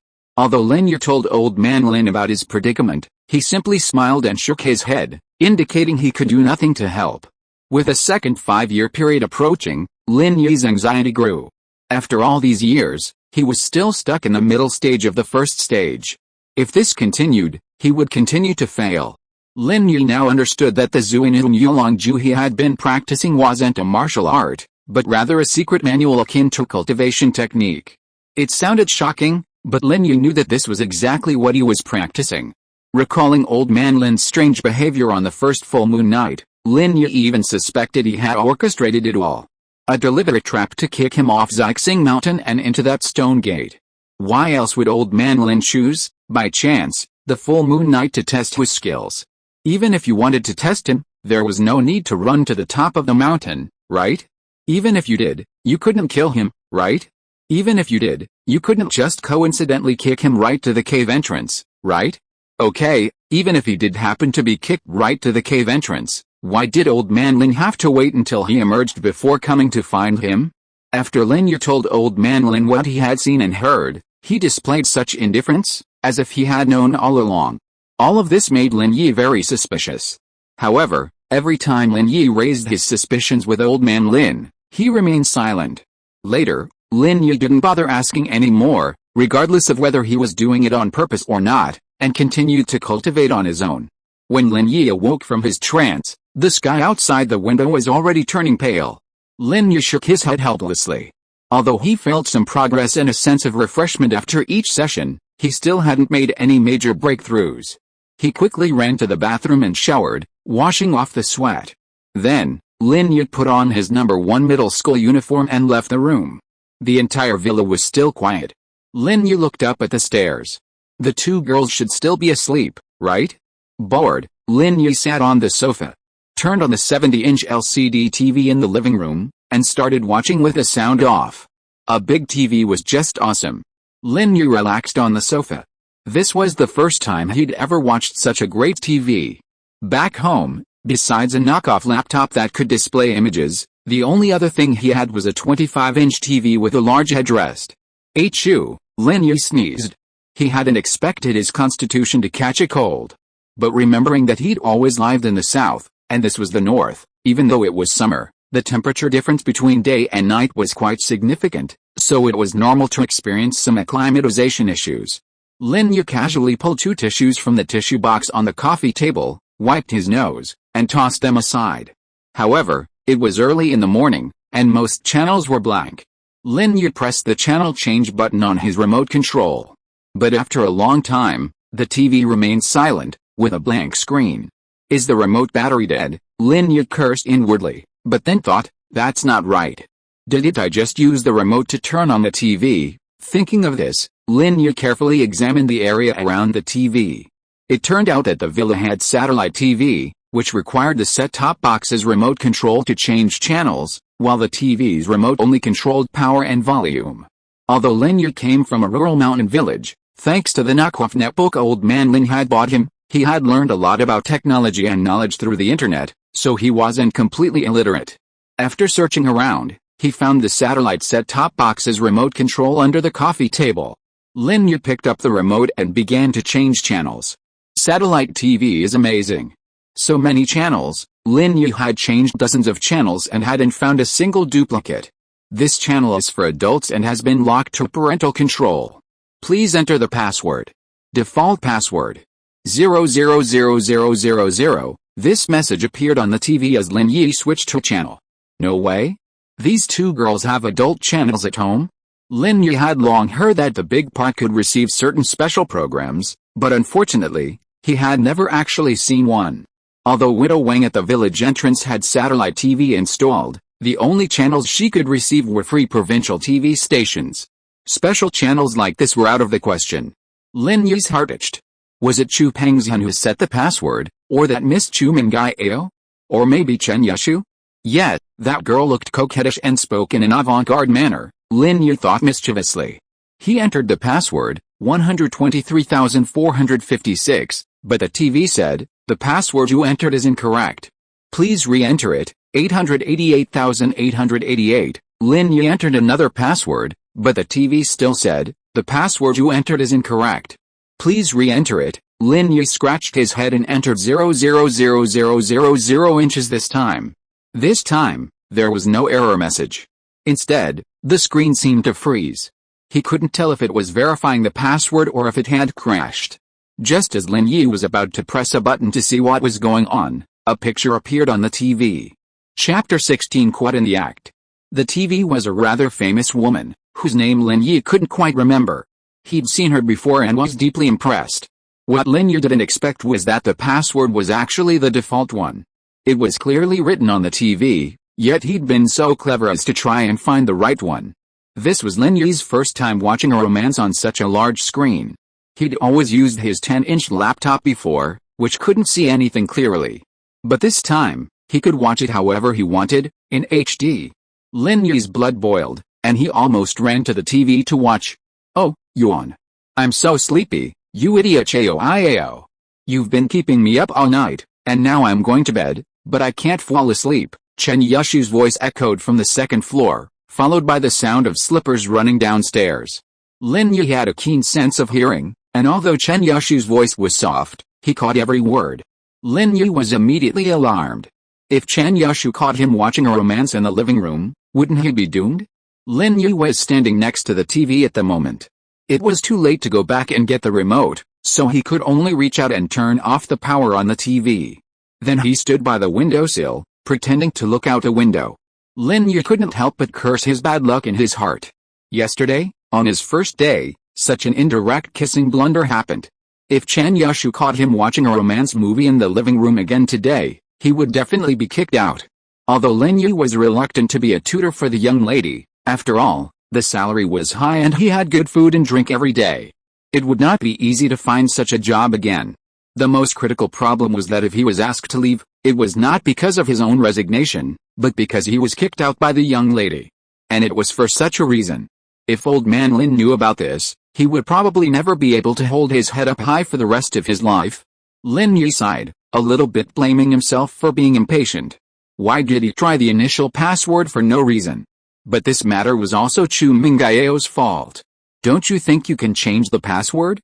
Although Lin Yi told Old Man Lin about his predicament, he simply smiled and shook his head, indicating he could do nothing to help. With a second 5-year period approaching, Lin Yi's anxiety grew. After all these years, he was still stuck in the middle stage of the first stage. If this continued, he would continue to fail. Lin Yi now understood that the Xuanyuan Yulong Jue he had been practicing wasn't a martial art, but rather a secret manual akin to cultivation technique. It sounded shocking, but Lin Yi knew that this was exactly what he was practicing. Recalling old man Lin's strange behavior on the first full moon night, Lin Yi even suspected he had orchestrated it all. A deliberate trap to kick him off Xixing Mountain and into that stone gate. Why else would old man Lin choose, by chance, the full moon night to test his skills? Even if you wanted to test him, there was no need to run to the top of the mountain, right? Even if you did, you couldn't kill him, right? Even if you did, you couldn't just coincidentally kick him right to the cave entrance, right? Okay, even if he did happen to be kicked right to the cave entrance, why did old man Lin have to wait until he emerged before coming to find him? After Lin Yi told old man Lin what he had seen and heard, he displayed such indifference, as if he had known all along. All of this made Lin Yi very suspicious. However, every time Lin Yi raised his suspicions with old man Lin, he remained silent. Later, Lin Yi didn't bother asking any more, regardless of whether he was doing it on purpose or not, and continued to cultivate on his own. When Lin Yi awoke from his trance, the sky outside the window was already turning pale. Lin Yi shook his head helplessly. Although he felt some progress and a sense of refreshment after each session, he still hadn't made any major breakthroughs. He quickly ran to the bathroom and showered, washing off the sweat. Then, Lin Yi put on his number 1 middle school uniform and left the room. The entire villa was still quiet. Lin Yi looked up at the stairs. The two girls should still be asleep, right? Bored, Lin Yi sat on the sofa, turned on the 70-inch LCD TV in the living room, and started watching with the sound off. A big TV was just awesome. Lin Yi relaxed on the sofa. This was the first time he'd ever watched such a great TV. Back home, besides a knockoff laptop that could display images, the only other thing he had was a 25-inch TV with a large headrest. Achoo, Lin Yi sneezed. He hadn't expected his constitution to catch a cold. But remembering that he'd always lived in the south, and this was the north, even though it was summer, the temperature difference between day and night was quite significant, so it was normal to experience some acclimatization issues. Lin Yi casually pulled 2 tissues from the tissue box on the coffee table, wiped his nose, and tossed them aside. However, it was early in the morning, and most channels were blank. Lin Yi pressed the channel change button on his remote control. But after a long time, the TV remained silent, with a blank screen. Is the remote battery dead? Lin Yi cursed inwardly, but then thought, that's not right. Did I just use the remote to turn on the TV? Thinking of this, Lin Yi carefully examined the area around the TV. It turned out that the villa had satellite TV, which required the set-top box's remote control to change channels, while the TV's remote only controlled power and volume. Although Lin Yi came from a rural mountain village, thanks to the knockoff netbook old man Lin had bought him, he had learned a lot about technology and knowledge through the internet, so he wasn't completely illiterate. After searching around, he found the satellite set-top box's remote control under the coffee table. Lin Yi picked up the remote and began to change channels. Satellite TV is amazing. So many channels. Lin Yi had changed dozens of channels and hadn't found a single duplicate. This channel is for adults and has been locked to parental control. Please enter the password. Default password 000000. This message appeared on the TV as Lin Yi switched to channel. No way? These two girls have adult channels at home? Lin Yi had long heard that the big pot could receive certain special programs, but unfortunately, he had never actually seen one. Although Widow Wang at the village entrance had satellite TV installed, the only channels she could receive were free provincial TV stations. Special channels like this were out of the question. Lin Yi's heart itched. Was it Chu Pengzhan who set the password, or that Miss Chu Mengyao? Or maybe Chen Yushu? Yet, that girl looked coquettish and spoke in an avant-garde manner, Lin Yi thought mischievously. He entered the password, 123,456, but the TV said, the password you entered is incorrect. Please re-enter it, 888,888. Lin Yi entered another password, but the TV still said, the password you entered is incorrect. Please re-enter it. Lin Yi scratched his head and entered 0,00000 inches this time. This time, there was no error message. Instead, the screen seemed to freeze. He couldn't tell if it was verifying the password or if it had crashed. Just as Lin Yi was about to press a button to see what was going on, a picture appeared on the TV. Chapter 16. Caught in the act. The TV was a rather famous woman, whose name Lin Yi couldn't quite remember. He'd seen her before and was deeply impressed. What Lin Yi didn't expect was that the password was actually the default one. It was clearly written on the TV, yet he'd been so clever as to try and find the right one. This was Lin Yi's first time watching a romance on such a large screen. He'd always used his 10-inch laptop before, which couldn't see anything clearly. But this time, he could watch it however he wanted, in HD. Lin Yi's blood boiled, and he almost ran to the TV to watch. "Oh, Yuan. I'm so sleepy, you idiot Choiao. You've been keeping me up all night, and now I'm going to bed, but I can't fall asleep." Chen Yushu's voice echoed from the second floor, followed by the sound of slippers running downstairs. Lin Yi had a keen sense of hearing, and although Chen Yushu's voice was soft, he caught every word. Lin Yi was immediately alarmed. If Chen Yushu caught him watching a romance in the living room, wouldn't he be doomed? Lin Yi was standing next to the TV at the moment. It was too late to go back and get the remote, so he could only reach out and turn off the power on the TV. Then he stood by the windowsill, pretending to look out a window. Lin Yi couldn't help but curse his bad luck in his heart. Yesterday, on his first day, such an indirect kissing blunder happened. If Chen Yushu caught him watching a romance movie in the living room again today, he would definitely be kicked out. Although Lin Yi was reluctant to be a tutor for the young lady, after all, the salary was high and he had good food and drink every day. It would not be easy to find such a job again. The most critical problem was that if he was asked to leave, it was not because of his own resignation, but because he was kicked out by the young lady. And it was for such a reason. If old man Lin knew about this, he would probably never be able to hold his head up high for the rest of his life. Lin Yi sighed, a little bit blaming himself for being impatient. Why did he try the initial password for no reason? But this matter was also Chu Mengyao's fault. Don't you think you can change the password?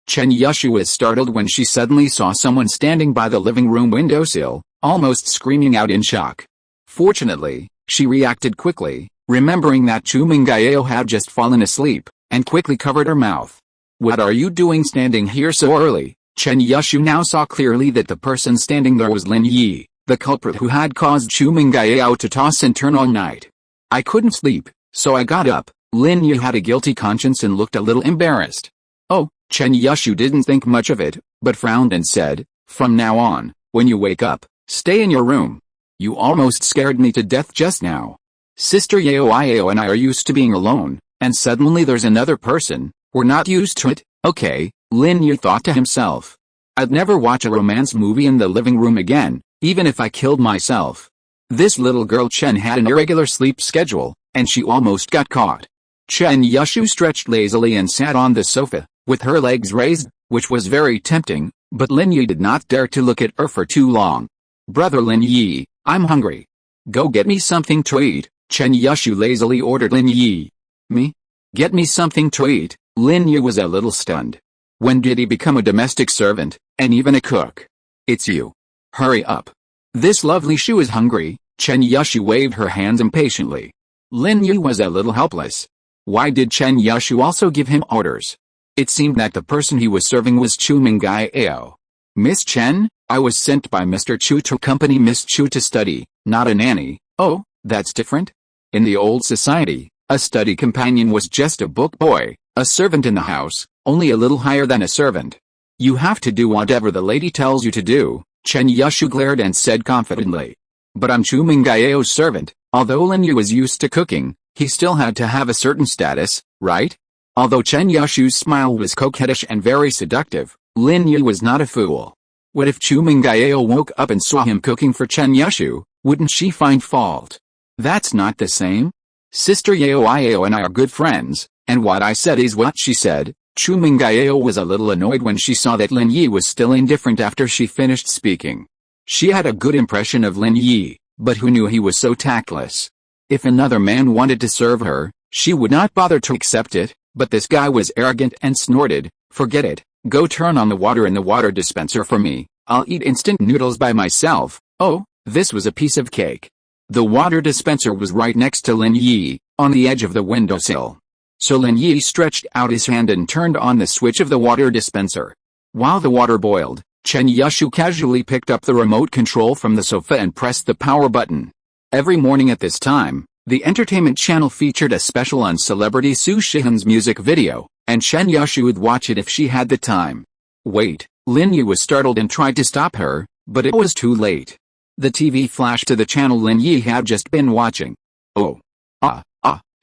Chen Yushu was startled when she suddenly saw someone standing by the living room windowsill, almost screaming out in shock. Fortunately, she reacted quickly, remembering that Chu Mengyao had just fallen asleep, and quickly covered her mouth. "What are you doing standing here so early?" Chen Yushu now saw clearly that the person standing there was Lin Yi, the culprit who had caused Chu Mengyao to toss and turn all night. "I couldn't sleep, so I got up." Lin Yi had a guilty conscience and looked a little embarrassed. "Oh." Chen Yushu didn't think much of it, but frowned and said, "From now on, when you wake up, stay in your room. You almost scared me to death just now. Sister Yao and I are used to being alone, and suddenly there's another person. We're not used to it." "Okay," Lin Yi thought to himself. "I'd never watch a romance movie in the living room again, even if I killed myself." This little girl Chen had an irregular sleep schedule, and she almost got caught. Chen Yushu stretched lazily and sat on the sofa, with her legs raised, which was very tempting, but Lin Yi did not dare to look at her for too long. "Brother Lin Yi, I'm hungry. Go get me something to eat," Chen Yushu lazily ordered Lin Yi. "Me? Get me something to eat?" Lin Yi was a little stunned. When did he become a domestic servant, and even a cook? "It's you. Hurry up. This lovely Shu is hungry." Chen Yushu waved her hands impatiently. Lin Yi was a little helpless. Why did Chen Yushu also give him orders? It seemed that the person he was serving was Chu Mengyao. "Miss Chen, I was sent by Mr. Chu to accompany Miss Chu to study, not a nanny." "Oh, that's different." In the old society, a study companion was just a book boy, a servant in the house, only a little higher than a servant. "You have to do whatever the lady tells you to do," Chen Yushu glared and said confidently. "But I'm Chu Mengyao's servant." Although Lin Yi was used to cooking, he still had to have a certain status, right? Although Chen Yushu's smile was coquettish and very seductive, Lin Yi was not a fool. What if Chu Mengyao woke up and saw him cooking for Chen Yushu? Wouldn't she find fault? "That's not the same. Sister Yao and I are good friends, and what I said is what she said." Chu Mengyao was a little annoyed when she saw that Lin Yi was still indifferent after she finished speaking. She had a good impression of Lin Yi, but who knew he was so tactless? If another man wanted to serve her, she would not bother to accept it, but this guy was arrogant and snorted, "Forget it, go turn on the water in the water dispenser for me, I'll eat instant noodles by myself." "Oh, This was a piece of cake. The water dispenser was right next to Lin Yi, on the edge of the windowsill. So Lin Yi stretched out his hand and turned on the switch of the water dispenser. While the water boiled, Chen Yushu casually picked up the remote control from the sofa and pressed the power button. Every morning at this time, the entertainment channel featured a special on celebrity Su Shihan's music video, and Chen Yushu would watch it if she had the time. Wait, Lin Yi was startled and tried to stop her, but it was too late. The TV flashed to the channel Lin Yi had just been watching. Oh.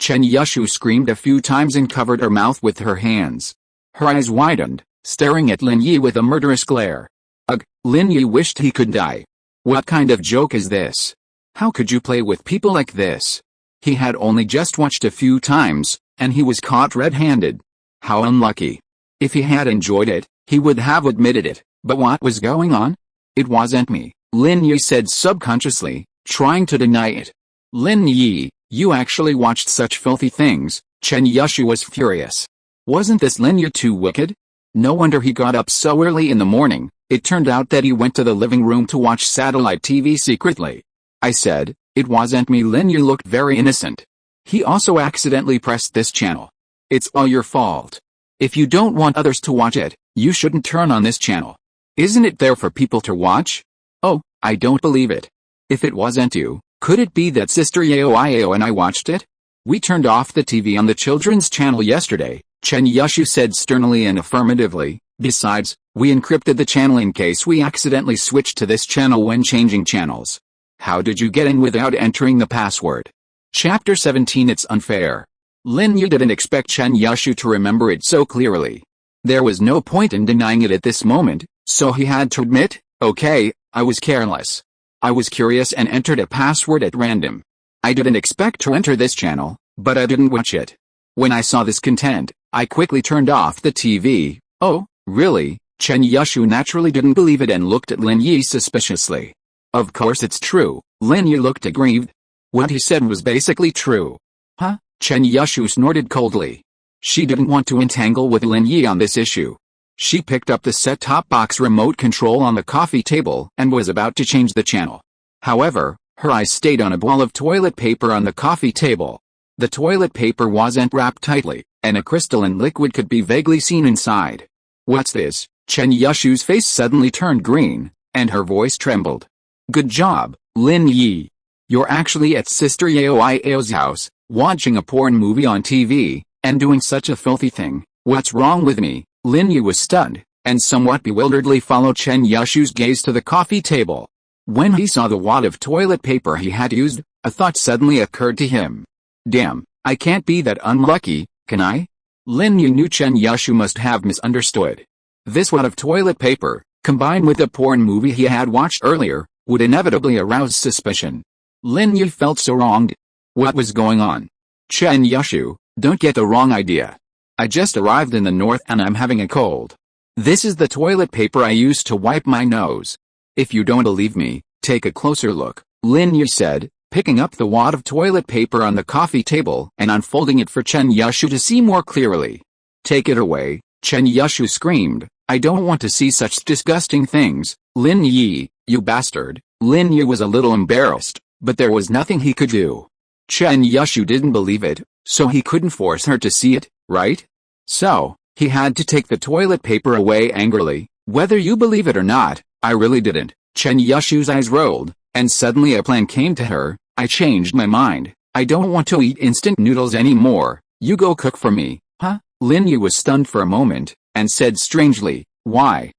Chen Yushu screamed a few times and covered her mouth with her hands. Her eyes widened, staring at Lin Yi with a murderous glare. Ugh, Lin Yi wished he could die. What kind of joke is this? How could you play with people like this? He had only just watched a few times, and he was caught red-handed. How unlucky. If he had enjoyed it, he would have admitted it, but what was going on? It wasn't me, Lin Yi said subconsciously, trying to deny it. Lin Yi, you actually watched such filthy things, Chen Yushu was furious. Wasn't this Lin Yi too wicked? No wonder he got up so early in the morning. It turned out that he went to the living room to watch satellite TV secretly. I said, it wasn't me. Lin Yi looked very innocent. He also accidentally pressed this channel. It's all your fault. If you don't want others to watch it, you shouldn't turn on this channel. Isn't it there for people to watch? Oh, I don't believe it. If it wasn't you, could it be that Sister Yao and I watched it? We turned off the TV on the children's channel yesterday, Chen Yushu said sternly and affirmatively. Besides, we encrypted the channel in case we accidentally switched to this channel when changing channels. How did you get in without entering the password? Chapter 17. It's unfair. Lin Yi didn't expect Chen Yushu to remember it so clearly. There was no point in denying it at this moment, so he had to admit, okay, I was careless. I was curious and entered a password at random. I didn't expect to enter this channel, but I didn't watch it. When I saw this content, I quickly turned off the TV. Oh, really? Chen Yushu naturally didn't believe it and looked at Lin Yi suspiciously. Of course it's true, Lin Yi looked aggrieved. What he said was basically true. Huh? Chen Yushu snorted coldly. She didn't want to entangle with Lin Yi on this issue. She picked up the set-top box remote control on the coffee table and was about to change the channel. However, her eyes stayed on a ball of toilet paper on the coffee table. The toilet paper wasn't wrapped tightly, and a crystalline liquid could be vaguely seen inside. What's this? Chen Yushu's face suddenly turned green, and her voice trembled. Good job, Lin Yi. You're actually at Sister Yao's house, watching a porn movie on TV, and doing such a filthy thing. What's wrong with me? Lin Yi was stunned, and somewhat bewilderedly followed Chen Yushu's gaze to the coffee table. When he saw the wad of toilet paper he had used, a thought suddenly occurred to him. Damn, I can't be that unlucky, can I? Lin Yi knew Chen Yushu must have misunderstood. This wad of toilet paper, combined with the porn movie he had watched earlier, would inevitably arouse suspicion. Lin Yi felt so wronged. What was going on? Chen Yushu, don't get the wrong idea. I just arrived in the north and I'm having a cold. This is the toilet paper I used to wipe my nose. If you don't believe me, take a closer look, Lin Yi said, picking up the wad of toilet paper on the coffee table and unfolding it for Chen Yushu to see more clearly. Take it away, Chen Yushu screamed. I don't want to see such disgusting things, Lin Yi, you bastard. Lin Yi was a little embarrassed, but there was nothing he could do. Chen Yushu didn't believe it, so he couldn't force her to see it, right? So, he had to take the toilet paper away angrily. Whether you believe it or not, I really didn't. Chen Yushu's eyes rolled, and suddenly a plan came to her. I changed my mind. I don't want to eat instant noodles anymore. You go cook for me. Huh? Lin Yi was stunned for a moment, and said strangely, why?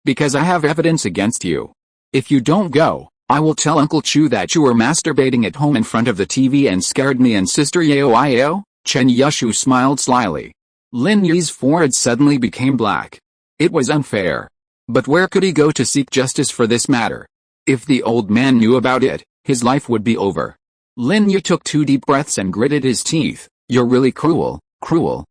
Because I have evidence against you. If you don't go, I will tell Uncle Chu that you were masturbating at home in front of the TV and scared me and Sister Yao. Chen Yushu smiled slyly. Lin Yi's forehead suddenly became black. It was unfair. But where could he go to seek justice for this matter? If the old man knew about it, his life would be over. Lin Yi took 2 deep breaths and gritted his teeth. You're really cruel. Cruel?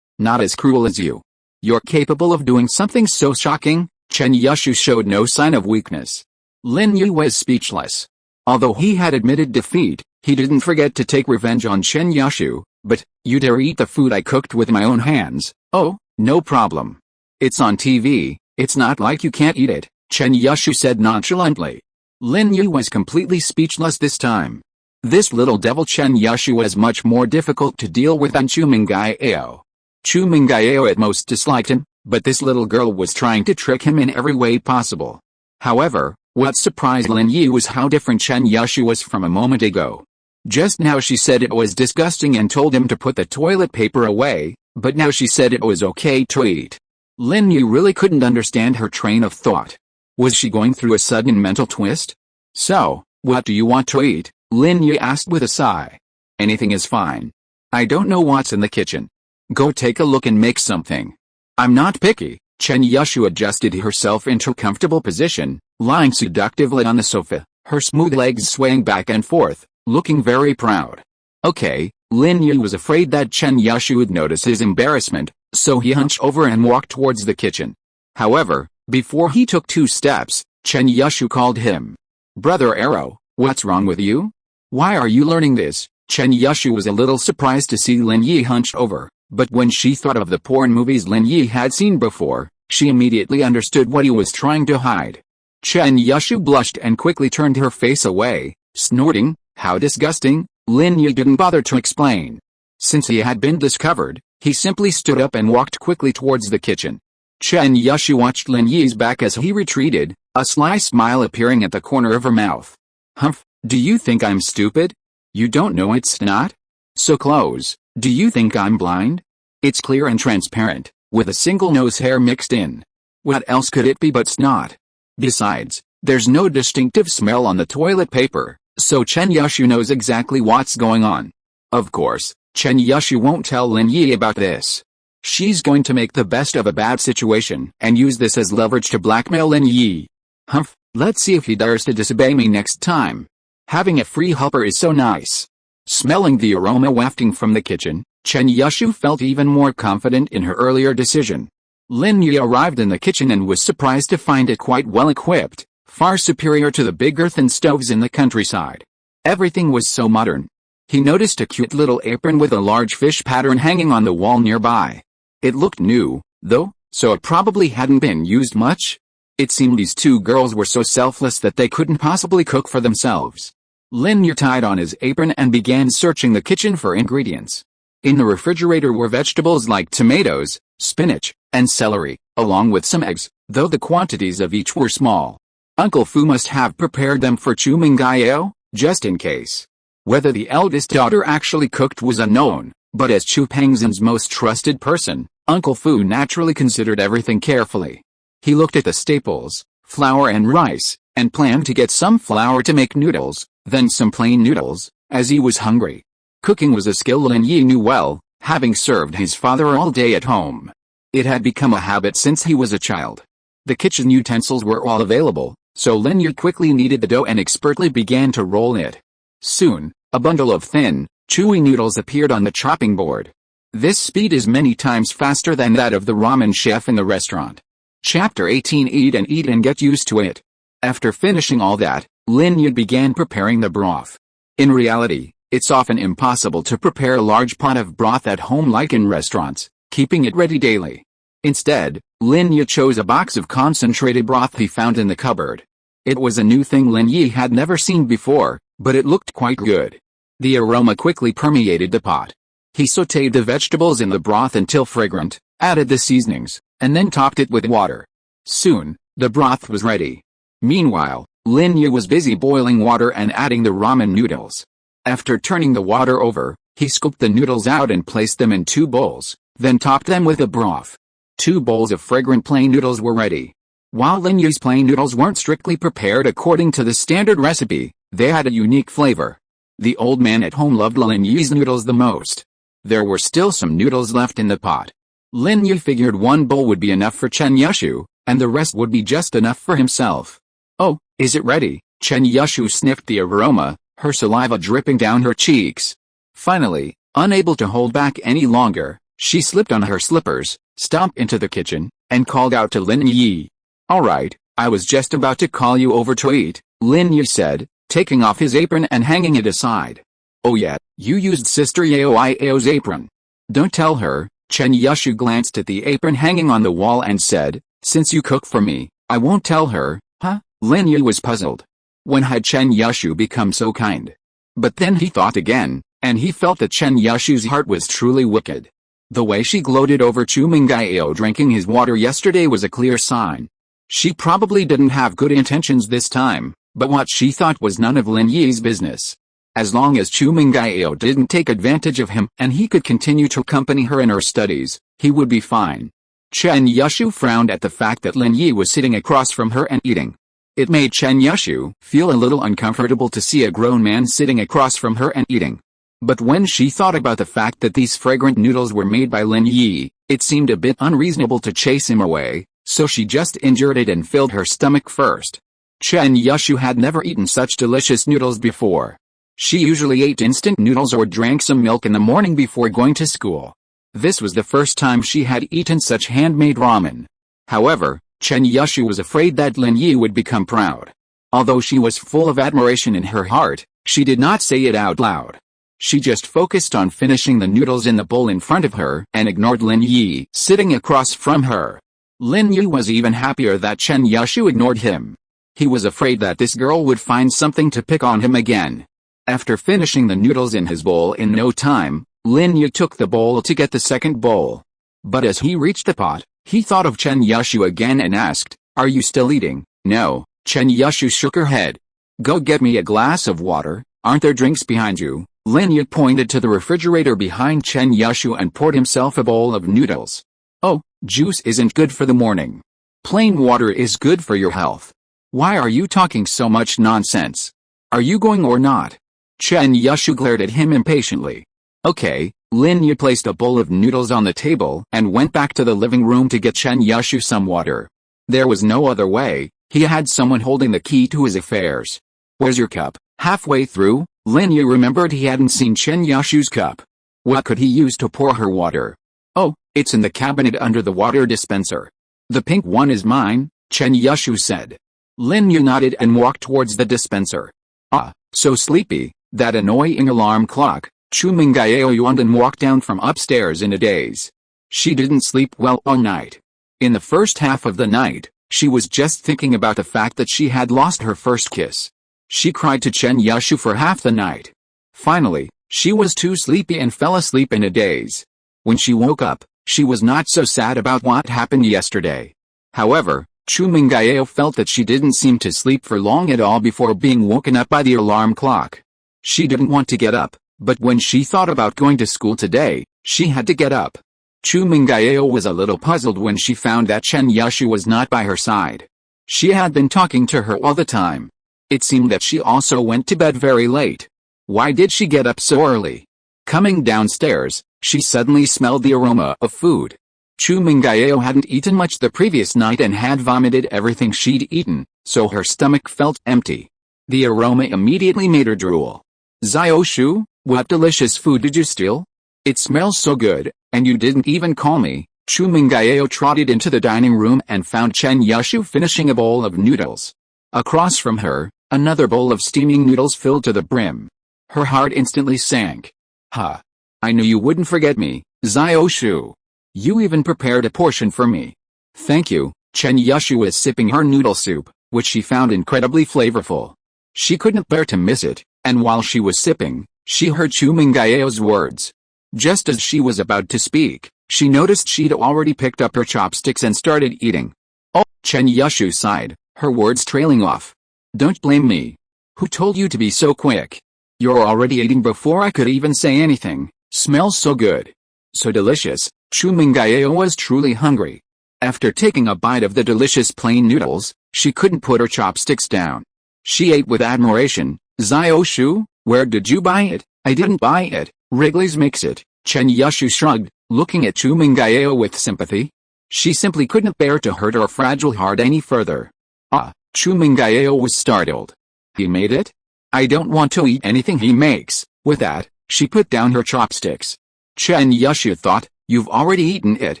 Not as cruel as you. You're capable of doing something so shocking? Chen Yushu showed no sign of weakness. Lin Yi was speechless. Although he had admitted defeat, he didn't forget to take revenge on Chen Yushu. But, you dare eat the food I cooked with my own hands? Oh, no problem. It's on TV, it's not like you can't eat it, Chen Yushu said nonchalantly. Lin Yi was completely speechless this time. This little devil Chen Yushu was much more difficult to deal with than Chu Mengyao. Chu Mengyao at most disliked him, but this little girl was trying to trick him in every way possible. However, what surprised Lin Yi was how different Chen Yushu was from a moment ago. Just now she said it was disgusting and told him to put the toilet paper away, but now she said it was okay to eat. Lin Yi really couldn't understand her train of thought. Was she going through a sudden mental twist? So, what do you want to eat? Lin Yi asked with a sigh. Anything is fine. I don't know what's in the kitchen. Go take a look and make something. I'm not picky. Chen Yushu adjusted herself into a comfortable position, lying seductively on the sofa, her smooth legs swaying back and forth, looking very proud. Okay, Lin Yi was afraid that Chen Yushu would notice his embarrassment, so he hunched over and walked towards the kitchen. However, before he took 2 steps, Chen Yushu called him. Brother Arrow, what's wrong with you? Why are you learning this? Chen Yushu was a little surprised to see Lin Yi hunched over, but when she thought of the porn movies Lin Yi had seen before, she immediately understood what he was trying to hide. Chen Yushu blushed and quickly turned her face away, snorting, "How disgusting." Lin Yi didn't bother to explain. Since he had been discovered, he simply stood up and walked quickly towards the kitchen. Chen Yushu watched Lin Yi's back as he retreated, a sly smile appearing at the corner of her mouth. Humph, do you think I'm stupid? You don't know it's not? So close. Do you think I'm blind? It's clear and transparent, with a single nose hair mixed in. What else could it be but snot? Besides, there's no distinctive smell on the toilet paper, so Chen Yushu knows exactly what's going on. Of course, Chen Yushu won't tell Lin Yi about this. She's going to make the best of a bad situation and use this as leverage to blackmail Lin Yi. Humph, let's see if he dares to disobey me next time. Having a free helper is so nice. Smelling the aroma wafting from the kitchen, Chen Yushu felt even more confident in her earlier decision. Lin Yi arrived in the kitchen and was surprised to find it quite well equipped, far superior to the big earthen stoves in the countryside. Everything was so modern. He noticed a cute little apron with a large fish pattern hanging on the wall nearby. It looked new, though, so it probably hadn't been used much. It seemed these 2 girls were so selfless that they couldn't possibly cook for themselves. Lin Yi tied on his apron and began searching the kitchen for ingredients. In the refrigerator were vegetables like tomatoes, spinach, and celery, along with some eggs, though the quantities of each were small. Uncle Fu must have prepared them for Chu Mengyao, just in case. Whether the eldest daughter actually cooked was unknown, but as Chu Pengzhan's most trusted person, Uncle Fu naturally considered everything carefully. He looked at the staples, flour and rice, and planned to get some flour to make noodles, then some plain noodles, as he was hungry. Cooking was a skill Lin Yi knew well, having served his father all day at home. It had become a habit since he was a child. The kitchen utensils were all available, so Lin Yi quickly kneaded the dough and expertly began to roll it. Soon, a bundle of thin, chewy noodles appeared on the chopping board. This speed is many times faster than that of the ramen chef in the restaurant. Chapter 18. Eat and get used to it. After finishing all that, Lin Yi began preparing the broth. In reality, it's often impossible to prepare a large pot of broth at home like in restaurants, keeping it ready daily. Instead, Lin Yi chose a box of concentrated broth he found in the cupboard. It was a new thing Lin Yi had never seen before, but it looked quite good. The aroma quickly permeated the pot. He sautéed the vegetables in the broth until fragrant, added the seasonings, and then topped it with water. Soon, the broth was ready. Meanwhile, Lin Yi was busy boiling water and adding the ramen noodles. After turning the water over, he scooped the noodles out and placed them in 2 bowls, then topped them with the broth. 2 bowls of fragrant plain noodles were ready. While Lin Yi's plain noodles weren't strictly prepared according to the standard recipe, they had a unique flavor. The old man at home loved Lin Yi's noodles the most. There were still some noodles left in the pot. Lin Yi figured 1 bowl would be enough for Chen Yushu, and the rest would be just enough for himself. Oh, is it ready? Chen Yushu sniffed the aroma, her saliva dripping down her cheeks. Finally, unable to hold back any longer, she slipped on her slippers, stomped into the kitchen, and called out to Lin Yi. All right, I was just about to call you over to eat, Lin Yi said, taking off his apron and hanging it aside. Oh yeah, you used Sister Yao's apron. Don't tell her. Chen Yushu glanced at the apron hanging on the wall and said, since you cook for me, I won't tell her, huh? Lin Yi was puzzled. When had Chen Yushu become so kind? But then he thought again, and he felt that Chen Yushu's heart was truly wicked. The way she gloated over Chu Mengyao drinking his water yesterday was a clear sign. She probably didn't have good intentions this time, but what she thought was none of Lin Yi's business. As long as Chu Mengyao didn't take advantage of him and he could continue to accompany her in her studies, he would be fine. Chen Yushu frowned at the fact that Lin Yi was sitting across from her and eating. It made Chen Yushu feel a little uncomfortable to see a grown man sitting across from her and eating. But when she thought about the fact that these fragrant noodles were made by Lin Yi, it seemed a bit unreasonable to chase him away, so she just endured it and filled her stomach first. Chen Yushu had never eaten such delicious noodles before. She usually ate instant noodles or drank some milk in the morning before going to school. This was the first time she had eaten such handmade ramen. However, Chen Yushu was afraid that Lin Yi would become proud. Although she was full of admiration in her heart, she did not say it out loud. She just focused on finishing the noodles in the bowl in front of her and ignored Lin Yi sitting across from her. Lin Yi was even happier that Chen Yushu ignored him. He was afraid that this girl would find something to pick on him again. After finishing the noodles in his bowl in no time, Lin Yi took the bowl to get the second bowl. But as he reached the pot, he thought of Chen Yushu again and asked, "Are you still eating?" "No." Chen Yushu shook her head. "Go get me a glass of water. Aren't there drinks behind you?" Lin Yi pointed to the refrigerator behind Chen Yushu and poured himself a bowl of noodles. "Oh, juice isn't good for the morning. Plain water is good for your health. Why are you talking so much nonsense? Are you going or not?" Chen Yushu glared at him impatiently. "Okay." Lin Yi placed a bowl of noodles on the table and went back to the living room to get Chen Yushu some water. There was no other way, he had someone holding the key to his affairs. "Where's your cup?" Halfway through, Lin Yi remembered he hadn't seen Chen Yushu's cup. What could he use to pour her water? "Oh, it's in the cabinet under the water dispenser." "The pink one is mine," Chen Yushu said. Lin Yi nodded and walked towards the dispenser. "Ah, so sleepy." That annoying alarm clock. Chu Mengyao yawned and walked down from upstairs in a daze. She didn't sleep well all night. In the first half of the night, she was just thinking about the fact that she had lost her first kiss. She cried to Chen Yushu for half the night. Finally, she was too sleepy and fell asleep in a daze. When she woke up, she was not so sad about what happened yesterday. However, Chu Mengyao felt that she didn't seem to sleep for long at all before being woken up by the alarm clock. She didn't want to get up, but when she thought about going to school today, she had to get up. Chu Mengyao was a little puzzled when she found that Chen Yushu was not by her side. She had been talking to her all the time. It seemed that she also went to bed very late. Why did she get up so early? Coming downstairs, she suddenly smelled the aroma of food. Chu Mengyao hadn't eaten much the previous night and had vomited everything she'd eaten, so her stomach felt empty. The aroma immediately made her drool. "Xiaoshu, what delicious food did you steal? It smells so good, and you didn't even call me." Chu Mengyao trotted into the dining room and found Chen Yushu finishing a bowl of noodles. Across from her, another bowl of steaming noodles filled to the brim. Her heart instantly sank. "Ha! I knew you wouldn't forget me, Xiaoshu. You even prepared a portion for me." "Thank you." Chen Yushu was sipping her noodle soup, which she found incredibly flavorful. She couldn't bear to miss it, and while she was sipping, she heard Chu Mengyao's words. Just as she was about to speak, she noticed she'd already picked up her chopsticks and started eating. "Oh," Chen Yushu sighed, her words trailing off. "Don't blame me. Who told you to be so quick? You're already eating before I could even say anything. Smells so good. So delicious." Chu Mengyao was truly hungry. After taking a bite of the delicious plain noodles, she couldn't put her chopsticks down. She ate with admiration. "Xiaoshu, where did you buy it?" "I didn't buy it. Wrigley's makes it." Chen Yushu shrugged, looking at Chu Mengyao with sympathy. She simply couldn't bear to hurt her fragile heart any further. "Ah," Chu Mengyao was startled. "He made it? I don't want to eat anything he makes." With that, she put down her chopsticks. Chen Yushu thought, "You've already eaten it,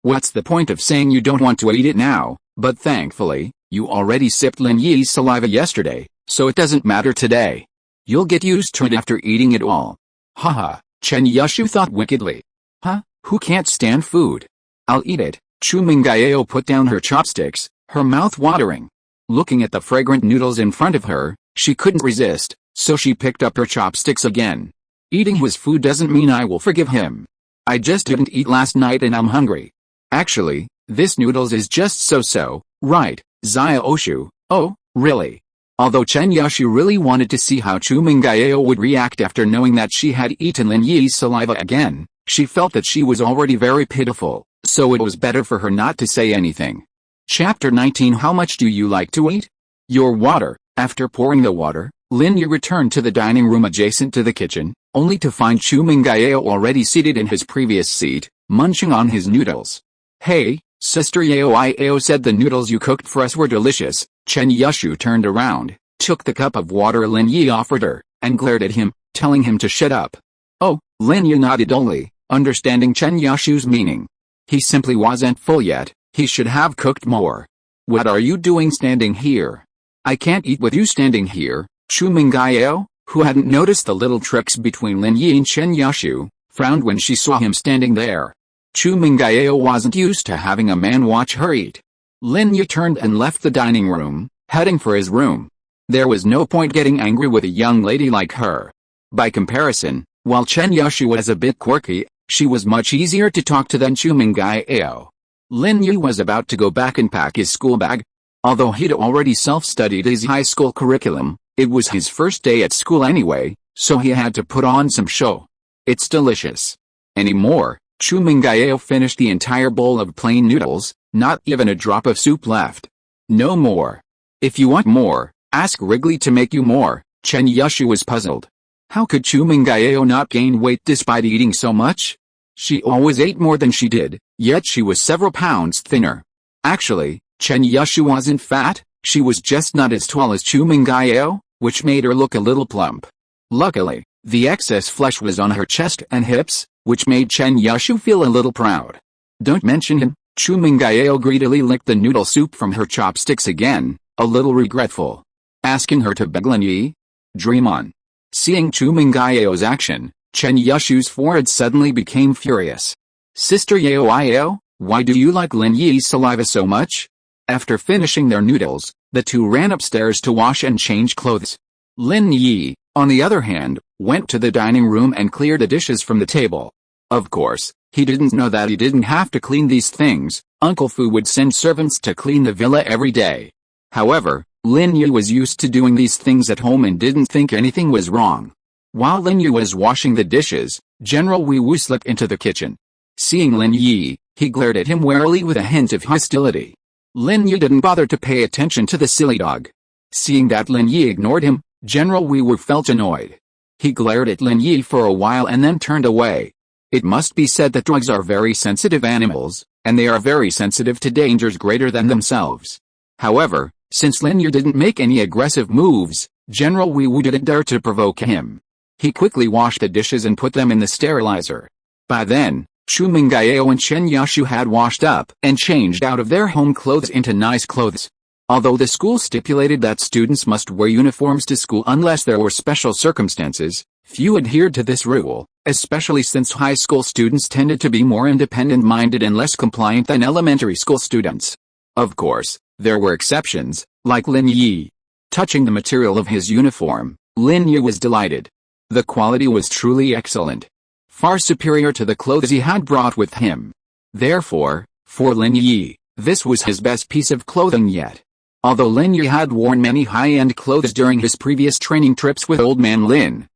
what's the point of saying you don't want to eat it now?" But thankfully, you already sipped Lin Yi's saliva yesterday, so it doesn't matter today. You'll get used to it after eating it all. Haha, Chen Yushu thought wickedly. Huh, who can't stand food? I'll eat it. Chu Mengyao put down her chopsticks, her mouth watering. Looking at the fragrant noodles in front of her, She couldn't resist, so she picked up her chopsticks again. Eating his food doesn't mean I will forgive him. I just didn't eat last night and I'm hungry. Actually, this noodles is just so-so, right, Xia Oshu? Oh, really? Although Chen Yushu really wanted to see how Chu Mengyao would react after knowing that she had eaten Lin Yi's saliva again, she felt that she was already very pitiful, so it was better for her not to say anything. Chapter 19. How much do you like to eat? Your water. After pouring the water, Lin Yi returned to the dining room adjacent to the kitchen, only to find Chu Mengyao already seated in his previous seat, munching on his noodles. Hey, Sister Yao said the noodles you cooked for us were delicious. Chen Yushu turned around, took the cup of water Lin Yi offered her, and glared at him, telling him to shut up. Oh, Lin Yi nodded dully, understanding Chen Yushu's meaning. He simply wasn't full yet, he should have cooked more. What are you doing standing here? I can't eat with you standing here. Chu Mengyao, who hadn't noticed the little tricks between Lin Yi and Chen Yushu, frowned when she saw him standing there. Chu Mengyao wasn't used to having a man watch her eat. Lin Yi turned and left the dining room, heading for his room. There was no point getting angry with a young lady like her. By comparison, while Chen Yushu was a bit quirky, she was much easier to talk to than Chu Mengyao. Lin Yi was about to go back and pack his school bag. Although he'd already self-studied his high school curriculum, it was his first day at school anyway, so he had to put on some show. It's delicious. Anymore, Chu Mengyao finished the entire bowl of plain noodles, not even a drop of soup left. No more. If you want more, ask Wrigley to make you more. Chen Yushu was puzzled. How could Chu Mengyao not gain weight despite eating so much? She always ate more than she did, yet she was several pounds thinner. Actually, Chen Yushu wasn't fat, she was just not as tall as Chu Mengyao, which made her look a little plump. Luckily, the excess flesh was on her chest and hips, which made Chen Yushu feel a little proud. Don't mention him. Chu Mengyao greedily licked the noodle soup from her chopsticks again, a little regretful. Asking her to beg Lin Yi? Dream on. Seeing Chu Mengyao's action, Chen Yushu's forehead suddenly became furious. Sister Yao, why do you like Lin Yi's saliva so much? After finishing their noodles, the two ran upstairs to wash and change clothes. Lin Yi, on the other hand, went to the dining room and cleared the dishes from the table. Of course, he didn't know that he didn't have to clean these things. Uncle Fu would send servants to clean the villa every day. However, Lin Yi was used to doing these things at home and didn't think anything was wrong. While Lin Yi was washing the dishes, General Weiwu slipped into the kitchen. Seeing Lin Yi, he glared at him warily with a hint of hostility. Lin Yi didn't bother to pay attention to the silly dog. Seeing that Lin Yi ignored him, General Weiwu felt annoyed. He glared at Lin Yi for a while and then turned away. It must be said that dogs are very sensitive animals, and they are very sensitive to dangers greater than themselves. However, since Lin Yi didn't make any aggressive moves, General Weiwu didn't dare to provoke him. He quickly washed the dishes and put them in the sterilizer. By then, Chu Mengyao and Chen Yushu had washed up and changed out of their home clothes into nice clothes. Although the school stipulated that students must wear uniforms to school unless there were special circumstances, few adhered to this rule, especially since high school students tended to be more independent-minded and less compliant than elementary school students. Of course, there were exceptions, like Lin Yi. Touching the material of his uniform, Lin Yi was delighted. The quality was truly excellent, far superior to the clothes he had brought with him. Therefore, for Lin Yi, this was his best piece of clothing yet. Although Lin Yi had worn many high-end clothes during his previous training trips with Old Man Lin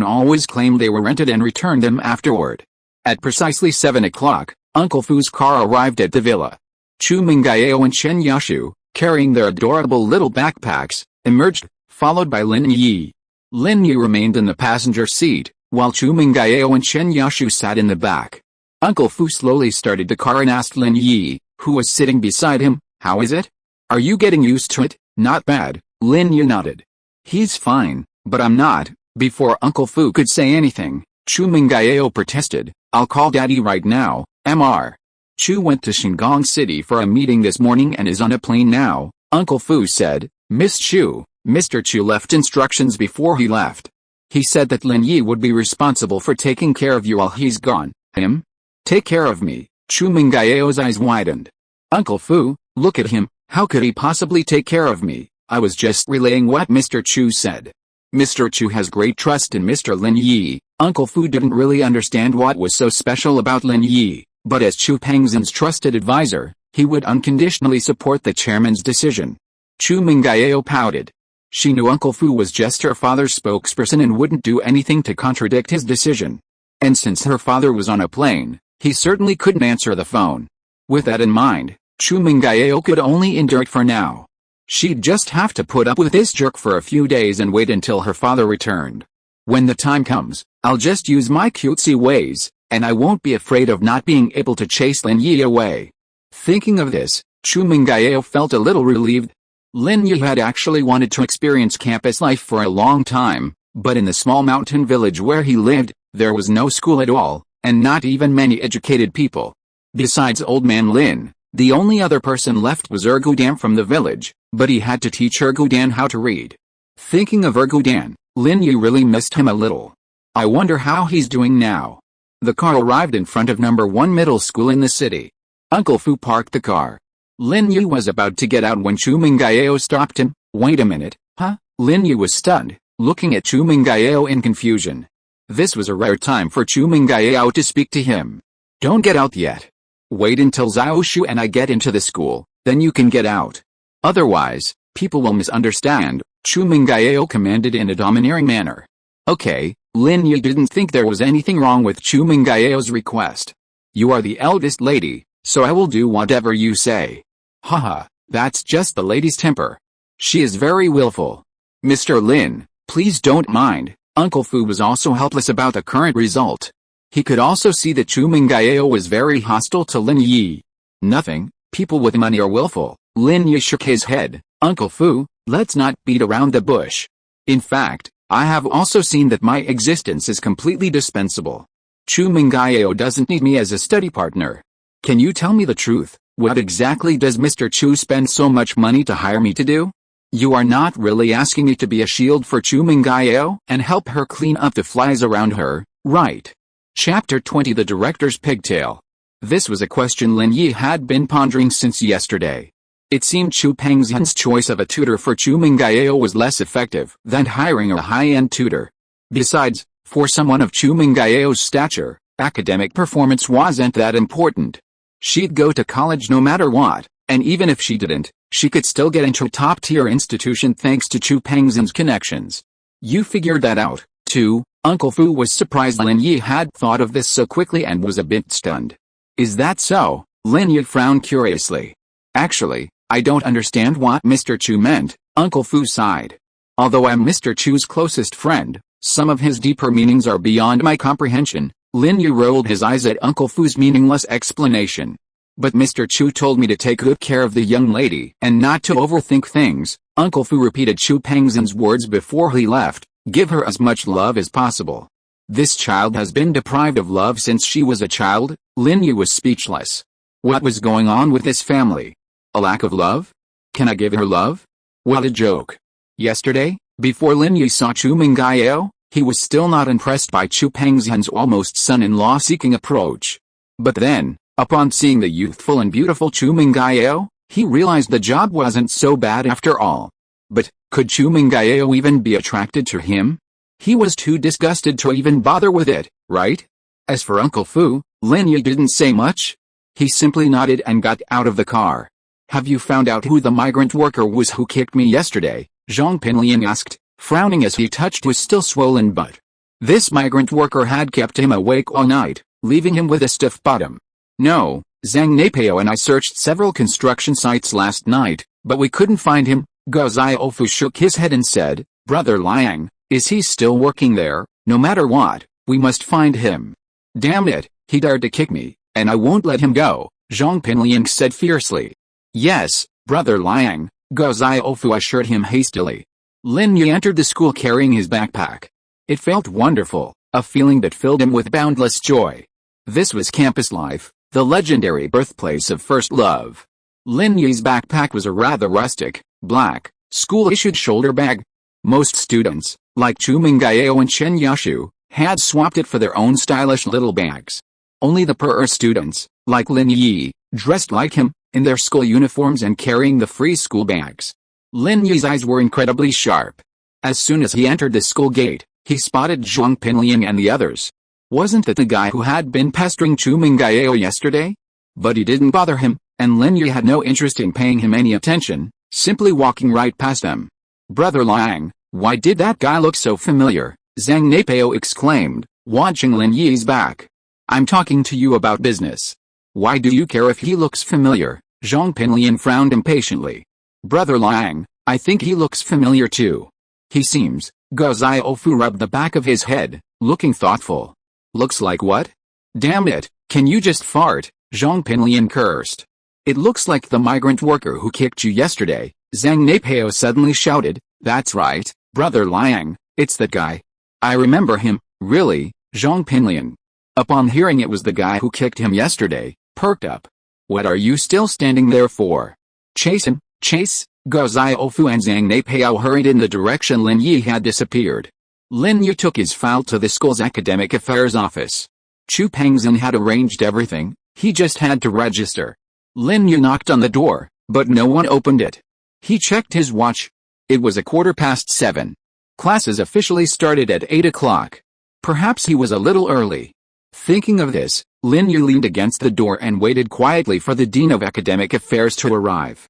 always claimed they were rented and returned them afterward. At precisely 7 o'clock, Uncle Fu's car arrived at the villa. Chu Mengyao and Chen Yushu, carrying their adorable little backpacks, emerged, followed by Lin Yi. Lin Yi remained in the passenger seat, while Chu Mengyao and Chen Yushu sat in the back. Uncle Fu slowly started the car and asked Lin Yi, who was sitting beside him, "How is it? Are you getting used to it?" "Not bad," Lin Yi nodded. "He's fine, but I'm not." Before Uncle Fu could say anything, Chu Mengyao protested, "I'll call Daddy right now, Mr. Chu went to Shandong City for a meeting this morning and is on a plane now," Uncle Fu said. "Miss Chu." Mr. Chu left instructions before he left. He said that Lin Yi would be responsible for taking care of you while he's gone. "Him? Take care of me?" Chu Mengyao's eyes widened. "Uncle Fu, look at him, how could he possibly take care of me? I was just relaying what Mr. Chu said. Mr. Chu has great trust in Mr. Lin Yi. Uncle Fu didn't really understand what was so special about Lin Yi, but as Chu Pengzhan's trusted advisor, he would unconditionally support the chairman's decision. Chu Mengyao pouted. She knew Uncle Fu was just her father's spokesperson and wouldn't do anything to contradict his decision. And since her father was on a plane, he certainly couldn't answer the phone. With that in mind, Chu Mengyao could only endure it for now. She'd just have to put up with this jerk for a few days and wait until her father returned. When the time comes, I'll just use my cutesy ways, and I won't be afraid of not being able to chase Lin Yi away. Thinking of this, Chu Mengyao felt a little relieved. Lin Yi had actually wanted to experience campus life for a long time, but in the small mountain village where he lived, there was no school at all, and not even many educated people. Besides old man Lin, the only other person left was Ergudan from the village, but he had to teach Ergudan how to read. Thinking of Ergudan, Lin Yi really missed him a little. I wonder how he's doing now. The car arrived in front of number 1 middle school in the city. Uncle Fu parked the car. Lin Yi was about to get out when Chu Mengyao stopped him. Wait a minute, huh? Lin Yi was stunned, looking at Chu Mengyao in confusion. This was a rare time for Chu Mengyao to speak to him. Don't get out yet. Wait until Xiao Shu and I get into the school, then you can get out. Otherwise, people will misunderstand, Chu Mengyao commanded in a domineering manner. Okay, Lin Yi didn't think there was anything wrong with Chu Mengyao's request. You are the eldest lady, so I will do whatever you say. Haha, that's just the lady's temper. She is very willful. Mr. Lin, please don't mind. Uncle Fu was also helpless about the current result. He could also see that Chu Mengyao was very hostile to Lin Yi. Nothing, people with money are willful. Lin Yi shook his head. Uncle Fu, let's not beat around the bush. In fact, I have also seen that my existence is completely dispensable. Chu Mengyao doesn't need me as a study partner. Can you tell me the truth? What exactly does Mr. Chu spend so much money to hire me to do? You are not really asking me to be a shield for Chu Mengyao and help her clean up the flies around her, right? Chapter 20 The Director's Pigtail. This was a question Lin Yi had been pondering since yesterday. It seemed Chu Pengzhan's choice of a tutor for Chu Mengyao was less effective than hiring a high-end tutor. Besides, for someone of Chu Mengyao's stature, academic performance wasn't that important. She'd go to college no matter what, and even if she didn't, she could still get into a top-tier institution thanks to Chu Pengzhan's connections. You figured that out, too? Uncle Fu was surprised Lin Yi had thought of this so quickly and was a bit stunned. Is that so? Lin Yi frowned curiously. Actually, I don't understand what Mr. Chu meant, Uncle Fu sighed. Although I'm Mr. Chu's closest friend, some of his deeper meanings are beyond my comprehension. Lin Yi rolled his eyes at Uncle Fu's meaningless explanation. But Mr. Chu told me to take good care of the young lady and not to overthink things. Uncle Fu repeated Chu Pengzhan's words before he left. Give her as much love as possible. This child has been deprived of love since she was a child. Lin Yi was speechless. What was going on with this family? A lack of love? Can I give her love? What a joke. Yesterday, before Lin Yi saw Chu Mengyao, he was still not impressed by Chu Pengzhan's almost son-in-law seeking approach. But then, upon seeing the youthful and beautiful Chu Mengyao, he realized the job wasn't so bad after all. But, could Chu Mengyao even be attracted to him? He was too disgusted to even bother with it, right? As for Uncle Fu, Lin Yi didn't say much. He simply nodded and got out of the car. Have you found out who the migrant worker was who kicked me yesterday? Zhong Pinliang asked, frowning as he touched his still swollen butt. This migrant worker had kept him awake all night, leaving him with a stiff bottom. No, Zhang Napeo and I searched several construction sites last night, but we couldn't find him. Guo Xiaofu shook his head and said, Brother Liang, is he still working there? No matter what, we must find him. Damn it, he dared to kick me, and I won't let him go, Zhong Pinliang said fiercely. Yes, Brother Liang, Guo Xiaofu assured him hastily. Lin Yi entered the school carrying his backpack. It felt wonderful, a feeling that filled him with boundless joy. This was campus life, the legendary birthplace of first love. Lin Yi's backpack was a rather rustic, black, school-issued shoulder bag. Most students, like Chu Mengyao and Chen Yashu, had swapped it for their own stylish little bags. Only the poorer students, like Lin Yi, dressed like him, in their school uniforms and carrying the free school bags. Lin Yi's eyes were incredibly sharp. As soon as he entered the school gate, he spotted Zhong Pinliang and the others. Wasn't that the guy who had been pestering Chu Mengyao yesterday? But he didn't bother him, and Lin Yi had no interest in paying him any attention, simply walking right past them. "Brother Liang, why did that guy look so familiar?" Zhang Napao exclaimed, watching Lin Yi's back. "I'm talking to you about business. Why do you care if he looks familiar?" Zhong Pinliang frowned impatiently. "Brother Liang, I think he looks familiar too. He seems." Guo Xiaofu rubbed the back of his head, looking thoughtful. "Looks like what? Damn it, can you just fart?" Zhong Pinliang cursed. "It looks like the migrant worker who kicked you yesterday," Zhang Napao suddenly shouted. "That's right, Brother Liang, it's that guy. I remember him." "Really?" Zhong Pinliang, upon hearing it was the guy who kicked him yesterday, perked up. "What are you still standing there for? Chase him, chase!" Guo Xiaofu and Zhang Napao hurried in the direction Lin Yi had disappeared. Lin Yi took his file to the school's academic affairs office. Chu Pengzhan had arranged everything, he just had to register. Lin Yi knocked on the door, but no one opened it. He checked his watch. It was 7:15. Classes officially started at 8 o'clock. Perhaps he was a little early. Thinking of this, Lin Yi leaned against the door and waited quietly for the Dean of Academic Affairs to arrive.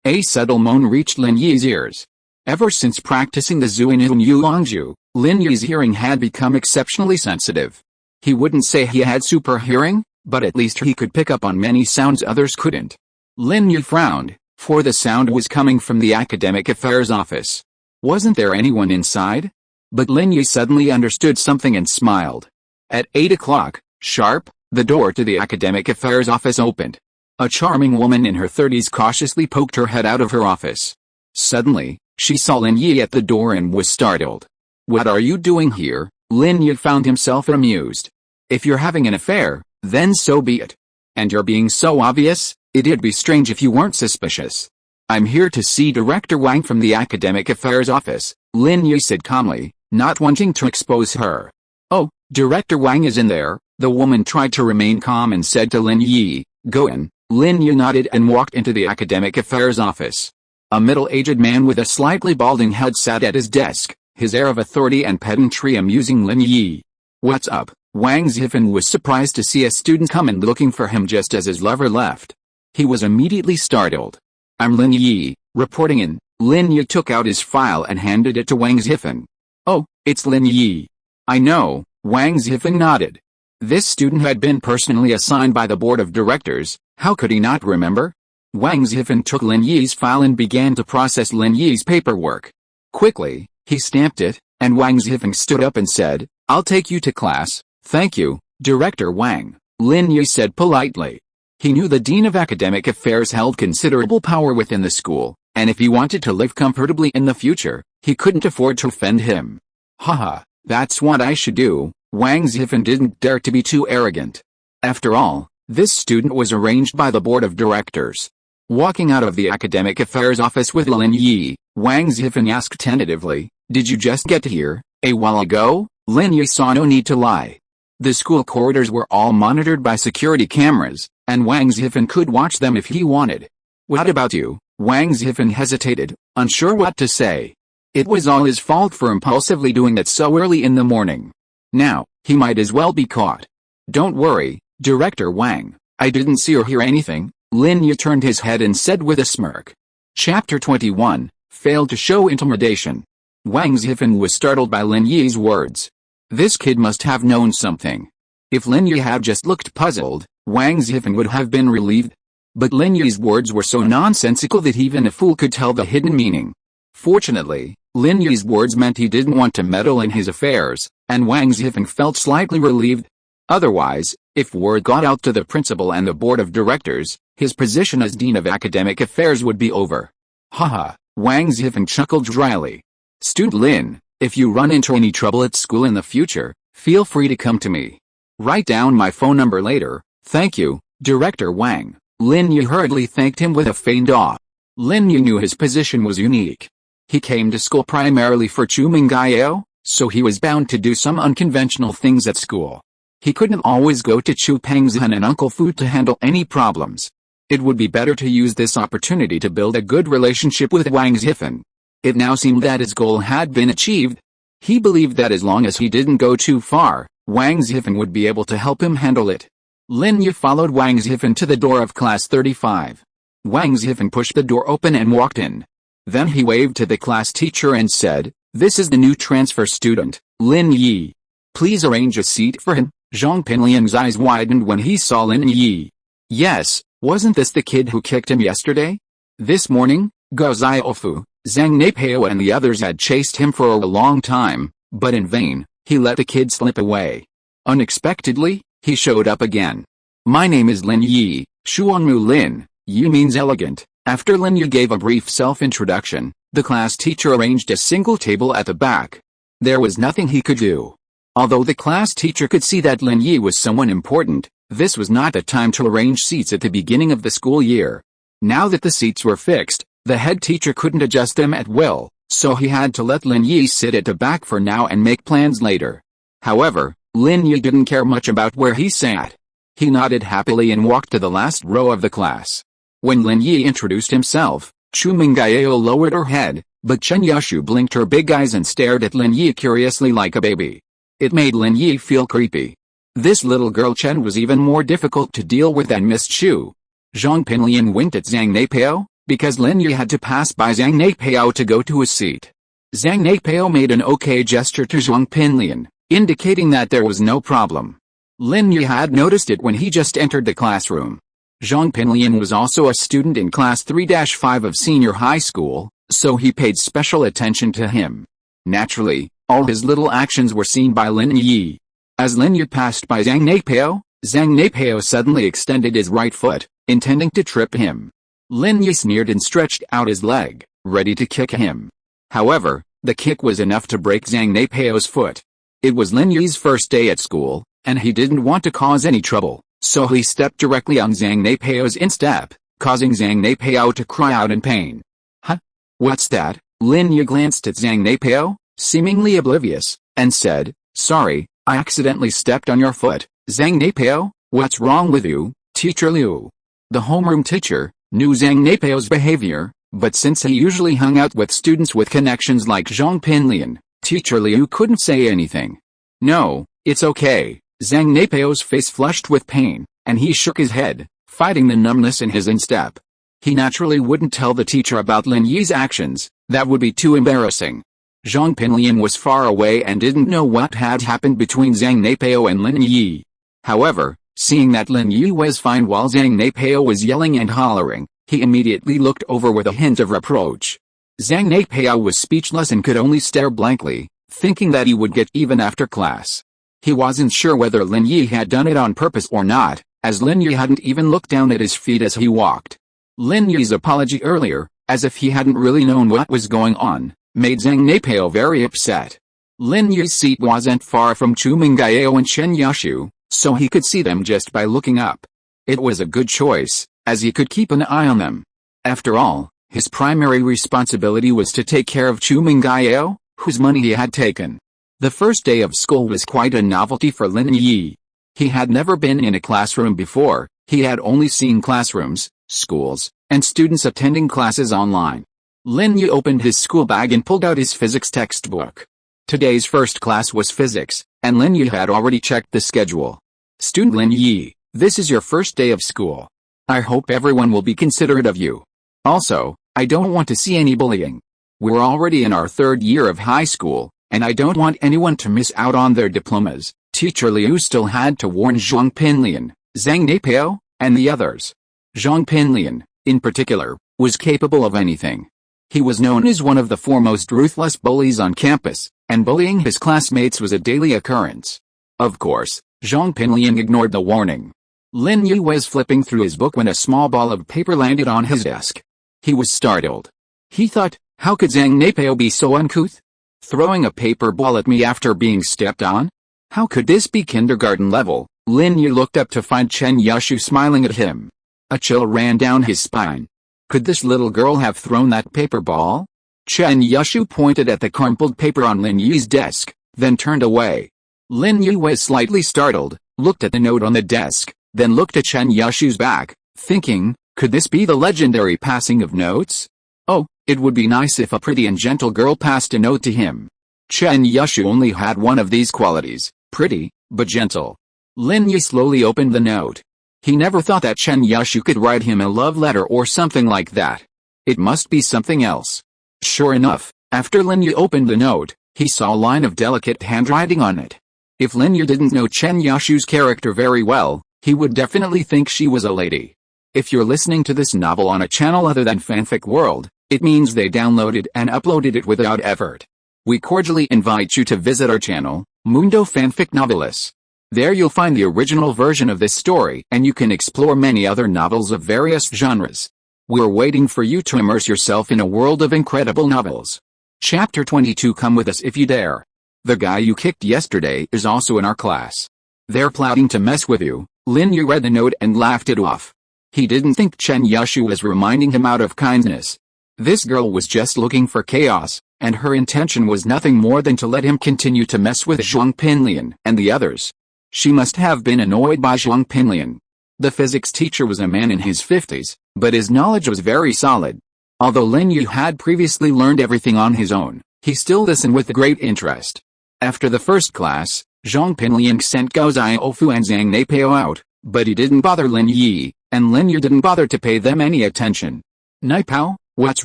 A subtle moan reached Lin Yi's ears. Ever since practicing the Xuanyuan Yulong Jue, Lin Yi's hearing had become exceptionally sensitive. He wouldn't say he had super hearing, but at least he could pick up on many sounds others couldn't. Lin Yi frowned, for the sound was coming from the Academic Affairs office. Wasn't there anyone inside? But Lin Yi suddenly understood something and smiled. At 8 o'clock, sharp, the door to the Academic Affairs office opened. A charming woman in her 30s cautiously poked her head out of her office. Suddenly, she saw Lin Yi at the door and was startled. "What are you doing here?" Lin Yi found himself amused. "If you're having an affair, then so be it. And you're being so obvious, it'd be strange if you weren't suspicious." "I'm here to see Director Wang from the Academic Affairs office," Lin Yi said calmly, not wanting to expose her. "Oh, Director Wang is in there," the woman tried to remain calm and said to Lin Yi, "Go in." Lin Yi nodded and walked into the Academic Affairs office. A middle-aged man with a slightly balding head sat at his desk, his air of authority and pedantry amusing Lin Yi. "What's up?" Wang Xixing was surprised to see a student come in looking for him just as his lover left. He was immediately startled. "I'm Lin Yi, reporting in." Lin Yi took out his file and handed it to Wang Xixing. "Oh, it's Lin Yi. I know," Wang Xixing nodded. This student had been personally assigned by the board of directors, how could he not remember? Wang Xixing took Lin Yi's file and began to process Lin Yi's paperwork. Quickly, he stamped it, and Wang Xixing stood up and said, "I'll take you to class." "Thank you, Director Wang," Lin Yi said politely. He knew the Dean of Academic Affairs held considerable power within the school, and if he wanted to live comfortably in the future, he couldn't afford to offend him. "Haha, that's what I should do." Wang Xixing didn't dare to be too arrogant. After all, this student was arranged by the board of directors. Walking out of the Academic Affairs office with Lin Yi, Wang Xixing asked tentatively, "Did you just get here a while ago?" Lin Yi saw no need to lie. The school corridors were all monitored by security cameras, and Wang Xixing could watch them if he wanted. "What about you?" Wang Xixing hesitated, unsure what to say. It was all his fault for impulsively doing that so early in the morning. Now, he might as well be caught. "Don't worry, Director Wang, I didn't see or hear anything," Lin Yi turned his head and said with a smirk. Chapter 21, Failed to Show Intimidation. Wang Xixing was startled by Lin Yi's words. This kid must have known something. If Lin Yi had just looked puzzled, Wang Xixing would have been relieved. But Lin Yi's words were so nonsensical that even a fool could tell the hidden meaning. Fortunately, Lin Yi's words meant he didn't want to meddle in his affairs, and Wang Xixing felt slightly relieved. Otherwise, if word got out to the principal and the board of directors, his position as Dean of Academic Affairs would be over. "Haha," Wang Xixing chuckled dryly. "Student Lin, if you run into any trouble at school in the future, feel free to come to me. Write down my phone number later." "Thank you, Director Wang." Lin Yi hurriedly thanked him with a feigned awe. Lin Yi knew his position was unique. He came to school primarily for Chu Mengyao, so he was bound to do some unconventional things at school. He couldn't always go to Chu Pengzhan and Uncle Fu to handle any problems. It would be better to use this opportunity to build a good relationship with Wang Xifan. It now seemed that his goal had been achieved. He believed that as long as he didn't go too far, Wang Xifan would be able to help him handle it. Lin Yi followed Wang Xifan to the door of class 35. Wang Xifan pushed the door open and walked in. Then he waved to the class teacher and said, "This is the new transfer student, Lin Yi. Please arrange a seat for him." Zhong Pinliang's eyes widened when he saw Lin Yi. Yes, wasn't this the kid who kicked him yesterday? This morning, Guo Xiaofu, Zhang Neipao and the others had chased him for a long time, but in vain. He let the kid slip away. Unexpectedly, he showed up again. "My name is Lin Yi, Xuanyuan Lin Yi means elegant." After Lin Yi gave a brief self-introduction, the class teacher arranged a single table at the back. There was nothing he could do. Although the class teacher could see that Lin Yi was someone important, this was not the time to arrange seats at the beginning of the school year. Now that the seats were fixed, the head teacher couldn't adjust them at will, so he had to let Lin Yi sit at the back for now and make plans later. However, Lin Yi didn't care much about where he sat. He nodded happily and walked to the last row of the class. When Lin Yi introduced himself, Chu Mengyao lowered her head, but Chen Yushu blinked her big eyes and stared at Lin Yi curiously like a baby. It made Lin Yi feel creepy. This little girl Chen was even more difficult to deal with than Miss Chu. Zhong Pinliang winked at Zhang Neipao, because Lin Yi had to pass by Zhang Neipao to go to his seat. Zhang Neipao made an okay gesture to Zhong Pinliang, indicating that there was no problem. Lin Yi had noticed it when he just entered the classroom. Zhong Pinliang was also a student in class 3-5 of senior high school, so he paid special attention to him. Naturally, all his little actions were seen by Lin Yi. As Lin Yi passed by Zhang Neipao suddenly extended his right foot, intending to trip him. Lin Yi sneered and stretched out his leg, ready to kick him. However, the kick was enough to break Zhang Neipao's foot. It was Lin Yi's first day at school, and he didn't want to cause any trouble, so he stepped directly on Zhang Neipao's instep, causing Zhang Neipao to cry out in pain. "Huh? What's that?" Lin Yi glanced at Zhang Neipao, seemingly oblivious, and said, "Sorry, I accidentally stepped on your foot, Zhang Neipao. What's wrong with you, Teacher Liu?" The homeroom teacher knew Zhang Neipao's behavior, but since he usually hung out with students with connections like Zhong Pinliang, Teacher Liu couldn't say anything. "No, it's okay." Zhang Neipao's face flushed with pain, and he shook his head, fighting the numbness in his instep. He naturally wouldn't tell the teacher about Lin Yi's actions, that would be too embarrassing. Zhong Pinliang was far away and didn't know what had happened between Zhang Neipao and Lin Yi. However, seeing that Lin Yi was fine while Zhang Neipao was yelling and hollering, he immediately looked over with a hint of reproach. Zhang Neipao was speechless and could only stare blankly, thinking that he would get even after class. He wasn't sure whether Lin Yi had done it on purpose or not, as Lin Yi hadn't even looked down at his feet as he walked. Lin Yi's apology earlier, as if he hadn't really known what was going on, made Zhang Neipao very upset. Lin Yi's seat wasn't far from Chu Mengyao and Chen Yushu, so he could see them just by looking up. It was a good choice, as he could keep an eye on them. After all, his primary responsibility was to take care of Chu Mengyao, whose money he had taken. The first day of school was quite a novelty for Lin Yi. He had never been in a classroom before, he had only seen classrooms, schools, and students attending classes online. Lin Yi opened his school bag and pulled out his physics textbook. Today's first class was physics, and Lin Yi had already checked the schedule. "Student Lin Yi, this is your first day of school. I hope everyone will be considerate of you. Also, I don't want to see any bullying. We're already in our third year of high school, and I don't want anyone to miss out on their diplomas." Teacher Liu still had to warn Zhong Pinliang, Zhang Neipao, and the others. Zhong Pinliang, in particular, was capable of anything. He was known as one of the foremost ruthless bullies on campus, and bullying his classmates was a daily occurrence. Of course, Zhong Pinliang ignored the warning. Lin Yi was flipping through his book when a small ball of paper landed on his desk. He was startled. He thought, how could Zhang Neipao be so uncouth? Throwing a paper ball at me after being stepped on? How could this be kindergarten level? Lin Yi looked up to find Chen Yushu smiling at him. A chill ran down his spine. Could this little girl have thrown that paper ball? Chen Yushu pointed at the crumpled paper on Lin Yi's desk, then turned away. Lin Yi was slightly startled, looked at the note on the desk, then looked at Chen Yushu's back, thinking, Could this be the legendary passing of notes? Oh, it would be nice if a pretty and gentle girl passed a note to him. Chen Yushu only had one of these qualities, pretty, but gentle. Lin Yi slowly opened the note. He never thought that Chen Yushu could write him a love letter or something like that. It must be something else. Sure enough, after Lin Yi opened the note, he saw a line of delicate handwriting on it. If Lin Yi didn't know Chen Yushu's character very well, he would definitely think she was a lady. If you're listening to this novel on a channel other than Fanfic World, it means they downloaded and uploaded it without effort. We cordially invite you to visit our channel, Mundo Fanfic Novelis. There you'll find the original version of this story and you can explore many other novels of various genres. We're waiting for you to immerse yourself in a world of incredible novels. Chapter 22. Come with us if you dare. The guy you kicked yesterday is also in our class. They're plotting to mess with you. Lin Yi read the note and laughed it off. He didn't think Chen Yushu was reminding him out of kindness. This girl was just looking for chaos, and her intention was nothing more than to let him continue to mess with Zhong Pinliang and the others. She must have been annoyed by Zhong Pinliang. The physics teacher was a man in his 50s, but his knowledge was very solid. Although Lin Yi had previously learned everything on his own, he still listened with great interest. After the first class, Zhong Pinliang sent Gao Xiaofu and Zhang Neipao out, but he didn't bother Lin Yi, and Lin Yi didn't bother to pay them any attention. Neipao, what's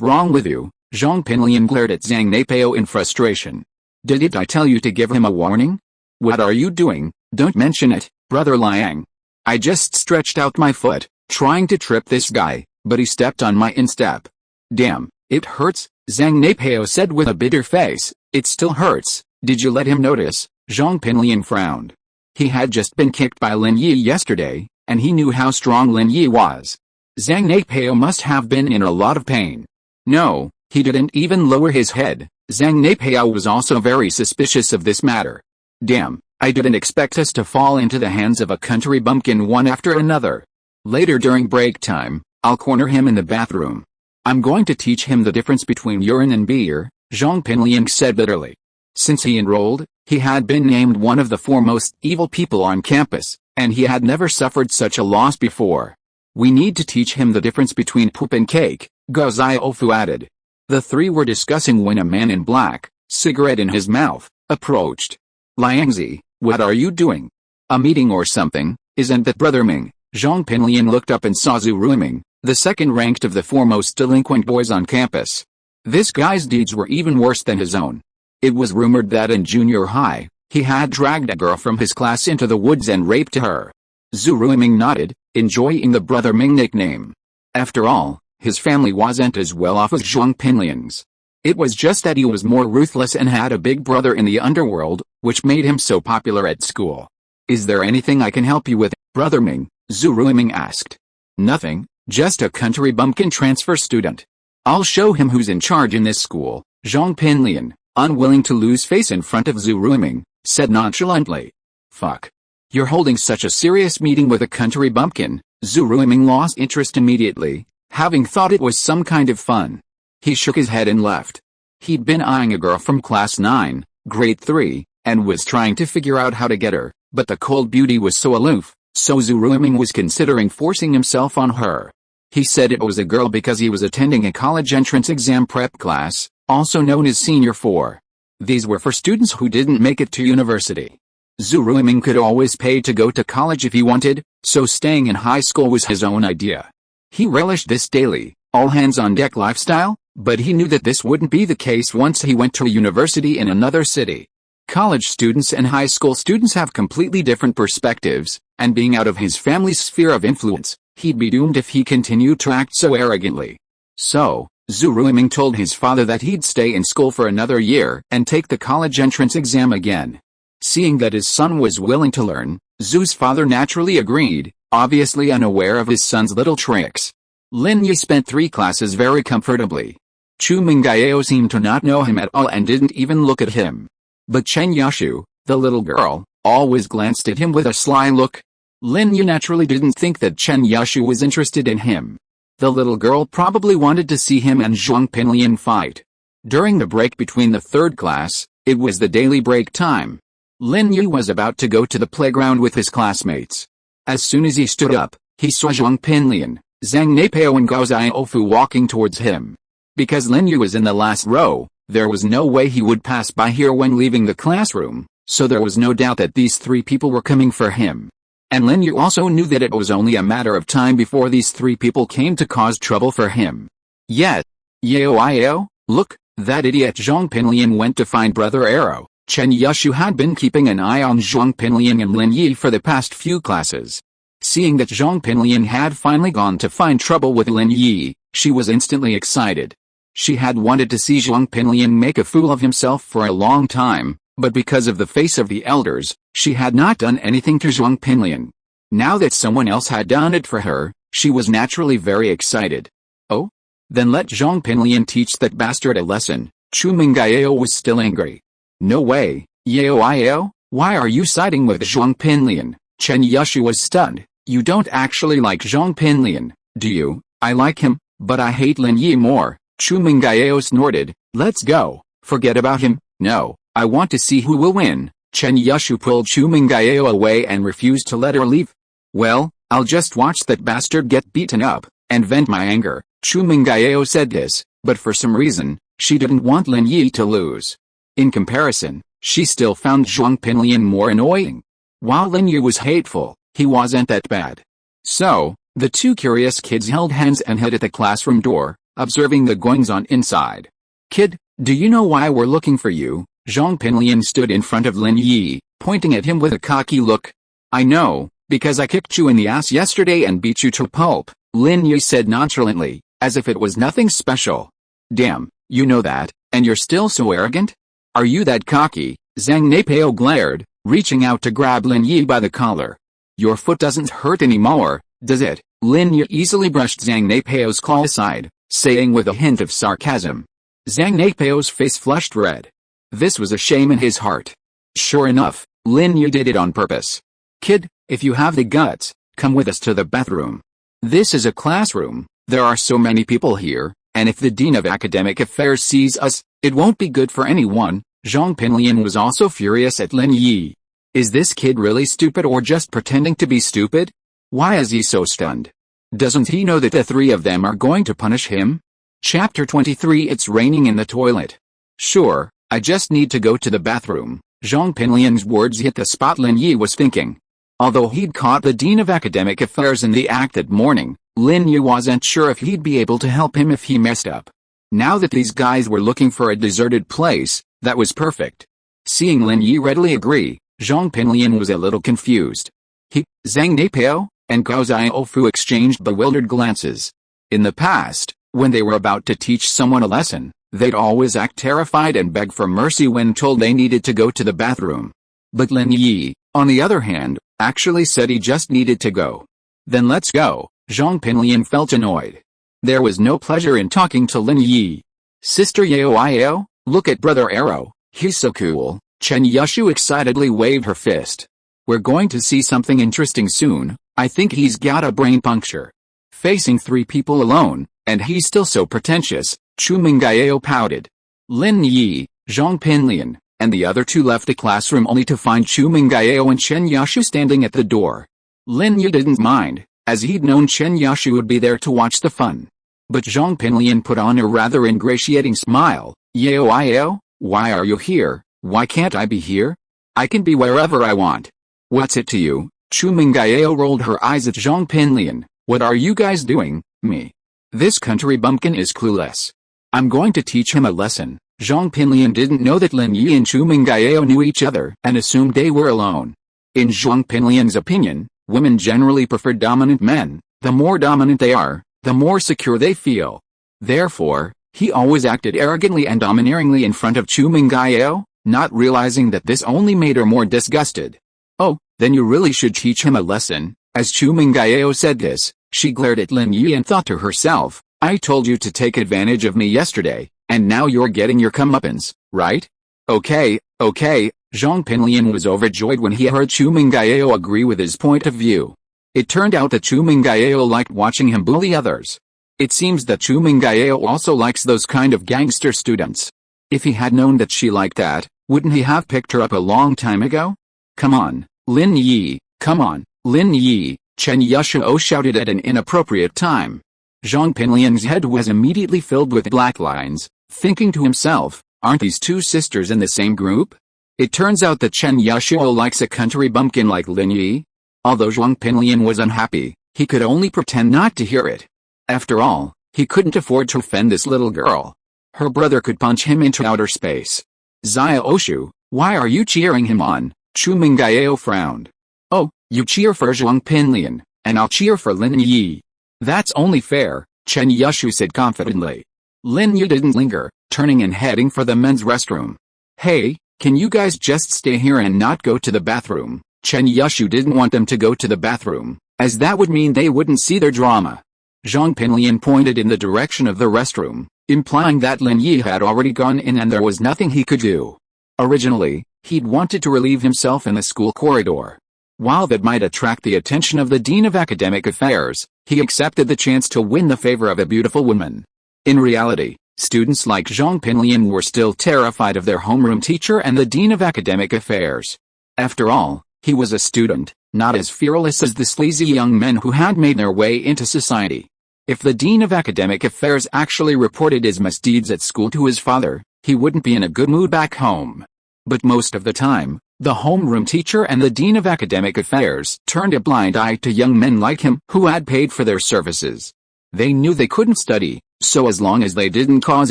wrong with you? Zhong Pinliang glared at Zhang Neipao in frustration. Didn't I tell you to give him a warning? What are you doing? Don't mention it, Brother Liang. I just stretched out my foot, trying to trip this guy, but he stepped on my instep. Damn, it hurts, Zhang Neipao said with a bitter face. It still hurts. Did you let him notice? Zhong Pinliang frowned. He had just been kicked by Lin Yi yesterday, and he knew how strong Lin Yi was. Zhang Neipao must have been in a lot of pain. No, he didn't even lower his head. Zhang Neipao was also very suspicious of this matter. Damn, I didn't expect us to fall into the hands of a country bumpkin one after another. Later during break time, I'll corner him in the bathroom. I'm going to teach him the difference between urine and beer, Zhong Pinliang said bitterly. Since he enrolled, he had been named one of the foremost evil people on campus, and he had never suffered such a loss before. We need to teach him the difference between poop and cake, Gao Xiaofu added. The three were discussing when a man in black, cigarette in his mouth, approached. Liangzi, what are you doing? A meeting or something, isn't that Brother Ming? Zhong Pinliang looked up and saw Zhu Ruiming, the second ranked of the foremost delinquent boys on campus. This guy's deeds were even worse than his own. It was rumored that in junior high, he had dragged a girl from his class into the woods and raped her. Zhu Ruiming nodded, enjoying the Brother Ming nickname. After all, his family wasn't as well off as Zhong Pinliang's. It was just that he was more ruthless and had a big brother in the underworld, which made him so popular at school. Is there anything I can help you with, Brother Ming? Zhu Ruiming asked. Nothing, just a country bumpkin transfer student. I'll show him who's in charge in this school, Zhong Pinliang, unwilling to lose face in front of Zhu Ruiming, said nonchalantly. Fuck. You're holding such a serious meeting with a country bumpkin? Zhu Ruiming lost interest immediately, having thought it was some kind of fun. He shook his head and left. He'd been eyeing a girl from class 9, grade 3, and was trying to figure out how to get her, but the cold beauty was so aloof, so Zhu Ruiming was considering forcing himself on her. He said it was a girl because he was attending a college entrance exam prep class, also known as Senior 4. These were for students who didn't make it to university. Zhu Ruiming could always pay to go to college if he wanted, so staying in high school was his own idea. He relished this daily, all-hands-on-deck lifestyle, but he knew that this wouldn't be the case once he went to a university in another city. College students and high school students have completely different perspectives, and being out of his family's sphere of influence, he'd be doomed if he continued to act so arrogantly. So, Zhu Ruiming told his father that he'd stay in school for another year and take the college entrance exam again. Seeing that his son was willing to learn, Zhu's father naturally agreed, obviously unaware of his son's little tricks. Lin Yi spent 3 classes very comfortably. Chu Mengyao seemed to not know him at all and didn't even look at him. But Chen Yushu, the little girl, always glanced at him with a sly look. Lin Yi naturally didn't think that Chen Yushu was interested in him. The little girl probably wanted to see him and Zhong Pinliang fight. During the break between the 3rd class, it was the daily break time. Lin Yi was about to go to the playground with his classmates. As soon as he stood up, he saw Zhong Pinliang, Zhang Neipao and Gao Xiaofu walking towards him. Because Lin Yi was in the last row, there was no way he would pass by here when leaving the classroom, so there was no doubt that these three people were coming for him. And Lin Yi also knew that it was only a matter of time before these three people came to cause trouble for him. Yet, Yao, look, that idiot Zhong Pinliang went to find Brother Arrow. Chen Yushu had been keeping an eye on Zhong Pinliang and Lin Yi for the past few classes. Seeing that Zhong Pinliang had finally gone to find trouble with Lin Yi, she was instantly excited. She had wanted to see Zhong Pinliang make a fool of himself for a long time, but because of the face of the elders, she had not done anything to Zhong Pinliang. Now that someone else had done it for her, she was naturally very excited. Oh? Then let Zhong Pinliang teach that bastard a lesson. Chu Mengyao was still angry. No way, Yao, why are you siding with Zhong Pinliang? Chen Yushu was stunned. You don't actually like Zhong Pinliang, do you? I like him, but I hate Lin Yi more. Chu Mengyao snorted. Let's go. Forget about him. No, I want to see who will win. Chen Yushu pulled Chu Mengyao away and refused to let her leave. Well, I'll just watch that bastard get beaten up, and vent my anger. Chu Mengyao said this, but for some reason, she didn't want Lin Yi to lose. In comparison, she still found Zhong Pinliang more annoying. While Lin Yi was hateful, he wasn't that bad. So, the two curious kids held hands and hid at the classroom door, observing the goings-on inside. Kid, do you know why we're looking for you? Zhong Pinliang stood in front of Lin Yi, pointing at him with a cocky look. I know, because I kicked you in the ass yesterday and beat you to pulp, Lin Yi said nonchalantly, as if it was nothing special. Damn, you know that, and you're still so arrogant? Are you that cocky? Zhang Neipao glared, reaching out to grab Lin Yi by the collar. Your foot doesn't hurt anymore, does it? Lin Yi easily brushed Zhang Neipao's claw aside, saying with a hint of sarcasm. Zhang Neipao's face flushed red. This was a shame in his heart. Sure enough, Lin Yi did it on purpose. Kid, if you have the guts, come with us to the bathroom. This is a classroom, there are so many people here, and if the Dean of Academic Affairs sees us, it won't be good for anyone. Zhong Pinliang was also furious at Lin Yi. Is this kid really stupid or just pretending to be stupid? Why is he so stunned? Doesn't he know that the three of them are going to punish him? Chapter 23 It's raining in the toilet. Sure, I just need to go to the bathroom. Zhong Pinliang's words hit the spot Lin Yi was thinking. Although he'd caught the Dean of Academic Affairs in the act that morning, Lin Yi wasn't sure if he'd be able to help him if he messed up. Now that these guys were looking for a deserted place, that was perfect. Seeing Lin Yi readily agree, Zhong Pinliang was a little confused. He, Zhang Neipao, and Gao Xiaofu exchanged bewildered glances. In the past, when they were about to teach someone a lesson, they'd always act terrified and beg for mercy when told they needed to go to the bathroom. But Lin Yi, on the other hand, actually said he just needed to go. Then let's go. Zhong Pinliang felt annoyed. There was no pleasure in talking to Lin Yi. Sister Yao, look at Brother Arrow, he's so cool. Chen Yushu excitedly waved her fist. We're going to see something interesting soon. I think he's got a brain puncture. Facing three people alone, and he's still so pretentious, Chu Mengyao pouted. Lin Yi, Zhong Pinliang, and the other two left the classroom only to find Chu Mengyao and Chen Yushu standing at the door. Lin Yi didn't mind, as he'd known Chen Yushu would be there to watch the fun. But Zhong Pinliang put on a rather ingratiating smile. Yao, why are you here? Why can't I be here? I can be wherever I want. What's it to you? Chu Mengyao rolled her eyes at Zhong Pinliang. What are you guys doing, me? This country bumpkin is clueless. I'm going to teach him a lesson. Zhong Pinliang didn't know that Lin Yi and Chu Mengyao knew each other and assumed they were alone. In Zhong Pinliang's opinion, women generally prefer dominant men. The more dominant they are, the more secure they feel. Therefore, he always acted arrogantly and domineeringly in front of Chu Mengyao, not realizing that this only made her more disgusted. Oh, then you really should teach him a lesson. As Chu Mengyao said this, she glared at Lin Yi and thought to herself, I told you to take advantage of me yesterday, and now you're getting your comeuppance, right? Okay, Zhong Pinliang was overjoyed when he heard Chu Mengyao agree with his point of view. It turned out that Chu Mengyao liked watching him bully others. It seems that Chu Mengyao also likes those kind of gangster students. If he had known that she liked that, wouldn't he have picked her up a long time ago? Come on, Lin Yi, come on, Lin Yi, Chen Yushuo shouted at an inappropriate time. Zhong Pinliang's head was immediately filled with black lines, thinking to himself, aren't these two sisters in the same group? It turns out that Chen Yushuo likes a country bumpkin like Lin Yi. Although Zhong Pinliang was unhappy, he could only pretend not to hear it. After all, he couldn't afford to offend this little girl. Her brother could punch him into outer space. Zia Oshu, why are you cheering him on? Chu Mengyao frowned. Oh, you cheer for Zhong Pinliang, and I'll cheer for Lin Yi. That's only fair, Chen Yushu said confidently. Lin Yi didn't linger, turning and heading for the men's restroom. Hey, can you guys just stay here and not go to the bathroom? Chen Yushu didn't want them to go to the bathroom, as that would mean they wouldn't see their drama. Zhong Pinliang pointed in the direction of the restroom, implying that Lin Yi had already gone in and there was nothing he could do. Originally, he'd wanted to relieve himself in the school corridor. While that might attract the attention of the Dean of Academic Affairs, he accepted the chance to win the favor of a beautiful woman. In reality, students like Zhong Pinliang were still terrified of their homeroom teacher and the Dean of Academic Affairs. After all, he was a student, not as fearless as the sleazy young men who had made their way into society. If the Dean of Academic Affairs actually reported his misdeeds at school to his father, he wouldn't be in a good mood back home. But most of the time, the homeroom teacher and the Dean of Academic Affairs turned a blind eye to young men like him who had paid for their services. They knew they couldn't study, so as long as they didn't cause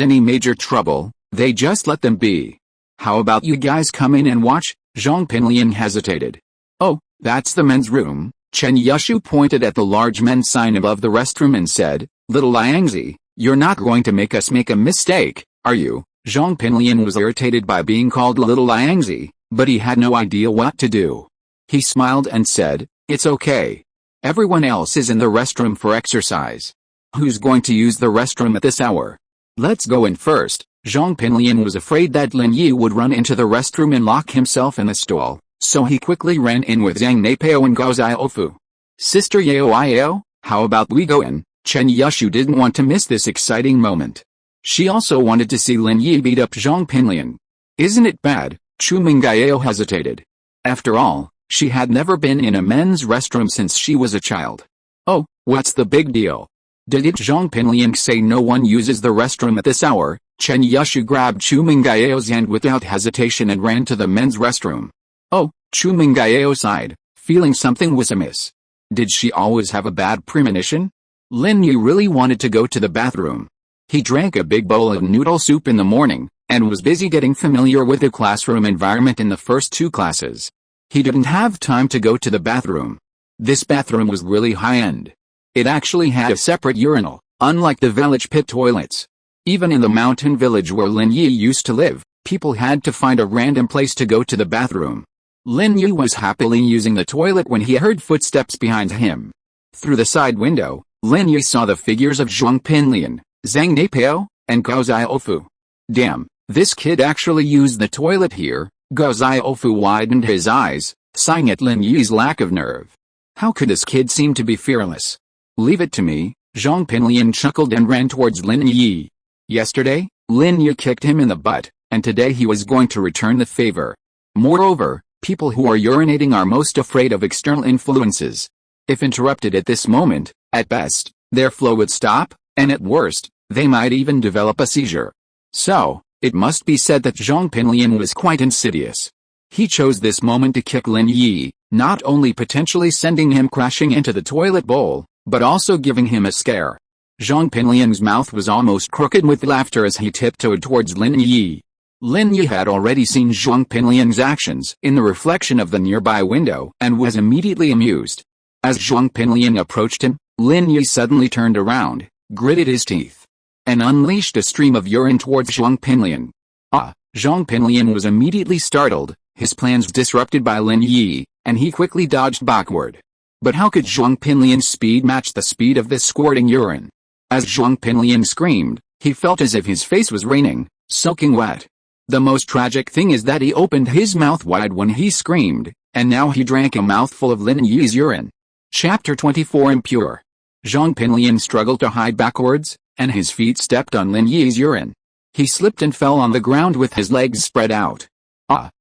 any major trouble, they just let them be. How about you guys come in and watch? Zhong Pinliang hesitated. Oh, that's the men's room. Chen Yushu pointed at the large men's sign above the restroom and said, Little Liangzi, you're not going to make us make a mistake, are you? Zhong Pinliang was irritated by being called Little Liangzi, but he had no idea what to do. He smiled and said, It's okay. Everyone else is in the restroom for exercise. Who's going to use the restroom at this hour? Let's go in first. Zhong Pinliang was afraid that Lin Yi would run into the restroom and lock himself in the stall, so he quickly ran in with Zhang Neipao and Gao Xiaofu. Sister Yao, how about we go in? Chen Yushu didn't want to miss this exciting moment. She also wanted to see Lin Yi beat up Zhong Pinliang. Isn't it bad? Chu Mengyao hesitated. After all, she had never been in a men's restroom since she was a child. Oh, what's the big deal? Did Zhong Pinliang say no one uses the restroom at this hour? Chen Yushu grabbed Chu Mengyao's hand without hesitation and ran to the men's restroom. Oh, Chu Mengyao sighed, feeling something was amiss. Did she always have a bad premonition? Lin Yi really wanted to go to the bathroom. He drank a big bowl of noodle soup in the morning, and was busy getting familiar with the classroom environment in the first 2 classes. He didn't have time to go to the bathroom. This bathroom was really high-end. It actually had a separate urinal, unlike the village pit toilets. Even in the mountain village where Lin Yi used to live, people had to find a random place to go to the bathroom. Lin Yi was happily using the toilet when he heard footsteps behind him. Through the side window, Lin Yi saw the figures of Zhong Pinliang, Zhang Neipao, and Gao Xiaofu. Damn, this kid actually used the toilet here. Gao Xiaofu widened his eyes, sighing at Lin Yi's lack of nerve. How could this kid seem to be fearless? Leave it to me. Zhong Pinliang chuckled and ran towards Lin Yi. Yesterday, Lin Yi kicked him in the butt, and today he was going to return the favor. Moreover, people who are urinating are most afraid of external influences. If interrupted at this moment, at best, their flow would stop, and at worst, they might even develop a seizure. So, it must be said that Zhong Pinliang was quite insidious. He chose this moment to kick Lin Yi, not only potentially sending him crashing into the toilet bowl, but also giving him a scare. Zhong Pinliang's mouth was almost crooked with laughter as he tiptoed towards Lin Yi. Lin Yi had already seen Zhong Pinliang's actions in the reflection of the nearby window and was immediately amused. As Zhong Pinliang approached him, Lin Yi suddenly turned around, gritted his teeth, and unleashed a stream of urine towards Zhong Pinliang. Zhong Pinliang was immediately startled, his plans disrupted by Lin Yi, and he quickly dodged backward. But how could Zhong Pinliang's speed match the speed of this squirting urine? As Zhong Pinliang screamed, he felt as if his face was raining, soaking wet. The most tragic thing is that he opened his mouth wide when he screamed, and now he drank a mouthful of Lin Yi's urine. Chapter 24 Impure. Zhong Pinliang struggled to hide backwards, and his feet stepped on Lin Yi's urine. He slipped and fell on the ground with his legs spread out.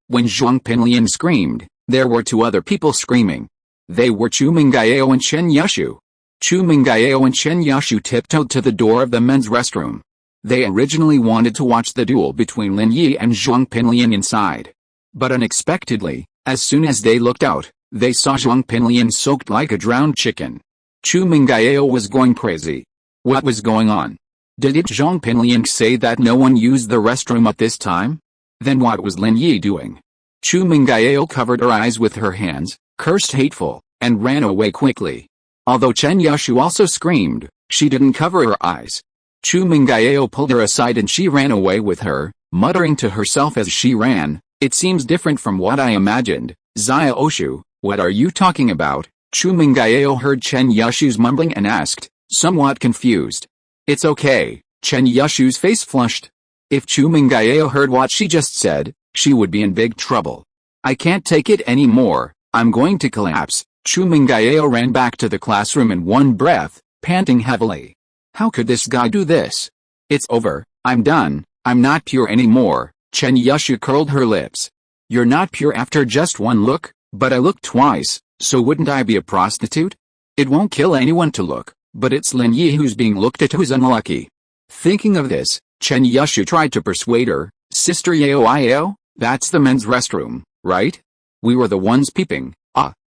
When Zhong Pinliang screamed, there were 2 other people screaming. They were Chu Mengyao and Chen Yushu. Chu Mengyao and Chen Yushu tiptoed to the door of the men's restroom. They originally wanted to watch the duel between Lin Yi and Zhong Pinliang inside. But unexpectedly, as soon as they looked out, they saw Zhong Pinliang soaked like a drowned chicken. Chu Mengyao was going crazy. What was going on? Did Zhong Pinliang say that no one used the restroom at this time? Then what was Lin Yi doing? Chu Mengyao covered her eyes with her hands, cursed hateful, and ran away quickly. Although Chen Yushu also screamed, she didn't cover her eyes. Chu Mengyao pulled her aside and she ran away with her, muttering to herself as she ran, "It seems different from what I imagined. Xia Oshu, what are you talking about?" Chu Mengyao heard Chen Yushu's mumbling and asked, somewhat confused. "It's okay." Chen Yushu's face flushed. If Chu Mengyao heard what she just said, she would be in big trouble. "I can't take it anymore, I'm going to collapse." Chu Mengyao ran back to the classroom in one breath, panting heavily. How could this guy do this? "It's over, I'm done, I'm not pure anymore." Chen Yushu curled her lips. "You're not pure after just one look, but I looked twice, so wouldn't I be a prostitute? It won't kill anyone to look, but it's Lin Yi who's being looked at who's unlucky." Thinking of this, Chen Yushu tried to persuade her, "Sister Yao, that's the men's restroom, right? We were the ones peeping."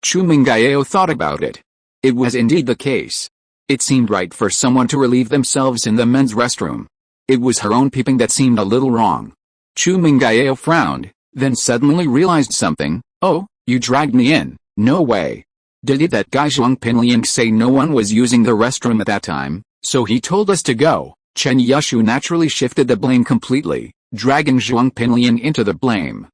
Chu Mengyao thought about it. It was indeed the case. It seemed right for someone to relieve themselves in the men's restroom. It was her own peeping that seemed a little wrong. Chu Mengyao frowned, then suddenly realized something. "Oh, you dragged me in, no way. Did that guy Zhong Pinliang say no one was using the restroom at that time, so he told us to go?" Chen Yushu naturally shifted the blame completely, dragging Zhong Pinliang into the blame.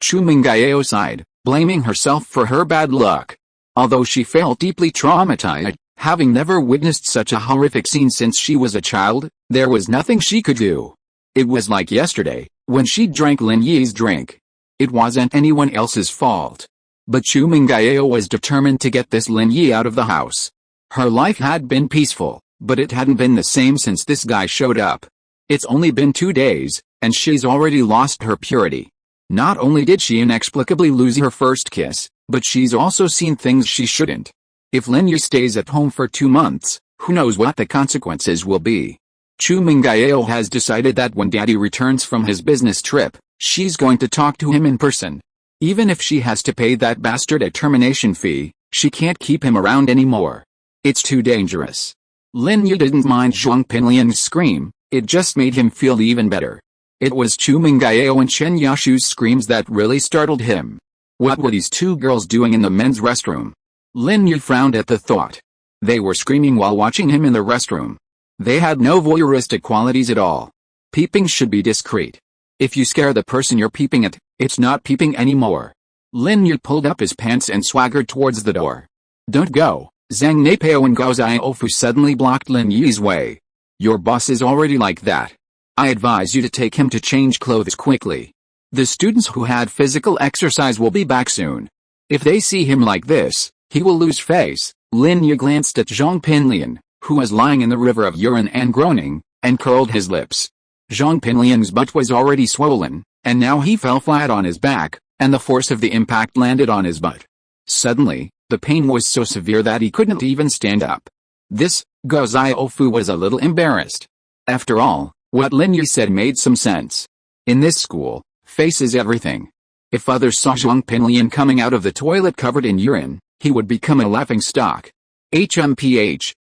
Chu Mengyao sighed, blaming herself for her bad luck. Although she felt deeply traumatized, having never witnessed such a horrific scene since she was a child, there was nothing she could do. It was like yesterday, when she drank Lin Yi's drink. It wasn't anyone else's fault. But Chu Mengyao was determined to get this Lin Yi out of the house. Her life had been peaceful, but it hadn't been the same since this guy showed up. It's only been 2 days, and she's already lost her purity. Not only did she inexplicably lose her first kiss, but she's also seen things she shouldn't. If Lin Yi stays at home for 2 months, who knows what the consequences will be. Chu Mengyao has decided that when Daddy returns from his business trip, she's going to talk to him in person. Even if she has to pay that bastard a termination fee, she can't keep him around anymore. It's too dangerous. Lin Yi didn't mind Zhong Pinliang's scream, it just made him feel even better. It was Chu Mengyao and Chen Yushu's screams that really startled him. What were these two girls doing in the men's restroom? Lin Yi frowned at the thought. They were screaming while watching him in the restroom. They had no voyeuristic qualities at all. Peeping should be discreet. If you scare the person you're peeping at, it's not peeping anymore. Lin Yi pulled up his pants and swaggered towards the door. "Don't go." Zhang Neipao and Gao Xiaofu suddenly blocked Lin Yi's way. "Your boss is already like that. I advise you to take him to change clothes quickly. The students who had physical exercise will be back soon. If they see him like this, he will lose face." Lin Yi glanced at Zhong Pinliang, who was lying in the river of urine and groaning, and curled his lips. Zhong Pinliang's butt was already swollen, and now he fell flat on his back, and the force of the impact landed on his butt. Suddenly, the pain was so severe that he couldn't even stand up. Gao Xiaofu was a little embarrassed. After all, what Lin Yi said made some sense. In this school, face is everything. If others saw Zhong Pinliang coming out of the toilet covered in urine, he would become a laughingstock.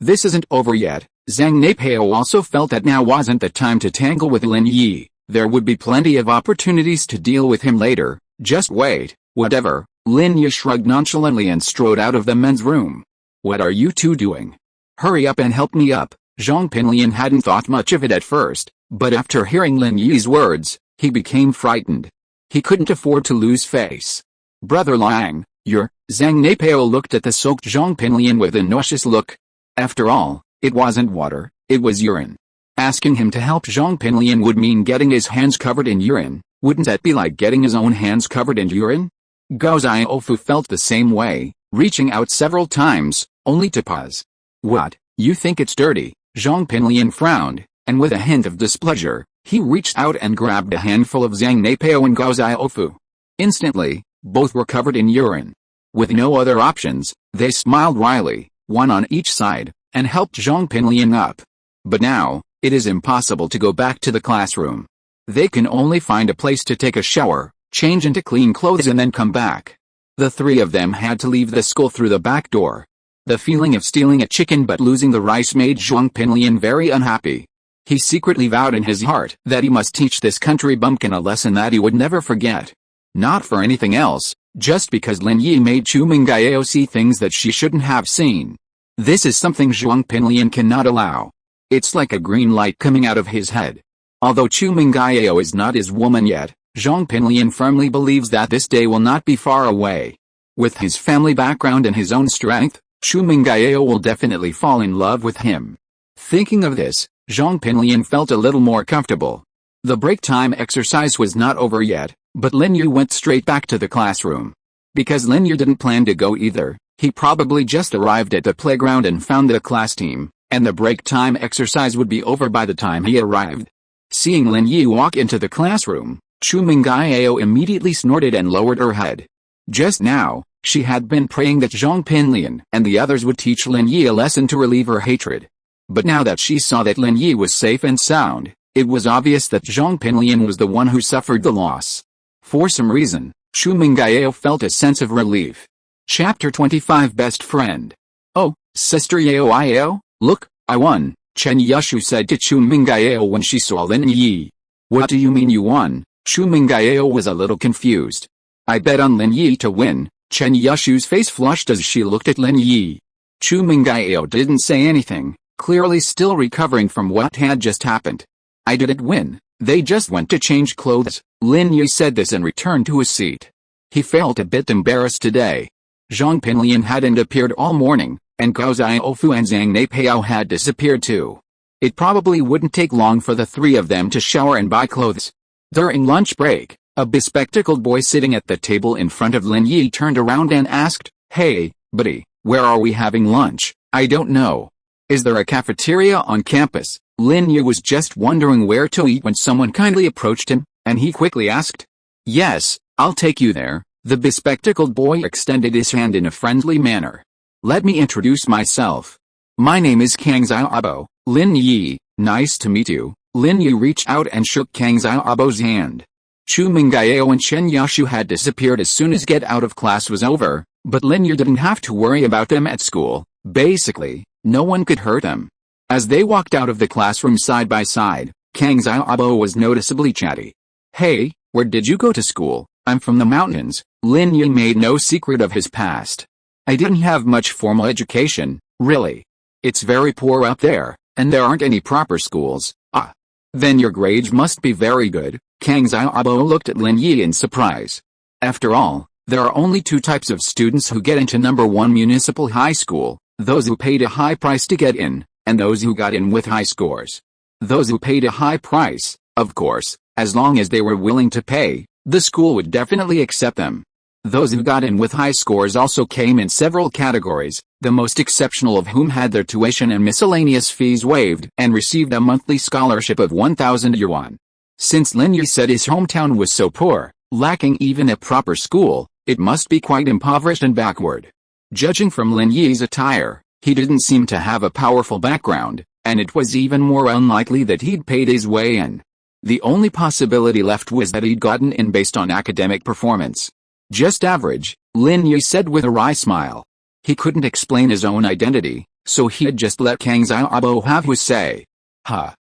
This isn't over yet. Zhang Neipao also felt that now wasn't the time to tangle with Lin Yi. There would be plenty of opportunities to deal with him later. Just wait. Whatever. Lin Yi shrugged nonchalantly and strode out of the men's room. "What are you two doing? Hurry up and help me up." Zhong Pinliang hadn't thought much of it at first, but after hearing Lin Yi's words, he became frightened. He couldn't afford to lose face. "Brother Liang, you're..." Zhang Neipao looked at the soaked Zhong Pinliang with a nauseous look. After all, it wasn't water, it was urine. Asking him to help Zhong Pinliang would mean getting his hands covered in urine. Wouldn't that be like getting his own hands covered in urine? Gao Xiaofu felt the same way, reaching out several times, only to pause. "What, you think it's dirty?" Zhong Pinliang frowned, and with a hint of displeasure, he reached out and grabbed a handful of Zhang Neipao and Gao Xiaofu. Instantly, both were covered in urine. With no other options, they smiled wryly, one on each side, and helped Zhong Pinliang up. But now, it is impossible to go back to the classroom. They can only find a place to take a shower, change into clean clothes and then come back. The three of them had to leave the school through the back door. The feeling of stealing a chicken but losing the rice made Zhong Pinliang very unhappy. He secretly vowed in his heart that he must teach this country bumpkin a lesson that he would never forget. Not for anything else, just because Lin Yi made Chu Mengyao see things that she shouldn't have seen. This is something Zhong Pinliang cannot allow. It's like a green light coming out of his head. Although Chu Mengyao is not his woman yet, Zhong Pinliang firmly believes that this day will not be far away. With his family background and his own strength, Chu Mengyao will definitely fall in love with him. Thinking of this, Zhong Pinliang felt a little more comfortable. The break time exercise was not over yet, but Lin Yi went straight back to the classroom. Because Lin Yi didn't plan to go either, he probably just arrived at the playground and found the class team, and the break time exercise would be over by the time he arrived. Seeing Lin Yi walk into the classroom, Chu Mengyao immediately snorted and lowered her head. Just now, she had been praying that Zhong Pinliang and the others would teach Lin Yi a lesson to relieve her hatred. But now that she saw that Lin Yi was safe and sound, it was obvious that Zhong Pinliang was the one who suffered the loss. For some reason, Chu Mengyao felt a sense of relief. Chapter 25 Best Friend. Oh, Sister Yao, look, I won, Chen Yushu said to Chu Mengyao when she saw Lin Yi. What do you mean you won? Chu Mengyao was a little confused. I bet on Lin Yi to win. Chen Yushu's face flushed as she looked at Lin Yi. Chu Mengyao didn't say anything, clearly still recovering from what had just happened. I didn't win, they just went to change clothes. Lin Yi said this and returned to his seat. He felt a bit embarrassed today. Zhong Pinliang hadn't appeared all morning, and Gao Xiaofu and Zhang Neipao had disappeared too. It probably wouldn't take long for the three of them to shower and buy clothes. During lunch break, a bespectacled boy sitting at the table in front of Lin Yi turned around and asked, "Hey, buddy, where are we having lunch?" "I don't know. Is there a cafeteria on campus?" Lin Yi was just wondering where to eat when someone kindly approached him, and he quickly asked, "Yes, I'll take you there." The bespectacled boy extended his hand in a friendly manner. "Let me introduce myself. My name is Kang Xiaobo, Lin Yi, nice to meet you." Lin Yi reached out and shook Kang Xiaobo's hand. Chu Mengyao and Chen Yushu had disappeared as soon as get out of class was over, but Lin Yi didn't have to worry about them at school. Basically, no one could hurt them. As they walked out of the classroom side by side, Kang Xiaobo was noticeably chatty. "Hey, where did you go to school?" "I'm from the mountains." Lin Yi made no secret of his past. "I didn't have much formal education, really. It's very poor up there, and there aren't any proper schools." "Ah. Then your grades must be very good." Kang Xiaobo looked at Lin Yi in surprise. After all, there are only two types of students who get into number 1 municipal high school, those who paid a high price to get in, and those who got in with high scores. Those who paid a high price, of course, as long as they were willing to pay, the school would definitely accept them. Those who got in with high scores also came in several categories, the most exceptional of whom had their tuition and miscellaneous fees waived and received a monthly scholarship of 1,000 yuan. Since Lin Yi said his hometown was so poor, lacking even a proper school, it must be quite impoverished and backward. Judging from Lin Yi's attire, he didn't seem to have a powerful background, and it was even more unlikely that he'd paid his way in. The only possibility left was that he'd gotten in based on academic performance. "Just average," Lin Yi said with a wry smile. He couldn't explain his own identity, so he had just let Kang Xiaobo have his say.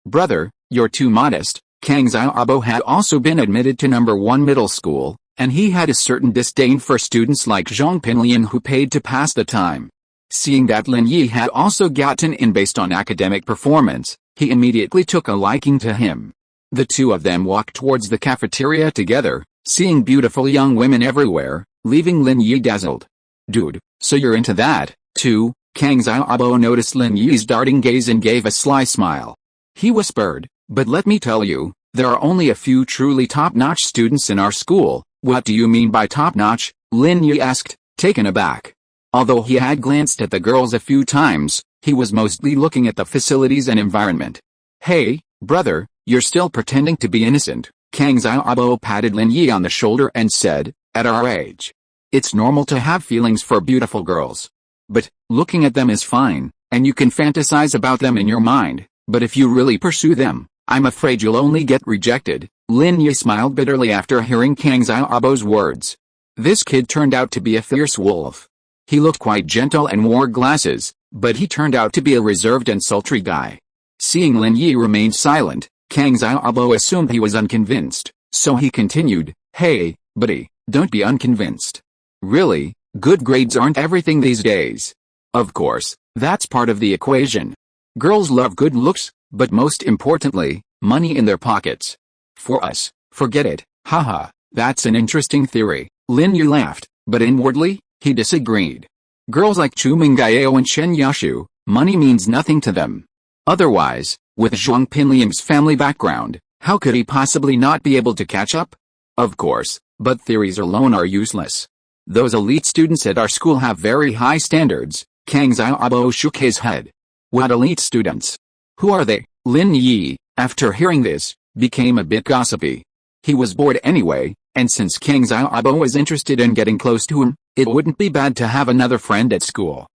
Brother, you're too modest." Kang Xiaobo had also been admitted to number 1 middle school, and he had a certain disdain for students like Zhong Pinliang who paid to pass the time. Seeing that Lin Yi had also gotten in based on academic performance, he immediately took a liking to him. The two of them walked towards the cafeteria together, seeing beautiful young women everywhere, leaving Lin Yi dazzled. "Dude, so you're into that, too?" Kang Xiaobo noticed Lin Yi's darting gaze and gave a sly smile. He whispered, "But let me tell you, there are only a few truly top-notch students in our school." "What do you mean by top-notch?" Lin Yi asked, taken aback. Although he had glanced at the girls a few times, he was mostly looking at the facilities and environment. "Hey, brother, you're still pretending to be innocent." Kang Xiaobo patted Lin Yi on the shoulder and said, "At our age, It's normal to have feelings for beautiful girls. But, looking at them is fine, and you can fantasize about them in your mind, but if you really pursue them, I'm afraid you'll only get rejected. Lin Yi smiled bitterly after hearing Kang Xiaobo's words. This kid turned out to be a fierce wolf. He looked quite gentle and wore glasses, but he turned out to be a reserved and sultry guy. Seeing Lin Yi remain silent, Kang Xiaobo assumed he was unconvinced, so he continued, "Hey, buddy, don't be unconvinced. Really, good grades aren't everything these days. Of course, that's part of the equation. Girls love good looks, but most importantly, money in their pockets. For us, forget it, haha, that's an interesting theory." Lin Yi laughed, but inwardly, he disagreed. Girls like Chu Mengyao and Chen Yashu, money means nothing to them. Otherwise, with Zhong Pinliang's family background, how could he possibly not be able to catch up? Of course, but theories alone are useless. Those elite students at our school have very high standards. Kang Xiaobo shook his head. What elite students? Who are they? Lin Yi, after hearing this, became a bit gossipy. He was bored anyway, and since Kang Xiaobo was interested in getting close to him, it wouldn't be bad to have another friend at school.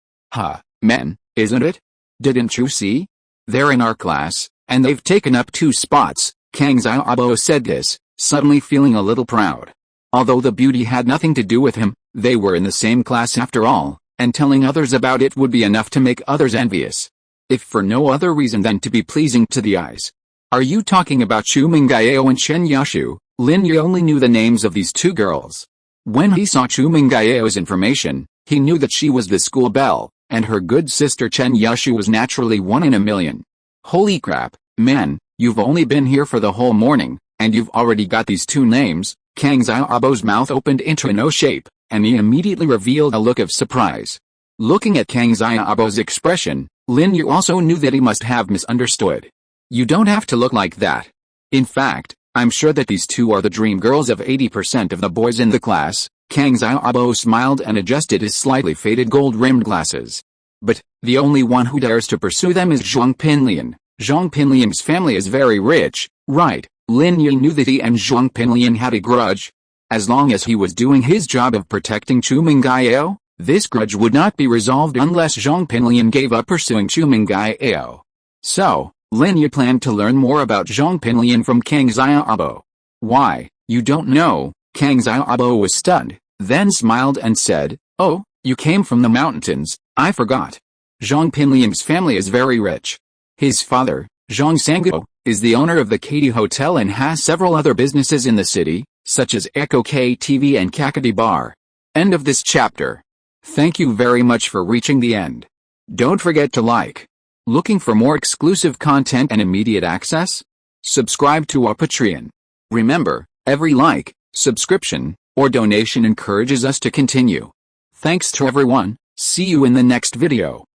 Men, isn't it? Didn't you see? They're in our class, and they've taken up 2 spots. Kang Xiaobo said this, suddenly feeling a little proud. Although the beauty had nothing to do with him, they were in the same class after all, and telling others about it would be enough to make others envious. If for no other reason than to be pleasing to the eyes. Are you talking about Chu Mengyao and Chen Yashu? Lin Yi only knew the names of these 2 girls. When he saw Chu Mengyao's information, he knew that she was the school belle, and her good sister Chen Yashu was naturally 1 in a million. Holy crap, man, you've only been here for the whole morning, and you've already got these 2 names. Kang Xiaobo's mouth opened into an O shape, and he immediately revealed a look of surprise. Looking at Kang Xiaobo's expression, Lin Yi also knew that he must have misunderstood. You don't have to look like that. In fact, I'm sure that these 2 are the dream girls of 80% of the boys in the class. Kang Xiaobo smiled and adjusted his slightly faded gold-rimmed glasses. But, the only one who dares to pursue them is Zhong Pinliang. Zhong Pinliang's family is very rich, right? Lin Yi knew that he and Zhong Pinliang had a grudge. As long as he was doing his job of protecting Chu Mengyao, this grudge would not be resolved unless Zhong Pinliang gave up pursuing Chu Mengyao. So, Lin Yi planned to learn more about Zhong Pinliang from Kang Xiaobo. Why, you don't know? Kang Xiaobo was stunned, then smiled and said, "Oh, you came from the mountains, I forgot. Zhong Pinliang's family is very rich. His father, Zhong Sanguo, is the owner of the Katy Hotel and has several other businesses in the city, such as Echo K TV and Kakadi Bar." End of this chapter. Thank you very much for reaching the end. Don't forget to like. Looking for more exclusive content and immediate access? Subscribe to our Patreon. Remember, every like, subscription, or donation encourages us to continue. Thanks to everyone, see you in the next video.